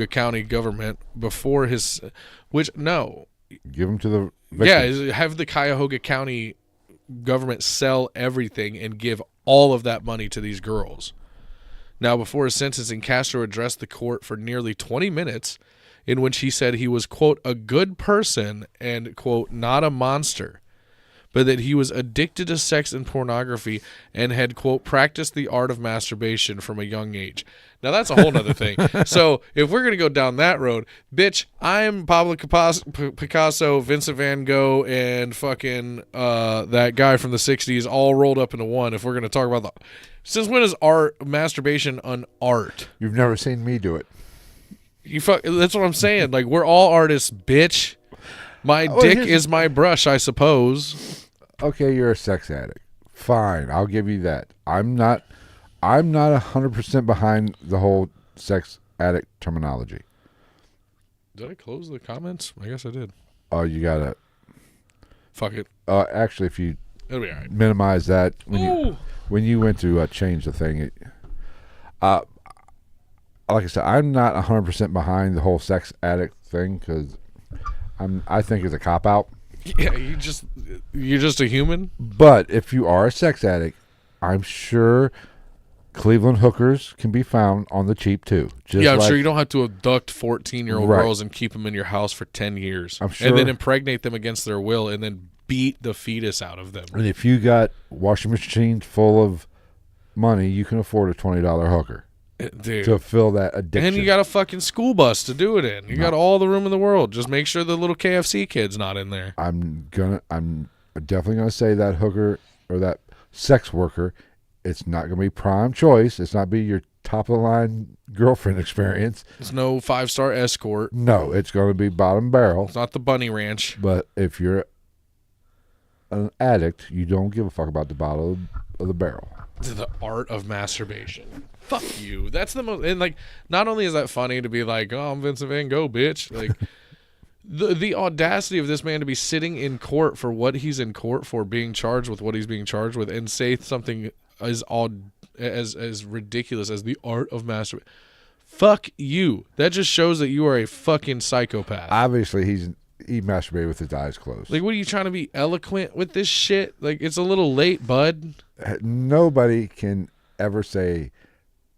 Speaker 2: County government before his,
Speaker 1: give him to the victim.
Speaker 2: Yeah, have the Cuyahoga County government sell everything and give all of that money to these girls. Now, before his sentencing, Castro addressed the court for nearly 20 minutes in which he said he was, quote, a good person and, quote, not a monster, but that he was addicted to sex and pornography and had, quote, practiced the art of masturbation from a young age. Now, that's a whole nother thing. So, if we're going to go down that road, bitch, I'm Pablo Picasso, Vincent Van Gogh, and fucking that guy from the 60s all rolled up into one. If we're going to talk about since when is masturbation an art?
Speaker 1: You've never seen me do it.
Speaker 2: That's what I'm saying. Like, we're all artists, bitch. My dick is my brush, I suppose.
Speaker 1: Okay, you're a sex addict. Fine, I'll give you that. I'm not 100% behind the whole sex addict terminology.
Speaker 2: Did I close the comments? I guess I did.
Speaker 1: Oh, you gotta.
Speaker 2: Fuck it.
Speaker 1: Actually, if you
Speaker 2: It'll be all right.
Speaker 1: minimize that when you went to change the thing, like I said, I'm not 100% behind the whole sex addict thing because I think it's a cop out.
Speaker 2: Yeah, you're just a human.
Speaker 1: But if you are a sex addict, I'm sure Cleveland hookers can be found on the cheap too.
Speaker 2: I'm sure you don't have to abduct 14-year-old
Speaker 1: Right.
Speaker 2: girls and keep them in your house for 10 years.
Speaker 1: I'm sure.
Speaker 2: And then impregnate them against their will and then beat the fetus out of them.
Speaker 1: And if you got washing machines full of money, you can afford a $20 hooker
Speaker 2: Dude.
Speaker 1: to fill that addiction.
Speaker 2: And you got a fucking school bus to do it in. You got all the room in the world. Just make sure the little KFC kid's not in there.
Speaker 1: I'm definitely gonna say that hooker or that sex worker, it's not gonna be prime choice. It's not be your top of the line girlfriend experience.
Speaker 2: It's no 5-star escort.
Speaker 1: No, it's gonna be bottom barrel.
Speaker 2: It's not the Bunny Ranch.
Speaker 1: But if you're an addict, you don't give a fuck about the bottom of the barrel.
Speaker 2: The art of masturbation. Fuck you. That's the most. And like, not only is that funny to be like, oh, I'm Vincent Van Gogh, bitch. Like, the audacity of this man to be sitting in court for what he's in court for, being charged with what he's being charged with, and say something as ridiculous as the art of masturbation. Fuck you. That just shows that you are a fucking psychopath.
Speaker 1: Obviously, he masturbated with his eyes closed.
Speaker 2: Like, what are you trying to be eloquent with this shit? Like, it's a little late, bud.
Speaker 1: Nobody can ever say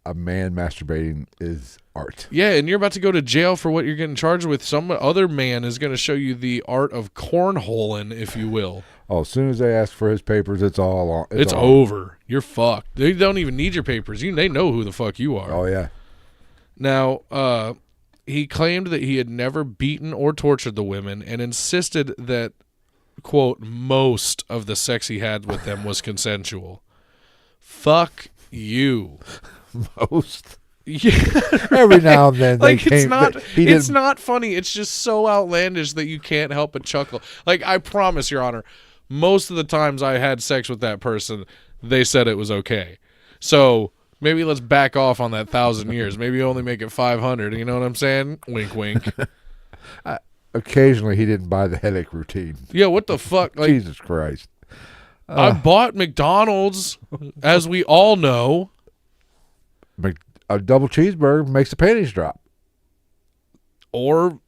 Speaker 1: a man masturbating is art.
Speaker 2: Yeah, and you're about to go to jail for what you're getting charged with. Some other man is going to show you the art of cornholing, if you will.
Speaker 1: Oh, as soon as they ask for his papers, it's all on.
Speaker 2: It's over. You're fucked. They don't even need your papers. They know who the fuck you are.
Speaker 1: Oh, yeah.
Speaker 2: Now, he claimed that he had never beaten or tortured the women and insisted that, quote, most of the sex he had with them was consensual. Fuck you.
Speaker 1: Most?
Speaker 2: Yeah.
Speaker 1: Every now and then
Speaker 2: like,
Speaker 1: they
Speaker 2: it's not funny. It's just so outlandish that you can't help but chuckle. Like, I promise, Your Honor, most of the times I had sex with that person, they said it was okay. So maybe let's back off on that 1,000 years. Maybe only make it 500. You know what I'm saying? Wink, wink.
Speaker 1: Occasionally, he didn't buy the headache routine.
Speaker 2: Yeah, what the fuck? Like,
Speaker 1: Jesus Christ.
Speaker 2: I bought McDonald's, as we all know.
Speaker 1: A double cheeseburger makes the panties drop.
Speaker 2: Or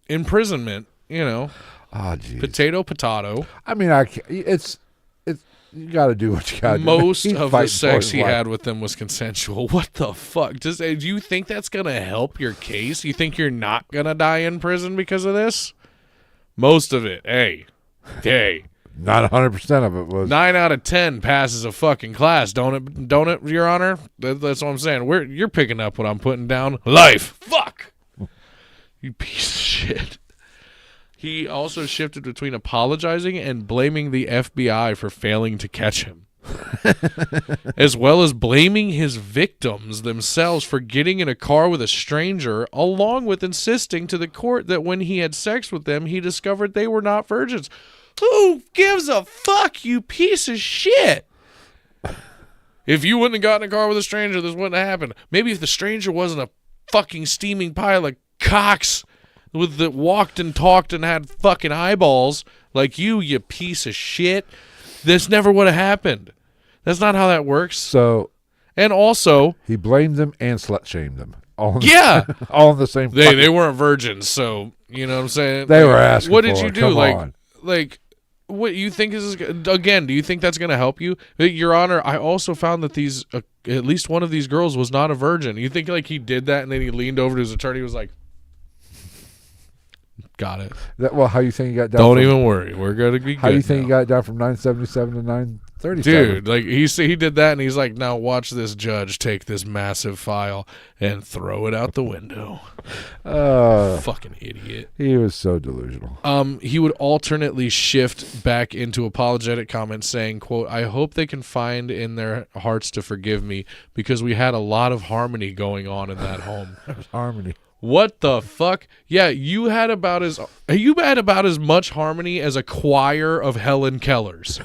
Speaker 2: imprisonment, you know.
Speaker 1: Ah, jeez.
Speaker 2: Potato.
Speaker 1: I mean, it's you got to do what you got to do.
Speaker 2: Most
Speaker 1: He's
Speaker 2: of the
Speaker 1: fighting
Speaker 2: sex
Speaker 1: for
Speaker 2: he
Speaker 1: his life.
Speaker 2: had with them was consensual. What the fuck? Do you think that's going to help your case? You think you're not going to die in prison because of this? Most of it. Hey.
Speaker 1: Not 100% of it was.
Speaker 2: 9 out of 10 passes a fucking class, don't it, Your Honor? That's what I'm saying. You're picking up what I'm putting down. Life. Fuck. You piece of shit. He also shifted between apologizing and blaming the FBI for failing to catch him, as well as blaming his victims themselves for getting in a car with a stranger, along with insisting to the court that when he had sex with them, he discovered they were not virgins. Who gives a fuck, you piece of shit? If you wouldn't have gotten in a car with a stranger, this wouldn't have happened. Maybe if the stranger wasn't a fucking steaming pile of cocks that walked and talked and had fucking eyeballs like you piece of shit, this never would have happened. That's not how that works.
Speaker 1: So,
Speaker 2: and also,
Speaker 1: he blamed them and slut shamed them. All in the same.
Speaker 2: They weren't virgins, so you know what I'm saying.
Speaker 1: They were asking.
Speaker 2: What did
Speaker 1: for
Speaker 2: you
Speaker 1: it.
Speaker 2: do?
Speaker 1: Come on.
Speaker 2: Like, what you think is again? Do you think that's going to help you, Your Honor? I also found that these, at least one of these girls was not a virgin. You think like he did that and then he leaned over to his attorney, and was like, "Got it."
Speaker 1: How you think he got down?
Speaker 2: Don't even worry, we're going to be.
Speaker 1: How
Speaker 2: good
Speaker 1: you think
Speaker 2: now.
Speaker 1: he got down from 977 to 937?
Speaker 2: Dude, like he did that, and he's like, "Now watch this judge take this massive file and throw it out the window." Fucking idiot.
Speaker 1: He was so delusional.
Speaker 2: He would alternately shift back into apologetic comments saying, quote, "I hope they can find in their hearts to forgive me because we had a lot of harmony going on in that home."
Speaker 1: Harmony.
Speaker 2: What the fuck? Yeah, you had about as much harmony as a choir of Helen Kellers.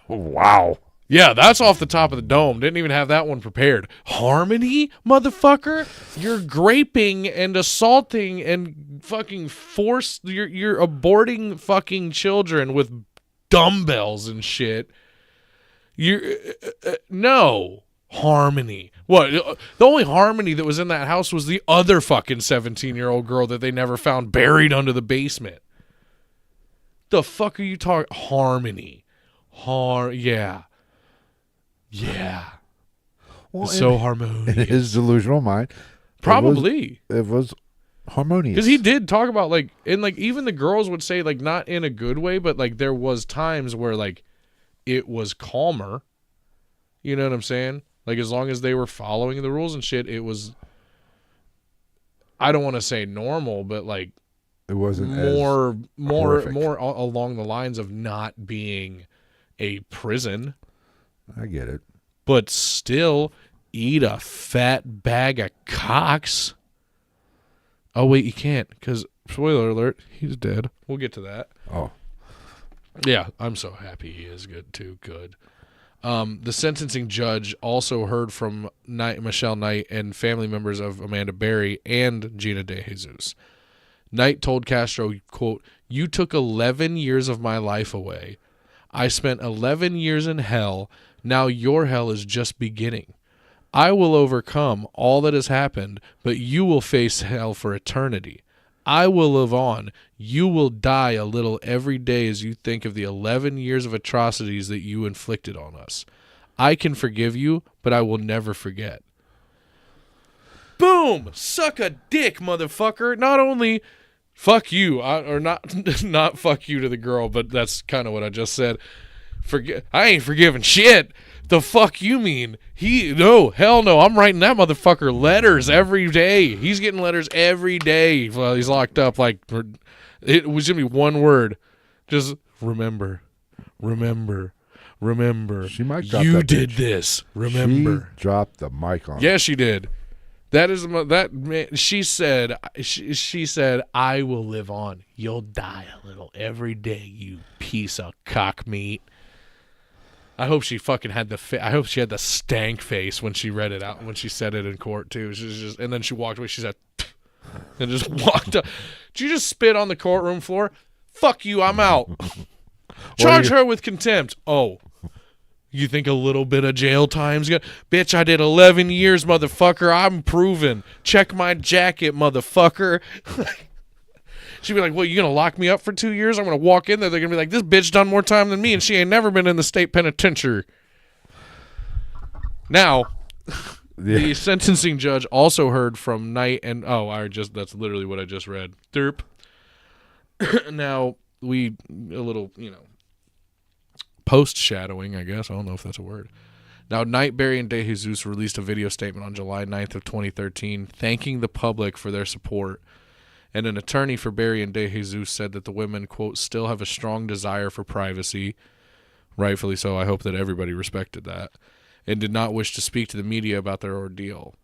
Speaker 1: Wow.
Speaker 2: Yeah, that's off the top of the dome. Didn't even have that one prepared. Harmony, motherfucker? You're graping and assaulting and fucking you're aborting fucking children with dumbbells and shit. No. Harmony. What? The only harmony that was in that house was the other fucking 17-year-old girl that they never found buried under the basement. The fuck are you talking? Harmony. Yeah.
Speaker 1: Well,
Speaker 2: it's so harmonious.
Speaker 1: In his delusional mind.
Speaker 2: Probably.
Speaker 1: It was harmonious.
Speaker 2: Because he did talk about, like, and, like, even the girls would say, like, not in a good way, but, like, there was times where, like, it was calmer. You know what I'm saying? Like, as long as they were following the rules and shit, it was, I don't want to say normal, but, like,
Speaker 1: it wasn't
Speaker 2: more
Speaker 1: horrific.
Speaker 2: along the lines of not being a prison,
Speaker 1: I get it.
Speaker 2: but still eat a fat bag of cocks. Oh, wait, you can't, because, spoiler alert, he's dead. We'll get to that.
Speaker 1: Oh.
Speaker 2: Yeah, I'm so happy he is good, too. Good. The sentencing judge also heard from Michelle Knight and family members of Amanda Berry and Gina DeJesus. Knight told Castro, quote, "You took 11 years of my life away. I spent 11 years in hell. Now your hell is just beginning. I will overcome all that has happened, but you will face hell for eternity. I will live on. You will die a little every day as you think of the 11 years of atrocities that you inflicted on us. I can forgive you, but I will never forget." Boom! Suck a dick, motherfucker. Not only fuck you, or not fuck you to the girl, but that's kind of what I just said. I ain't forgiving shit. The fuck you mean? No, hell no. I'm writing that motherfucker letters every day. He's getting letters every day while he's locked up. Like, it was gonna be one word. Just remember.
Speaker 1: She might drop
Speaker 2: you
Speaker 1: that
Speaker 2: did
Speaker 1: bitch.
Speaker 2: this. Remember.
Speaker 1: She dropped the mic on.
Speaker 2: Yeah, she did. That is that. Man, she said. She said, "I will live on. You'll die a little every day, you piece of cock meat." I hope she fucking had I hope she had the stank face when she read it out, when she said it in court too. She was just, and then she walked away. She said, and just walked up. Did you just spit on the courtroom floor? Fuck you, I'm out. Charge her with contempt. Oh, you think a little bit of jail time's gonna? Bitch, I did 11 years, motherfucker. I'm proven. Check my jacket, motherfucker. She'd be like, "Well, you gonna lock me up for 2 years? I'm gonna walk in there. They're gonna be like, this bitch done more time than me, and she ain't never been in the state penitentiary." Now, the sentencing judge also heard from Knight and that's literally what I just read. Derp. Now a little, post shadowing, I guess. I don't know if that's a word. Now, Knight, Berry, and DeJesus released a video statement on July 9th of 2013, thanking the public for their support. And an attorney for Berry and DeJesus said that the women, quote, "still have a strong desire for privacy," rightfully so, I hope that everybody respected that, and did not wish to speak to the media about their ordeal.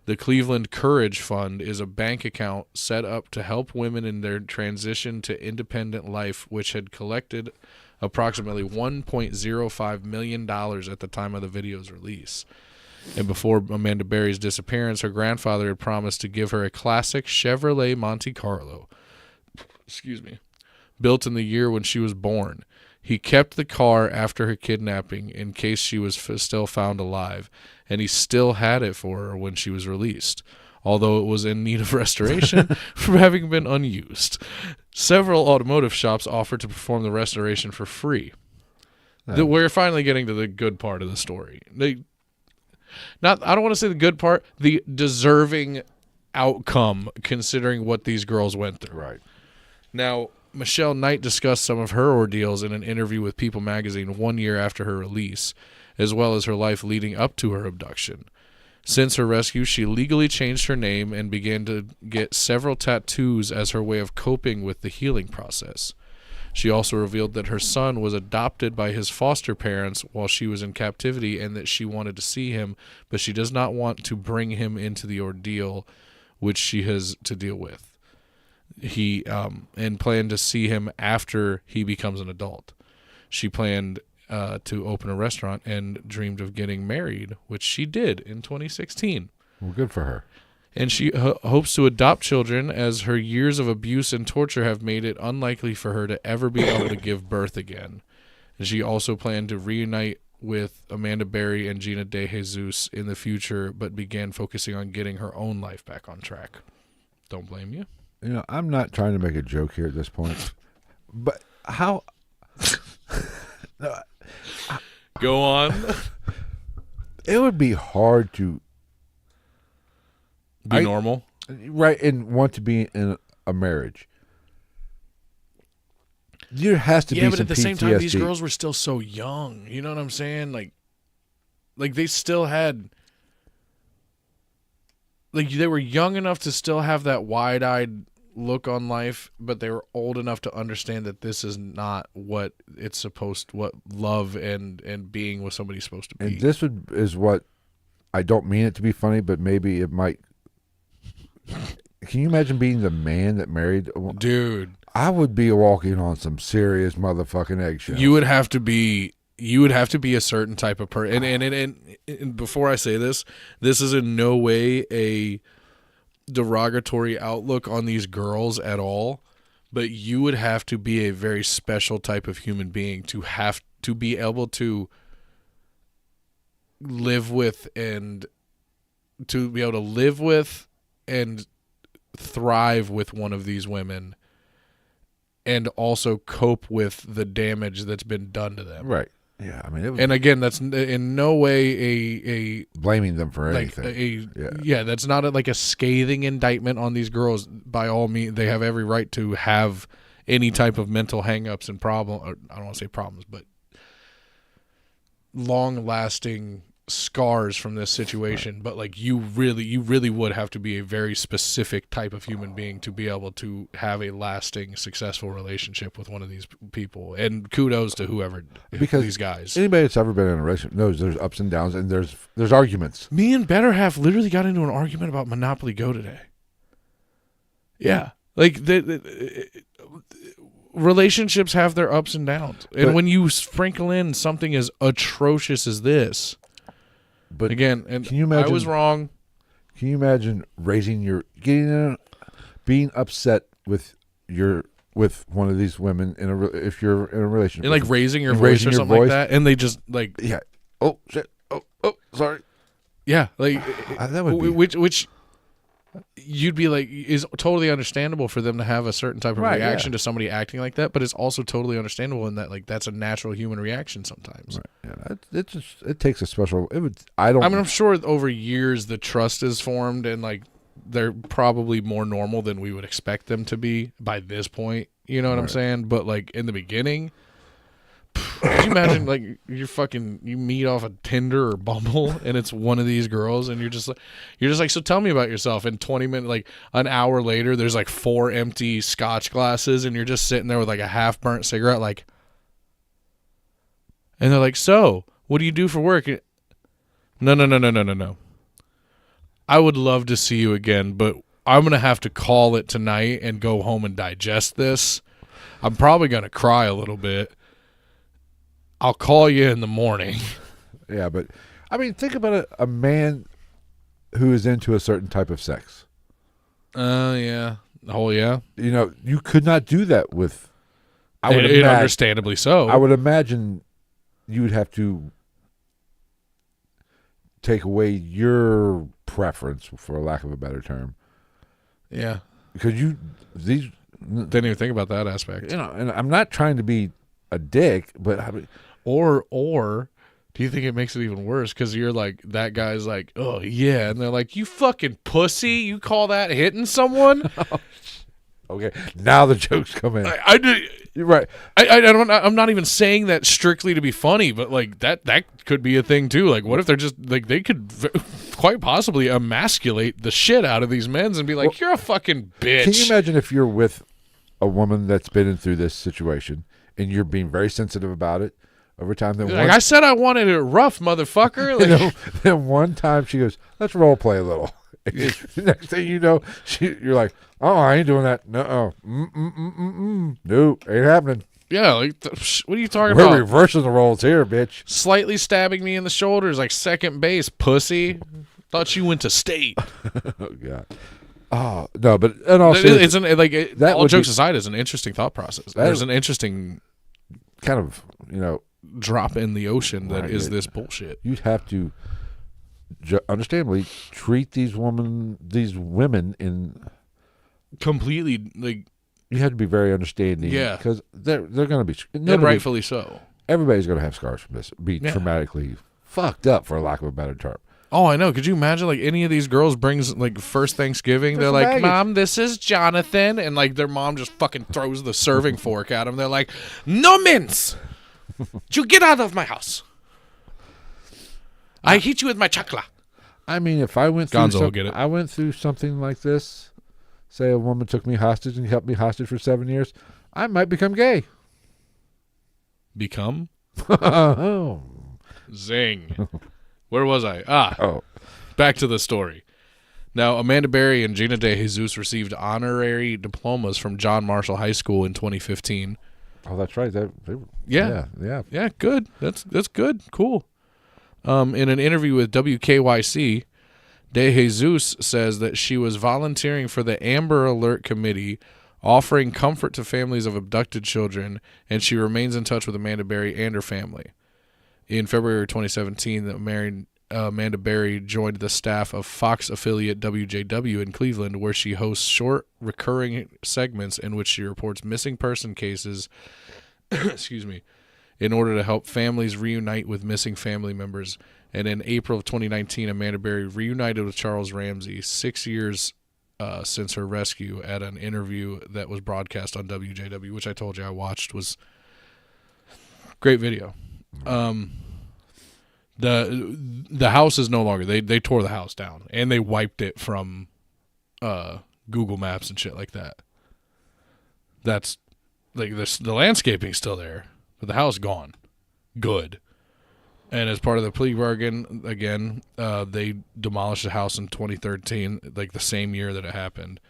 Speaker 2: The Cleveland Courage Fund is a bank account set up to help women in their transition to independent life, which had collected approximately $1.05 million at the time of the video's release. And before Amanda Berry's disappearance, her grandfather had promised to give her a classic Chevrolet Monte Carlo, built in the year when she was born. He kept the car after her kidnapping in case she was still found alive, and he still had it for her when she was released, although it was in need of restoration from having been unused. Several automotive shops offered to perform the restoration for free. We're finally getting to the good part of the story. I don't want to say the good part, the deserving outcome considering what these girls went through.
Speaker 1: Right.
Speaker 2: Now, Michelle Knight discussed some of her ordeals in an interview with People magazine 1 year after her release, as well as her life leading up to her abduction. Since her rescue, she legally changed her name and began to get several tattoos as her way of coping with the healing process. She also revealed that her son was adopted by his foster parents while she was in captivity and that she wanted to see him, but she does not want to bring him into the ordeal which she has to deal with. And planned to see him after he becomes an adult. She planned to open a restaurant and dreamed of getting married, which she did in 2016.
Speaker 1: Well, good for her.
Speaker 2: And she hopes to adopt children, as her years of abuse and torture have made it unlikely for her to ever be able to give birth again. And she also planned to reunite with Amanda Berry and Gina DeJesus in the future, but began focusing on getting her own life back on track. Don't blame you.
Speaker 1: I'm not trying to make a joke here at this point, but how...
Speaker 2: Go on.
Speaker 1: It would be hard to...
Speaker 2: Be normal.
Speaker 1: right, and want to be in a marriage. There has to be
Speaker 2: Yeah, but
Speaker 1: some
Speaker 2: at the same time, these
Speaker 1: PTSD.
Speaker 2: girls were still so young. You know what I'm saying? Like they still had, like they were young enough to still have that wide-eyed look on life, but they were old enough to understand that this is not what it's supposed, what love and being with somebody's supposed to be.
Speaker 1: And this is what, I don't mean it to be funny, but maybe it might. Can you imagine being the man that married a woman?
Speaker 2: Dude,
Speaker 1: I would be walking on some serious motherfucking eggshells.
Speaker 2: you would have to be a certain type of person. And before I say this is in no way a derogatory outlook on these girls at all, but you would have to be a very special type of human being to have to be able to live with and thrive with one of these women, and also cope with the damage that's been done to them.
Speaker 1: Right. Yeah. I mean, it was
Speaker 2: And again, that's in no way a
Speaker 1: blaming them for
Speaker 2: like
Speaker 1: anything.
Speaker 2: that's not like a scathing indictment on these girls. By all means, they have every right to have any type of mental hangups and problem. Or I don't want to say problems, but long-lasting scars from this situation. But like you really would have to be a very specific type of human being to be able to have a lasting, successful relationship with one of these people. And kudos to whoever,
Speaker 1: Because
Speaker 2: these guys.
Speaker 1: Anybody that's ever been in a relationship knows there's ups and downs, and there's arguments.
Speaker 2: Me and Better Half literally got into an argument about Monopoly Go today. Yeah. Like, relationships have their ups and downs. And
Speaker 1: But-
Speaker 2: when you sprinkle in something as atrocious as this,
Speaker 1: But
Speaker 2: again, and
Speaker 1: can you imagine,
Speaker 2: I was wrong.
Speaker 1: Can you imagine being upset with one of these women if you're in a relationship,
Speaker 2: And like raising your
Speaker 1: and
Speaker 2: voice
Speaker 1: raising
Speaker 2: or
Speaker 1: your
Speaker 2: something
Speaker 1: voice?
Speaker 2: like that. And they just like,
Speaker 1: Yeah. Oh shit. Oh sorry.
Speaker 2: yeah, like,
Speaker 1: That would be
Speaker 2: which you'd be like, is totally understandable for them to have a certain type of
Speaker 1: Right,
Speaker 2: reaction
Speaker 1: yeah.
Speaker 2: to somebody acting like that, but it's also totally understandable in that, like, that's a natural human reaction sometimes.
Speaker 1: right. Yeah, it takes a special. I mean,
Speaker 2: I'm sure over years the trust is formed, and like they're probably more normal than we would expect them to be by this point. You know what I'm saying? But like in the beginning, could you imagine like you meet off of Tinder or Bumble and it's one of these girls, and you're just like, so tell me about yourself. And 20 minutes, like an hour later, there's like 4 empty scotch glasses, and you're just sitting there with like a half burnt cigarette, like. And they're like, so, what do you do for work? No. I would love to see you again, but I'm going to have to call it tonight and go home and digest this. I'm probably going to cry a little bit. I'll call you in the morning.
Speaker 1: Yeah, but I mean, think about a man who is into a certain type of sex.
Speaker 2: Yeah. Oh, yeah.
Speaker 1: You know, you could not do that with. I would
Speaker 2: And
Speaker 1: imagine.
Speaker 2: understandably so.
Speaker 1: I would imagine you would have to take away your preference, for lack of a better term,
Speaker 2: Yeah.
Speaker 1: because these.
Speaker 2: Didn't even think about that aspect.
Speaker 1: You know, and I'm not trying to be a dick, but I mean,
Speaker 2: Or do you think it makes it even worse? Because you're like, that guy's like, oh, yeah. And they're like, you fucking pussy. You call that hitting someone?
Speaker 1: okay, now the jokes come in.
Speaker 2: I do.
Speaker 1: You're right.
Speaker 2: I'm not even saying that strictly to be funny, but like that could be a thing too. Like, what if they're just like, they could quite possibly emasculate the shit out of these men and be like, you're a fucking bitch.
Speaker 1: Can you imagine if you're with a woman that's been through this situation and you're being very sensitive about it over time? Then
Speaker 2: Like, I said I wanted it rough, motherfucker. Like,
Speaker 1: then one time she goes, let's role play a little. The next thing you know, you're like, oh, I ain't doing that. No, nope, ain't happening.
Speaker 2: yeah, like, what are you talking
Speaker 1: We're
Speaker 2: about?
Speaker 1: reversing the roles here, bitch.
Speaker 2: Slightly stabbing me in the shoulders like second base, pussy. Thought you went to state.
Speaker 1: Oh God. Oh no, but and also
Speaker 2: It's an, like,
Speaker 1: that
Speaker 2: all
Speaker 1: would
Speaker 2: jokes
Speaker 1: be-
Speaker 2: aside, is an interesting thought process.
Speaker 1: That
Speaker 2: There's
Speaker 1: is-
Speaker 2: an interesting
Speaker 1: kind of, you know,
Speaker 2: drop in the ocean that
Speaker 1: Right,
Speaker 2: is
Speaker 1: yeah.
Speaker 2: this bullshit.
Speaker 1: you'd have to understandably treat these women in.
Speaker 2: Completely, like,
Speaker 1: You have to be very understanding,
Speaker 2: Yeah.
Speaker 1: because they're going to be.
Speaker 2: and rightfully so.
Speaker 1: Everybody's going to have scars from this. Be
Speaker 2: Yeah.
Speaker 1: traumatically fucked up, for lack of a better term.
Speaker 2: Oh, I know. Could you imagine, like, any of these girls brings, like, first Thanksgiving, they're
Speaker 1: There's
Speaker 2: like,
Speaker 1: baggage.
Speaker 2: Mom, this is Jonathan, and, like, their mom just fucking throws the serving fork at them. They're like, no mince! You get out of my house. I hit you with my chocolate.
Speaker 1: I mean, if I went through
Speaker 2: Gonzo will get it.
Speaker 1: I went through something like this, say a woman took me hostage and held me hostage for 7 years, I might become gay.
Speaker 2: Become?
Speaker 1: Oh.
Speaker 2: Zing. Where was I? Back to the story. Now, Amanda Berry and Gina DeJesus received honorary diplomas from John Marshall High School in 2015.
Speaker 1: Oh, that's right.
Speaker 2: Yeah.
Speaker 1: Yeah.
Speaker 2: Good. That's good. Cool. In an interview with WKYC, DeJesus says that she was volunteering for the Amber Alert Committee, offering comfort to families of abducted children, and she remains in touch with Amanda Berry and her family. In February 2017, Amanda Berry joined the staff of Fox affiliate WJW in Cleveland, where she hosts short, recurring segments in which she reports missing person cases excuse me, in order to help families reunite with missing family members. And in April of 2019, Amanda Berry reunited with Charles Ramsey 6 years since her rescue at an interview that was broadcast on WJW, which I told you I watched. Was great video. The house is no longer. They tore the house down and they wiped it from Google Maps and shit like that. That's like the landscaping's still there, but the house gone. Good. And as part of the plea bargain, again, they demolished the house in 2013, like the same year that it happened.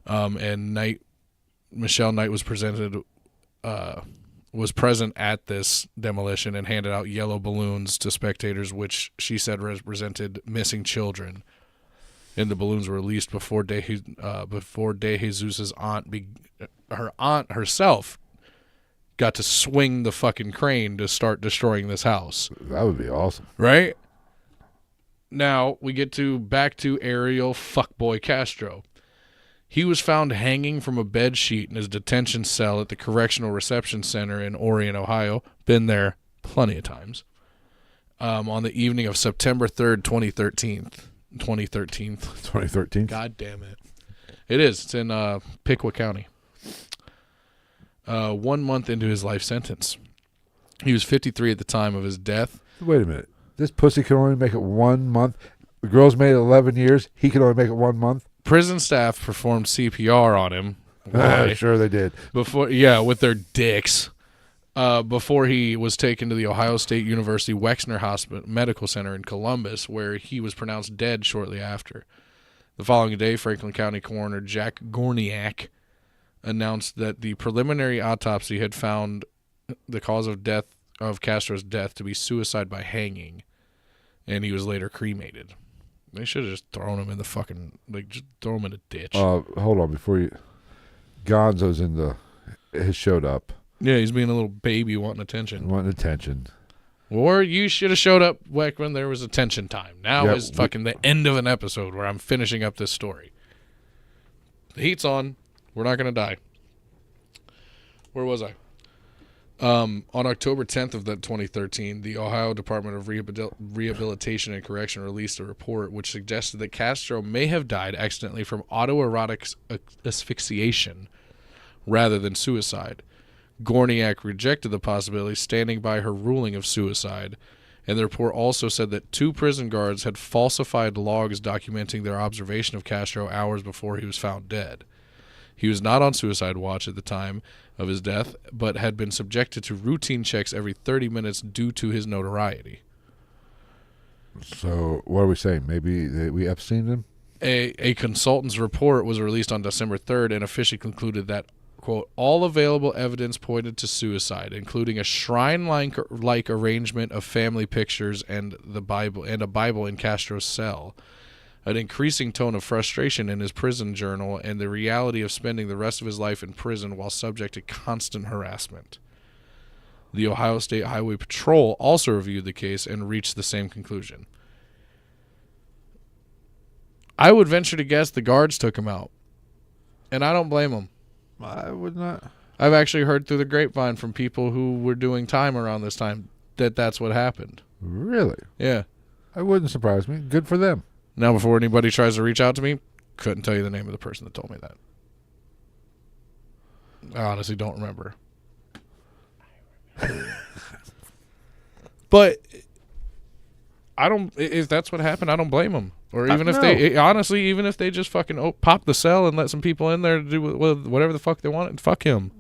Speaker 2: And Michelle Knight was present at this demolition and handed out yellow balloons to spectators, which she said represented missing children. And the balloons were released before DeJesus's her aunt herself got to swing the fucking crane to start destroying this house.
Speaker 1: That would be awesome.
Speaker 2: Right? Now, we get back to Ariel Fuckboy Castro. He was found hanging from a bed sheet in his detention cell at the Correctional Reception Center in Orion, Ohio. Been there plenty of times. On the evening of September 3rd, 2013.
Speaker 1: 2013?
Speaker 2: God damn it. It is. It's in Piqua County. 1 month into his life sentence. He was 53 at the time of his death.
Speaker 1: Wait a minute. This pussy can only make it 1 month. The girl's made it 11 years. He can only make it 1 month.
Speaker 2: Prison staff performed CPR on him. Why?
Speaker 1: Sure they did.
Speaker 2: With their dicks. Before he was taken to the Ohio State University Wexner Medical Center in Columbus, where he was pronounced dead shortly after. The following day, Franklin County Coroner Jack Gorniak announced that the preliminary autopsy had found the cause of Castro's death to be suicide by hanging, and he was later cremated. They should have just thrown him in the fucking, just throw him in a ditch.
Speaker 1: Hold on, Gonzo's has showed up.
Speaker 2: Yeah, he's being a little baby wanting attention. Or you should have showed up when there was attention time. Now is fucking the end of an episode where I'm finishing up this story. The heat's on. We're not going to die. Where was I? On October 10th of 2013, the Ohio Department of Rehabilitation and Correction released a report which suggested that Castro may have died accidentally from autoerotic asphyxiation rather than suicide. Gorniak rejected the possibility, standing by her ruling of suicide, and the report also said that 2 prison guards had falsified logs documenting their observation of Castro hours before he was found dead. He was not on suicide watch at the time of his death, but had been subjected to routine checks every 30 minutes due to his notoriety.
Speaker 1: So, what are we saying? Maybe we Epsteined him?
Speaker 2: A consultant's report was released on December 3rd and officially concluded that, quote, all available evidence pointed to suicide, including a shrine-like arrangement of family pictures and a Bible in Castro's cell, an increasing tone of frustration in his prison journal, and the reality of spending the rest of his life in prison while subject to constant harassment. The Ohio State Highway Patrol also reviewed the case and reached the same conclusion. I would venture to guess the guards took him out, and I don't blame them.
Speaker 1: I would not.
Speaker 2: I've actually heard through the grapevine from people who were doing time around this time that that's what happened.
Speaker 1: Really?
Speaker 2: Yeah.
Speaker 1: It wouldn't surprise me. Good for them.
Speaker 2: Now, before anybody tries to reach out to me, couldn't tell you the name of the person that told me that. I honestly don't remember. But I don't. If that's what happened, I don't blame them. Or even if they, honestly, even if they just fucking pop the cell and let some people in there to do whatever the fuck they want, and fuck him.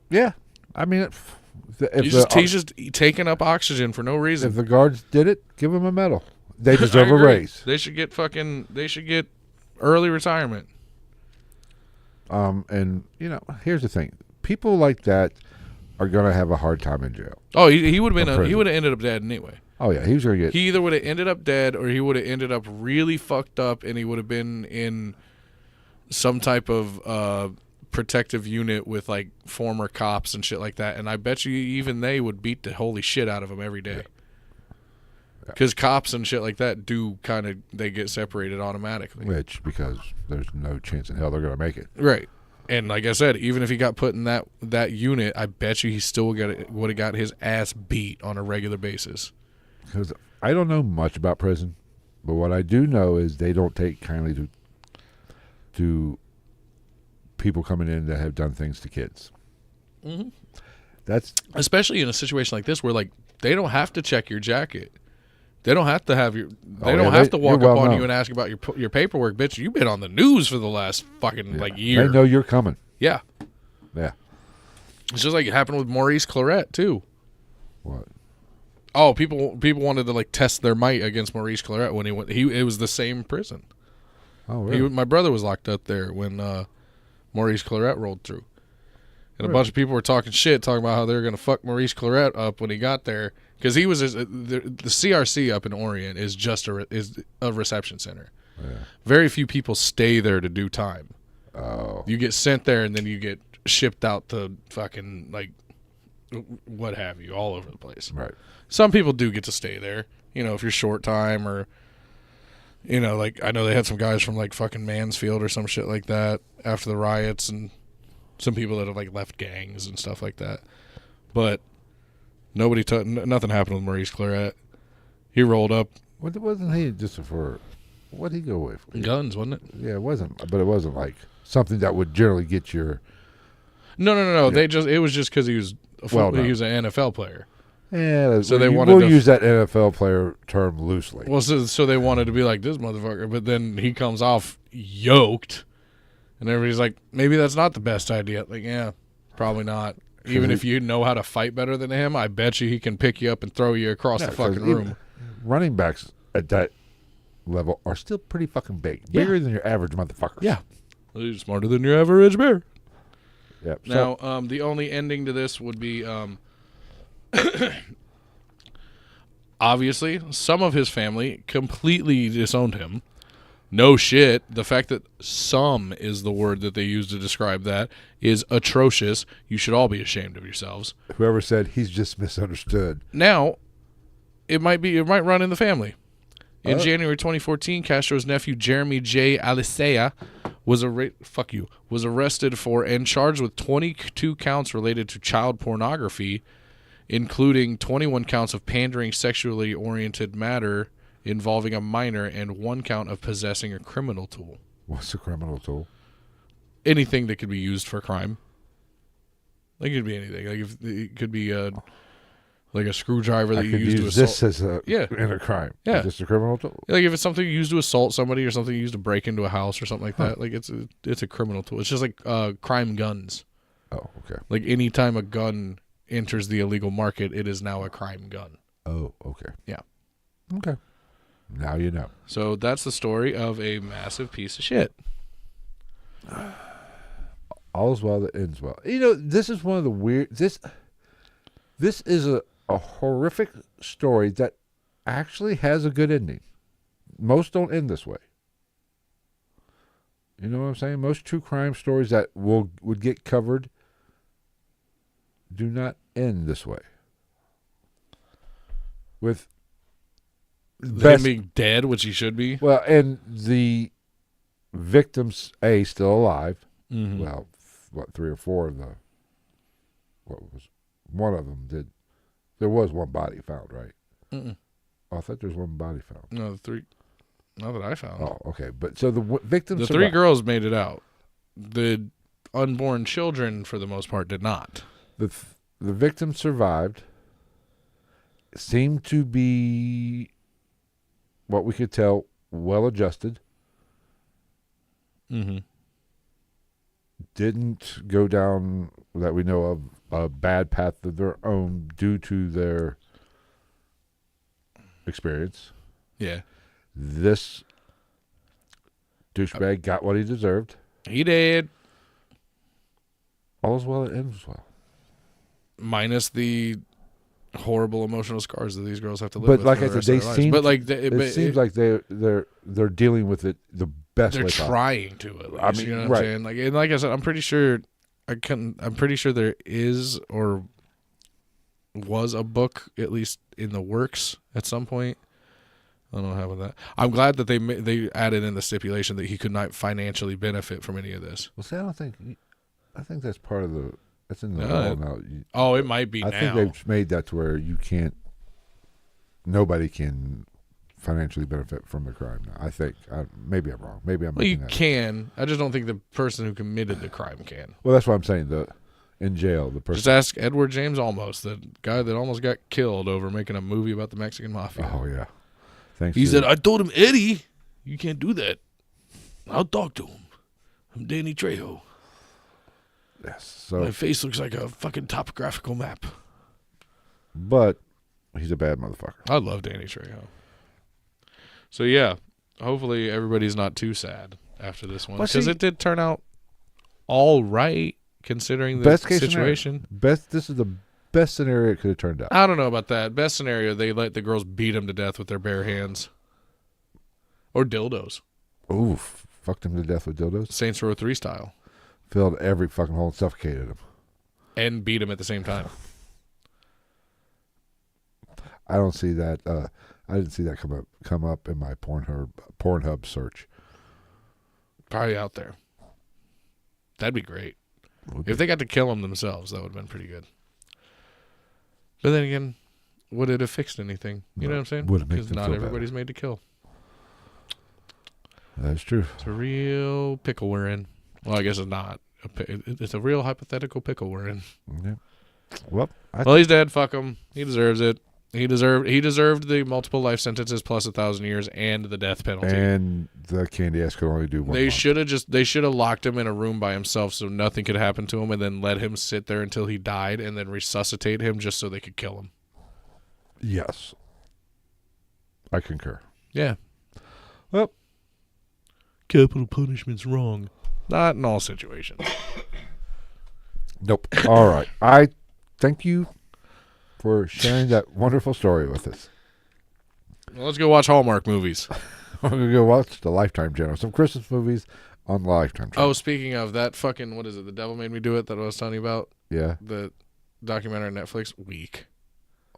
Speaker 1: Yeah, I mean,
Speaker 2: he's just taking up oxygen for no reason.
Speaker 1: If the guards did it, give him a medal. They deserve a
Speaker 2: agree.
Speaker 1: raise.
Speaker 2: They should get They should get early retirement.
Speaker 1: And here's the thing: people like that are gonna have a hard time in jail.
Speaker 2: Oh, he would have been. He would have ended up dead anyway.
Speaker 1: Oh yeah, he was gonna get.
Speaker 2: He either would have ended up dead, or he would have ended up really fucked up, and he would have been in some type of protective unit with like former cops and shit like that. And I bet you even they would beat the holy shit out of him every day. Because cops and shit like that they get separated automatically.
Speaker 1: Which, because there's no chance in hell they're gonna make it.
Speaker 2: Right. And like I said, even if he got put in that unit, I bet you he still would have got his ass beat on a regular basis.
Speaker 1: Because I don't know much about prison, but what I do know is they don't take kindly to people coming in that have done things to kids.
Speaker 2: Mm-hmm.
Speaker 1: That's
Speaker 2: especially in a situation like this where like they don't have to check your jacket. They don't have to have your. They don't have to walk up on you and ask about your paperwork, bitch. You've been on the news for the last fucking year.
Speaker 1: They know you're coming.
Speaker 2: Yeah.
Speaker 1: Yeah.
Speaker 2: It's just like it happened with Maurice Claret too.
Speaker 1: What?
Speaker 2: Oh, people wanted to like test their might against Maurice Claret when he went. It was the same prison.
Speaker 1: Oh, really?
Speaker 2: My brother was locked up there when Maurice Claret rolled through, and a bunch of people were talking about how they were going to fuck Maurice Claret up when he got there. Because he was the CRC up in Orient is just a reception center. Yeah. Very few people stay there to do time.
Speaker 1: Oh,
Speaker 2: you get sent there and then you get shipped out to fucking like what have you all over the place.
Speaker 1: Right.
Speaker 2: Some people do get to stay there. If you're short time or like I know they had some guys from like fucking Mansfield or some shit like that after the riots and some people that have like left gangs and stuff like that. But nothing happened with Maurice Claret. He rolled up.
Speaker 1: Wasn't he just for? What'd he go away for?
Speaker 2: Guns, wasn't it?
Speaker 1: Yeah, it wasn't. But it wasn't like something that would generally get your.
Speaker 2: No. Yeah. It was just because he was he was an NFL player.
Speaker 1: Yeah,
Speaker 2: so we'll
Speaker 1: use that NFL player term loosely.
Speaker 2: Well, so they wanted to be like this motherfucker, but then he comes off yoked, and everybody's like, maybe that's not the best idea. Like, yeah, probably not. Even if you know how to fight better than him, I bet you he can pick you up and throw you across the fucking room.
Speaker 1: Running backs at that level are still pretty fucking big. Bigger than your average motherfuckers.
Speaker 2: Yeah. He's smarter than your average bear.
Speaker 1: Yep.
Speaker 2: Now, the only ending to this would be, obviously, some of his family completely disowned him. No shit. The fact that some is the word that they use to describe that is atrocious. You should all be ashamed of yourselves.
Speaker 1: Whoever said he's just misunderstood.
Speaker 2: Now, it might run in the family. In January 2014, Castro's nephew Jeremy J. Alicea was arrested for and charged with 22 counts related to child pornography, including 21 counts of pandering sexually oriented matter involving a minor and 1 count of possessing a criminal tool.
Speaker 1: What's a criminal tool?
Speaker 2: Anything that could be used for crime. Like it could be anything. Like if it could be like a screwdriver that you use to assault.
Speaker 1: This as in a crime.
Speaker 2: Yeah,
Speaker 1: just a criminal tool.
Speaker 2: Like if it's something you use to assault somebody or something you use to break into a house or something like that. Like it's a criminal tool. It's just like crime guns.
Speaker 1: Oh, okay.
Speaker 2: Like any time a gun enters the illegal market, it is now a crime gun.
Speaker 1: Oh, okay.
Speaker 2: Yeah.
Speaker 1: Okay. Now you know. So
Speaker 2: that's the story of a massive piece of shit.
Speaker 1: All's well that ends well. This is one of the weird. This is a horrific story that actually has a good ending. Most don't end this way. You know what I'm saying? Most true crime stories that would get covered do not end this way. With
Speaker 2: him being dead, which he should be.
Speaker 1: Well, and the victims, still alive.
Speaker 2: Mm-hmm.
Speaker 1: Well, 3 or 4 of one of them did. There was one body found, right?
Speaker 2: Mm-mm.
Speaker 1: Oh, I thought there was one body found.
Speaker 2: No, the 3. Not that I found.
Speaker 1: Oh, okay. But so the victims.
Speaker 2: The 3 girls made it out. The unborn children, for the most part, did not.
Speaker 1: The victims survived. Seemed to be, what we could tell, well adjusted.
Speaker 2: Mm-hmm.
Speaker 1: Didn't go down, that we know of, a bad path of their own due to their experience.
Speaker 2: Yeah.
Speaker 1: This douchebag got what he deserved.
Speaker 2: He did.
Speaker 1: All's well that ends well.
Speaker 2: Minus the horrible emotional scars that these girls have to live
Speaker 1: But
Speaker 2: with.
Speaker 1: like
Speaker 2: for
Speaker 1: I
Speaker 2: the
Speaker 1: said,
Speaker 2: rest of their lives. It
Speaker 1: seems like they're dealing with it the best way
Speaker 2: they're
Speaker 1: possible.
Speaker 2: trying to at least.
Speaker 1: I mean,
Speaker 2: you know what
Speaker 1: right.
Speaker 2: I'm saying? Like I said, I'm pretty sure there is or was a book at least in the works at some point. I don't know how about that. I'm glad that they added in the stipulation that he could not financially benefit from any of this.
Speaker 1: Well, see, I think that's part of the. That's in the law now.
Speaker 2: It might be
Speaker 1: I
Speaker 2: now.
Speaker 1: think they've made that to where you can't. Nobody can financially benefit from the crime now. I think. Maybe I'm wrong. Maybe I'm.
Speaker 2: Well, you
Speaker 1: making that
Speaker 2: can. I just don't think the person who committed the crime can.
Speaker 1: Well, that's what I'm saying. In jail, the person.
Speaker 2: Just ask Edward James Olmos, the guy that almost got killed over making a movie about the Mexican mafia.
Speaker 1: Oh yeah. Thanks.
Speaker 2: He said, "I told him, Eddie, you can't do that. I'll talk to him. I'm Danny Trejo.
Speaker 1: Yes. So,
Speaker 2: my face looks like a fucking topographical map."
Speaker 1: But he's a bad motherfucker.
Speaker 2: I love Danny Trejo. So yeah, hopefully everybody's not too sad after this one because it did turn out all right considering the
Speaker 1: best case
Speaker 2: situation.
Speaker 1: Scenario. This is the best scenario it could have turned out.
Speaker 2: I don't know about that. Best scenario, they let the girls beat him to death with their bare hands. Or dildos.
Speaker 1: Oof. Fucked him to death with dildos.
Speaker 2: Saints Row 3 style.
Speaker 1: Filled every fucking hole and suffocated him.
Speaker 2: And beat him at the same time.
Speaker 1: I don't see that. I didn't see that come up in my Pornhub search.
Speaker 2: Probably out there. That'd be great. If they got to kill him themselves, that would have been pretty good. But then again, would it have fixed anything? You know what I'm saying? Because not everybody's made to kill.
Speaker 1: That's true.
Speaker 2: It's a real pickle we're in. Well, I guess it's not. It's a real hypothetical pickle we're in.
Speaker 1: Yeah. Well,
Speaker 2: he's dead. Fuck him. He deserves it. He deserved the multiple life sentences plus 1,000 years and the death penalty.
Speaker 1: And the candy ass could only do one.
Speaker 2: They should have locked him in a room by himself so nothing could happen to him, and then let him sit there until he died, and then resuscitate him just so they could kill him.
Speaker 1: Yes, I concur.
Speaker 2: Yeah.
Speaker 1: Well,
Speaker 2: capital punishment's wrong. Not in all situations.
Speaker 1: Nope. All right. I thank you for sharing that wonderful story with us.
Speaker 2: Well, let's go watch Hallmark movies.
Speaker 1: We're going to go watch the Lifetime channel. Some Christmas movies on the Lifetime channel.
Speaker 2: Oh, speaking of that fucking, what is it? The Devil Made Me Do It that I was telling you about?
Speaker 1: Yeah.
Speaker 2: The documentary on Netflix? Weak.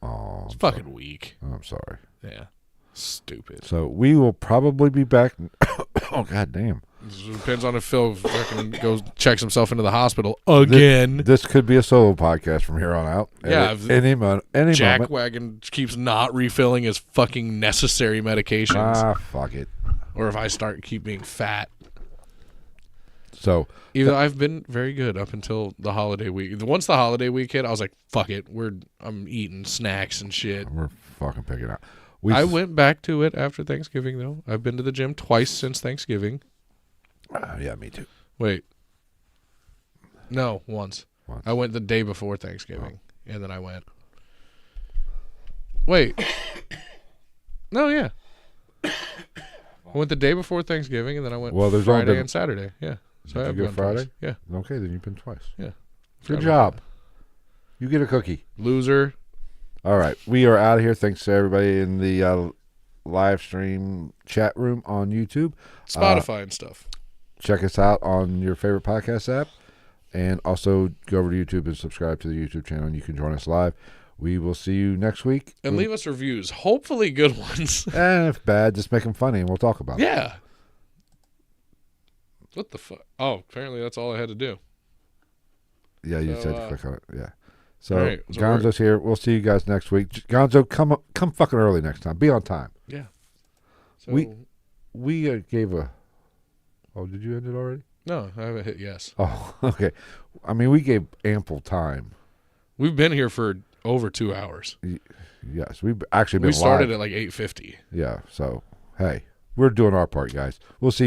Speaker 1: Oh,
Speaker 2: it's fucking weak.
Speaker 1: I'm sorry.
Speaker 2: Yeah. Stupid.
Speaker 1: So we will probably be back. Oh, God damn.
Speaker 2: It depends on if Phil fucking goes checks himself into the hospital again.
Speaker 1: This could be a solo podcast from here on out.
Speaker 2: Yeah.
Speaker 1: Any moment.
Speaker 2: Jack Wagon keeps not refilling his fucking necessary medications.
Speaker 1: Fuck it.
Speaker 2: Or if I keep being fat.
Speaker 1: So
Speaker 2: either I've been very good up until the holiday week. Once the holiday week hit, I was like, fuck it. I'm eating snacks and shit.
Speaker 1: We're fucking picking out.
Speaker 2: I went back to it after Thanksgiving, though. I've been to the gym twice since Thanksgiving.
Speaker 1: Yeah, me too.
Speaker 2: Wait. No, once. I went the day before Thanksgiving, and then I went. Wait. No, yeah. I went the day before Thanksgiving, and then I went Friday and Saturday. Yeah. So
Speaker 1: Did you go Friday?
Speaker 2: Twice. Yeah.
Speaker 1: Okay, then you've been twice.
Speaker 2: Yeah.
Speaker 1: Good job. You get a cookie.
Speaker 2: Loser.
Speaker 1: All right. We are out of here. Thanks to everybody in the live stream chat room on YouTube.
Speaker 2: Spotify and stuff.
Speaker 1: Check us out on your favorite podcast app. And also go over to YouTube and subscribe to the YouTube channel, and you can join us live. We will see you next week.
Speaker 2: And leave us reviews. Hopefully good ones.
Speaker 1: And if bad, just make them funny, and we'll talk about it.
Speaker 2: Yeah. What the fuck? Oh, apparently that's all I had to do.
Speaker 1: Yeah, you said to click on it. Yeah. So,
Speaker 2: All right, so
Speaker 1: Gonzo's here. We'll see you guys next week. Gonzo, come fucking early next time. Be on time.
Speaker 2: Yeah. So,
Speaker 1: We gave a. Oh, did you end it already?
Speaker 2: no, I haven't hit yes.
Speaker 1: Oh, okay. I mean, we gave ample time.
Speaker 2: We've been here for over 2 hours.
Speaker 1: Yes, we've actually been
Speaker 2: We started
Speaker 1: live.
Speaker 2: at like 8:50.
Speaker 1: Yeah, so, hey, we're doing our part, guys. We'll see